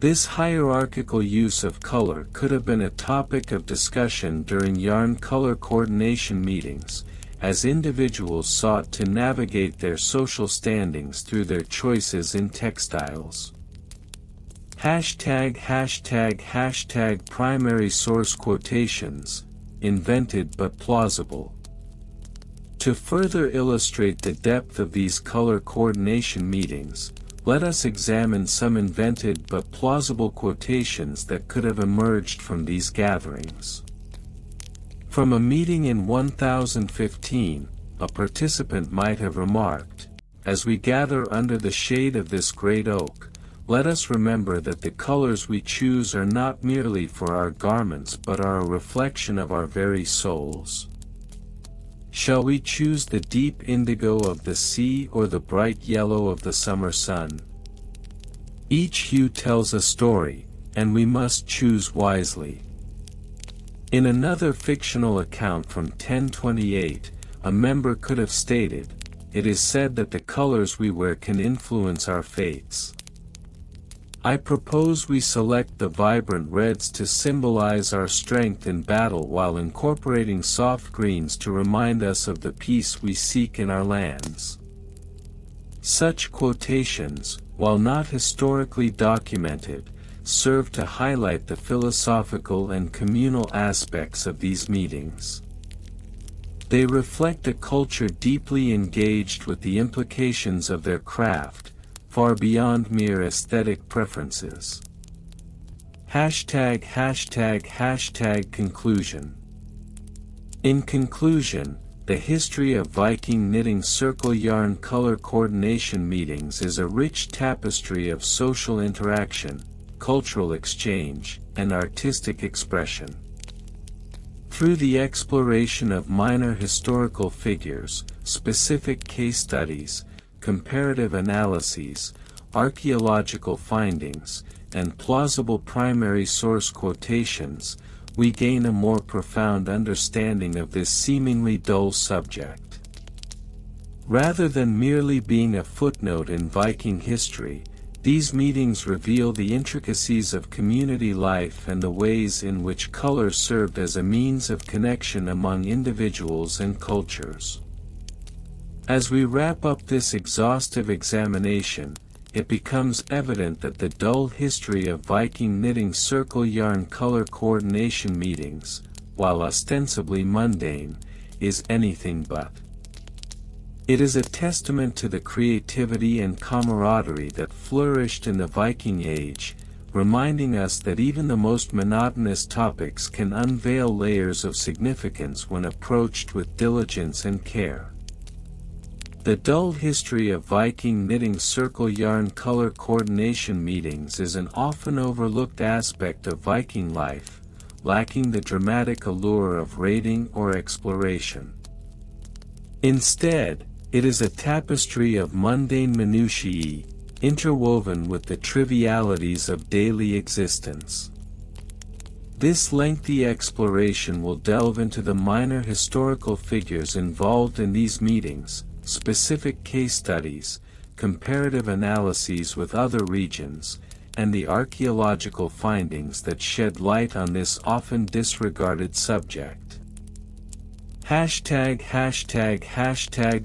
This hierarchical use of color could have been a topic of discussion during yarn color coordination meetings, as individuals sought to navigate their social standings through their choices in textiles. Primary source quotations, invented but plausible. To further illustrate the depth of these color coordination meetings, let us examine some invented but plausible quotations that could have emerged from these gatherings. From a meeting in 1015, a participant might have remarked, "As we gather under the shade of this great oak, let us remember that the colors we choose are not merely for our garments but are a reflection of our very souls. Shall we choose the deep indigo of the sea or the bright yellow of the summer sun? Each hue tells a story, and we must choose wisely." In another fictional account from 1028, a member could have stated, "It is said that the colors we wear can influence our fates. I propose we select the vibrant reds to symbolize our strength in battle while incorporating soft greens to remind us of the peace we seek in our lands." Such quotations, while not historically documented, serve to highlight the philosophical and communal aspects of these meetings. They reflect a culture deeply engaged with the implications of their craft, far beyond mere aesthetic preferences. Conclusion. In conclusion, the history of Viking knitting circle yarn color coordination meetings is a rich tapestry of social interaction, cultural exchange, and artistic expression. Through the exploration of minor historical figures, specific case studies, comparative analyses, archaeological findings, and plausible primary source quotations, we gain a more profound understanding of this seemingly dull subject. Rather than merely being a footnote in Viking history, these meetings reveal the intricacies of community life and the ways in which color served as a means of connection among individuals and cultures. As we wrap up this exhaustive examination, it becomes evident that the dull history of Viking knitting circle yarn color coordination meetings, while ostensibly mundane, is anything but. It is a testament to the creativity and camaraderie that flourished in the Viking Age, reminding us that even the most monotonous topics can unveil layers of significance when approached with diligence and care. The dull history of Viking knitting circle yarn color coordination meetings is an often overlooked aspect of Viking life, lacking the dramatic allure of raiding or exploration. Instead, it is a tapestry of mundane minutiae, interwoven with the trivialities of daily existence. This lengthy exploration will delve into the minor historical figures involved in these meetings, specific case studies, comparative analyses with other regions, and the archaeological findings that shed light on this often disregarded subject.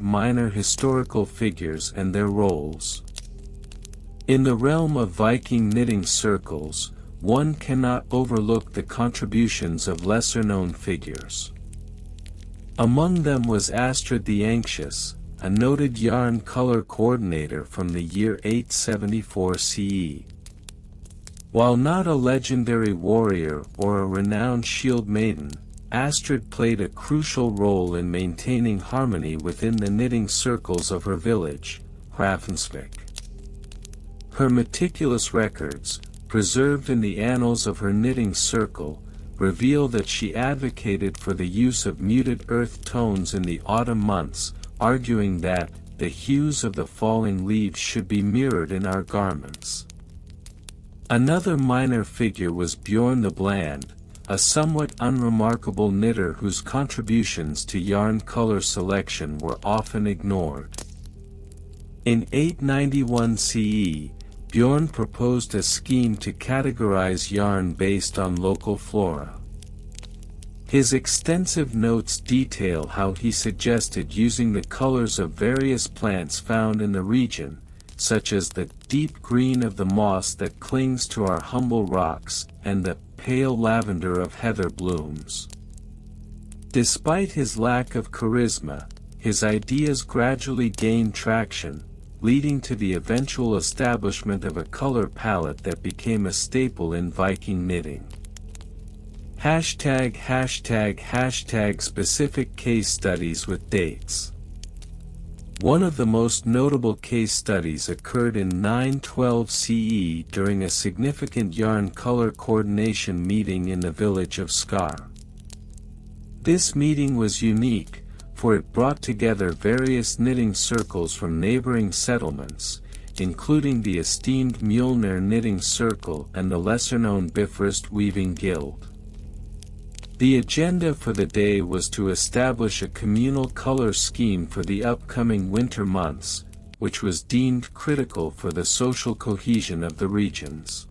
Minor historical figures and their roles. In the realm of Viking knitting circles, one cannot overlook the contributions of lesser-known figures. Among them was Astrid the Anxious, a noted yarn color coordinator from the year 874 CE. While not a legendary warrior or a renowned shield maiden, Astrid played a crucial role in maintaining harmony within the knitting circles of her village, Hrafnsvik. Her meticulous records, preserved in the annals of her knitting circle, reveal that she advocated for the use of muted earth tones in the autumn months, arguing that the hues of the falling leaves should be mirrored in our garments. Another minor figure was Bjorn the Bland, a somewhat unremarkable knitter whose contributions to yarn color selection were often ignored. In 891 CE, Bjorn proposed a scheme to categorize yarn based on local flora. His extensive notes detail how he suggested using the colors of various plants found in the region, such as the deep green of the moss that clings to our humble rocks, and the pale lavender of heather blooms. Despite his lack of charisma, his ideas gradually gained traction, leading to the eventual establishment of a color palette that became a staple in Viking knitting. Specific case studies with dates. One of the most notable case studies occurred in 912 CE during a significant yarn color coordination meeting in the village of Skar. This meeting was unique, for it brought together various knitting circles from neighboring settlements, including the esteemed Mjolnir Knitting Circle and the lesser-known Bifrost Weaving Guild. The agenda for the day was to establish a communal color scheme for the upcoming winter months, which was deemed critical for the social cohesion of the regions.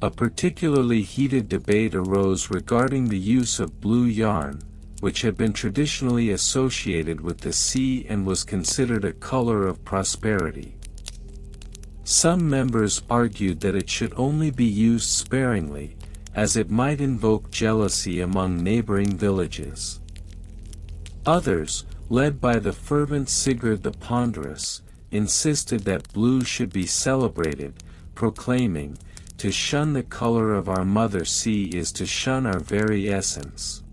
A particularly heated debate arose regarding the use of blue yarn, which had been traditionally associated with the sea and was considered a color of prosperity. Some members argued that it should only be used sparingly, as it might invoke jealousy among neighboring villages. Others, led by the fervent Sigurd the Ponderous, insisted that blue should be celebrated, proclaiming, to shun the color of our mother sea is to shun our very essence.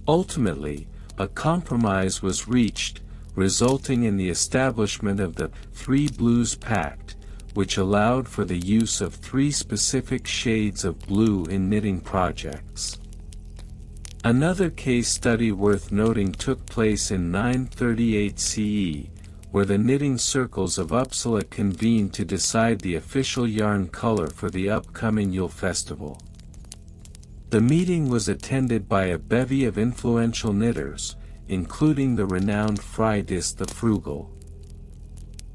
Ultimately, a compromise was reached, resulting in the establishment of the Three Blues Pact, which allowed for the use of 3 specific shades of blue in knitting projects. Another case study worth noting took place in 938 CE, where the knitting circles of Uppsala convened to decide the official yarn color for the upcoming Yule festival. The meeting was attended by a bevy of influential knitters, including the renowned Friedis the Frugal.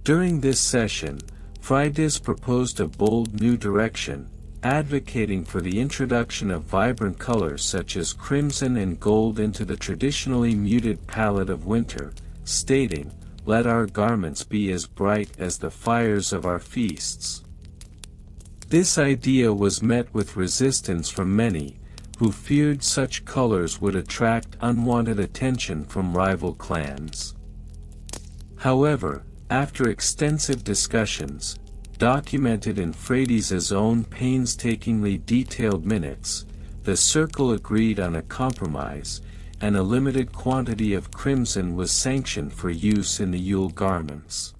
During this session, Friedis proposed a bold new direction, advocating for the introduction of vibrant colors such as crimson and gold into the traditionally muted palette of winter, stating, "Let our garments be as bright as the fires of our feasts." This idea was met with resistance from many, who feared such colors would attract unwanted attention from rival clans. However, after extensive discussions, documented in Friedis's own painstakingly detailed minutes, the circle agreed on a compromise, and a limited quantity of crimson was sanctioned for use in the Yule garments.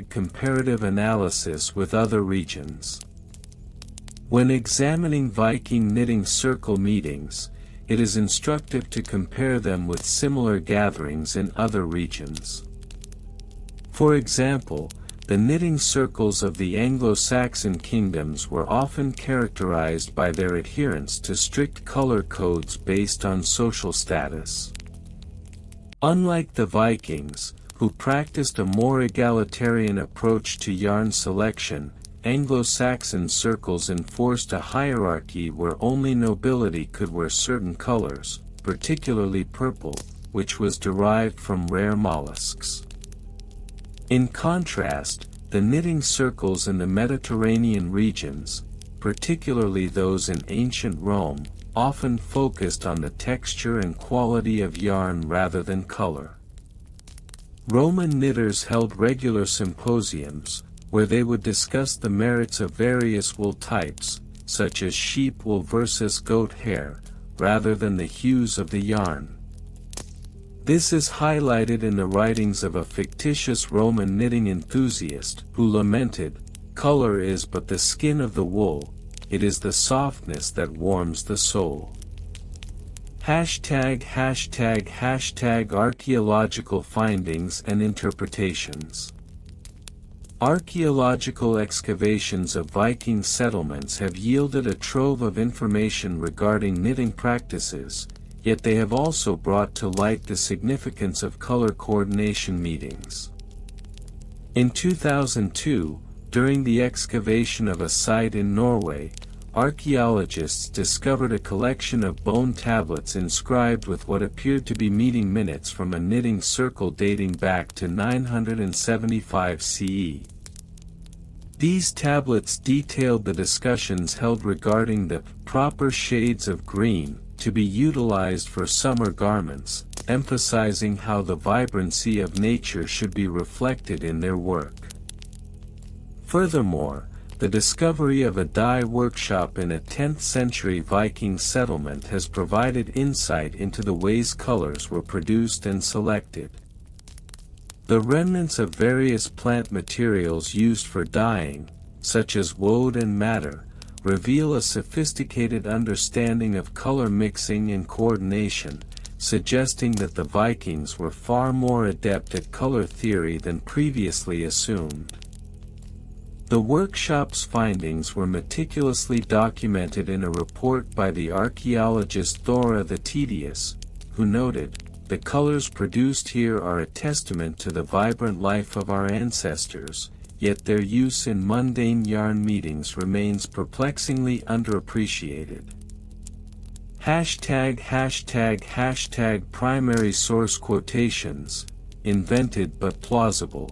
#comparative analysis with other regions. When examining Viking knitting circle meetings, it is instructive to compare them with similar gatherings in other regions. For example, the knitting circles of the Anglo-Saxon kingdoms were often characterized by their adherence to strict color codes based on social status. Unlike the Vikings, who practiced a more egalitarian approach to yarn selection, Anglo-Saxon circles enforced a hierarchy where only nobility could wear certain colors, particularly purple, which was derived from rare mollusks. In contrast, the knitting circles in the Mediterranean regions, particularly those in ancient Rome, often focused on the texture and quality of yarn rather than color. Roman knitters held regular symposiums, where they would discuss the merits of various wool types, such as sheep wool versus goat hair, rather than the hues of the yarn. This is highlighted in the writings of a fictitious Roman knitting enthusiast, who lamented, "Color is but the skin of the wool, it is the softness that warms the soul." Archaeological findings and interpretations. Archaeological excavations of Viking settlements have yielded a trove of information regarding knitting practices, yet they have also brought to light the significance of color coordination meetings. In 2002, during the excavation of a site in Norway, archaeologists discovered a collection of bone tablets inscribed with what appeared to be meeting minutes from a knitting circle dating back to 975 CE. These tablets detailed the discussions held regarding the proper shades of green to be utilized for summer garments, emphasizing how the vibrancy of nature should be reflected in their work. Furthermore, the discovery of a dye workshop in a 10th century Viking settlement has provided insight into the ways colors were produced and selected. The remnants of various plant materials used for dyeing, such as woad and madder, reveal a sophisticated understanding of color mixing and coordination, suggesting that the Vikings were far more adept at color theory than previously assumed. The workshop's findings were meticulously documented in a report by the archaeologist Thora the Tedious, who noted, "The colors produced here are a testament to the vibrant life of our ancestors, yet their use in mundane yarn meetings remains perplexingly underappreciated." Primary source quotations, invented but plausible.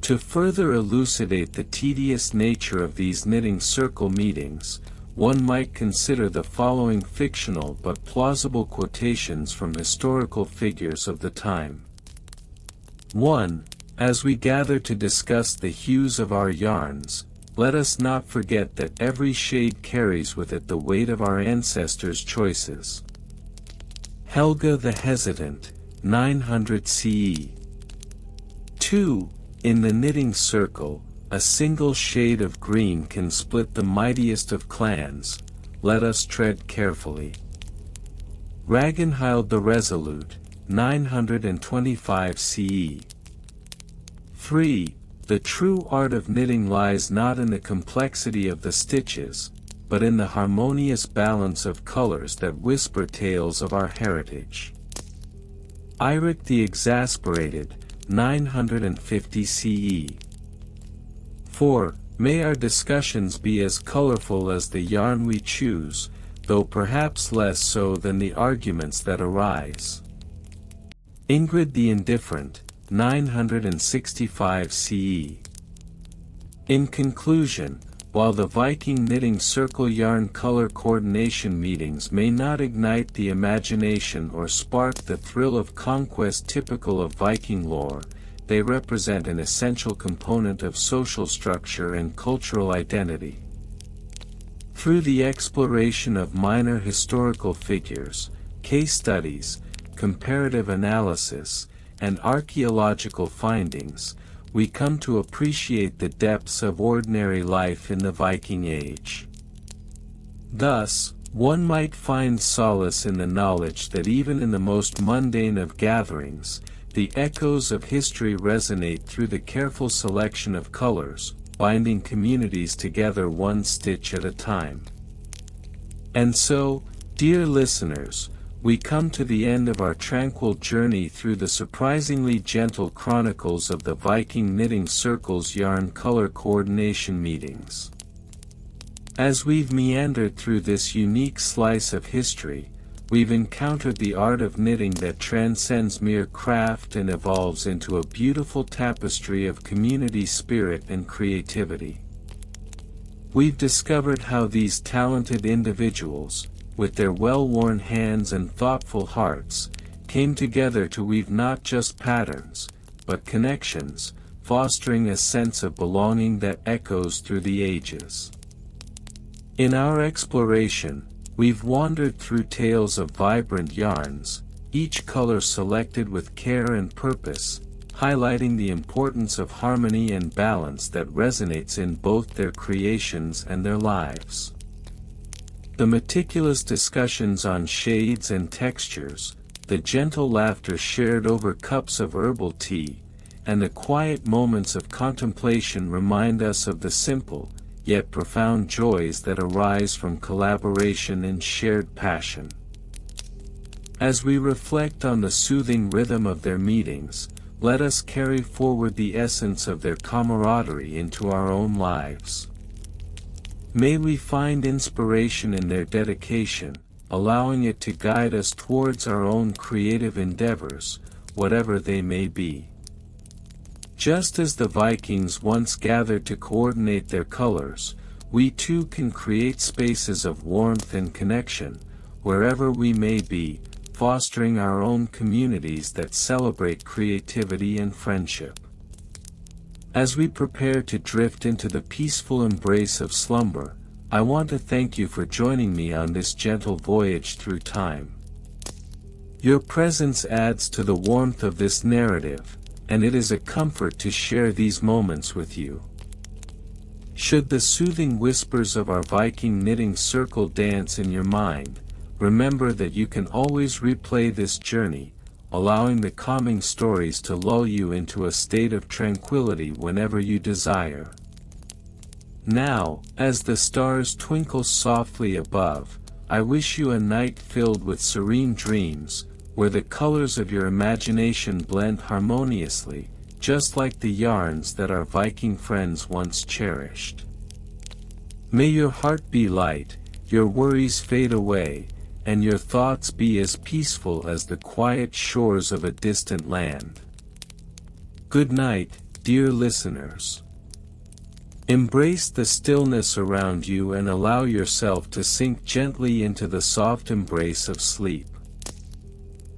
To further elucidate the tedious nature of these knitting circle meetings, one might consider the following fictional but plausible quotations from historical figures of the time. 1. As we gather to discuss the hues of our yarns, let us not forget that every shade carries with it the weight of our ancestors' choices. Helga the Hesitant, 900 CE. 2. In the knitting circle, a single shade of green can split the mightiest of clans. Let us tread carefully. Ragnhild the Resolute, 925 CE. 3. The true art of knitting lies not in the complexity of the stitches, but in the harmonious balance of colors that whisper tales of our heritage. Eirik the Exasperated, 950 CE. 4. May our discussions be as colorful as the yarn we choose, though perhaps less so than the arguments that arise. Ingrid the Indifferent, 965 CE. In conclusion, while the Viking Knitting Circle yarn color coordination meetings may not ignite the imagination or spark the thrill of conquest typical of Viking lore, they represent an essential component of social structure and cultural identity. Through the exploration of minor historical figures, case studies, comparative analysis, and archaeological findings, we come to appreciate the depths of ordinary life in the Viking Age. Thus, one might find solace in the knowledge that even in the most mundane of gatherings, the echoes of history resonate through the careful selection of colors, binding communities together one stitch at a time. And so, dear listeners, we come to the end of our tranquil journey through the surprisingly gentle chronicles of the Viking Knitting Circle's yarn color coordination meetings. As we've meandered through this unique slice of history, we've encountered the art of knitting that transcends mere craft and evolves into a beautiful tapestry of community spirit and creativity. We've discovered how these talented individuals, with their well-worn hands and thoughtful hearts, came together to weave not just patterns, but connections, fostering a sense of belonging that echoes through the ages. In our exploration, we've wandered through tales of vibrant yarns, each color selected with care and purpose, highlighting the importance of harmony and balance that resonates in both their creations and their lives. The meticulous discussions on shades and textures, the gentle laughter shared over cups of herbal tea, and the quiet moments of contemplation remind us of the simple, yet profound joys that arise from collaboration and shared passion. As we reflect on the soothing rhythm of their meetings, let us carry forward the essence of their camaraderie into our own lives. May we find inspiration in their dedication, allowing it to guide us towards our own creative endeavors, whatever they may be. Just as the Vikings once gathered to coordinate their colors, we too can create spaces of warmth and connection, wherever we may be, fostering our own communities that celebrate creativity and friendship. As we prepare to drift into the peaceful embrace of slumber, I want to thank you for joining me on this gentle voyage through time. Your presence adds to the warmth of this narrative, and it is a comfort to share these moments with you. Should the soothing whispers of our Viking Knitting Circle dance in your mind, remember that you can always replay this journey, allowing the calming stories to lull you into a state of tranquility whenever you desire. Now, as the stars twinkle softly above, I wish you a night filled with serene dreams, where the colors of your imagination blend harmoniously, just like the yarns that our Viking friends once cherished. May your heart be light, your worries fade away, and your thoughts be as peaceful as the quiet shores of a distant land. Good night, dear listeners. Embrace the stillness around you and allow yourself to sink gently into the soft embrace of sleep.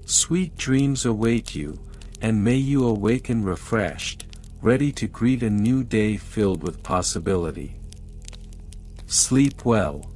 Sweet dreams await you, and may you awaken refreshed, ready to greet a new day filled with possibility. Sleep well.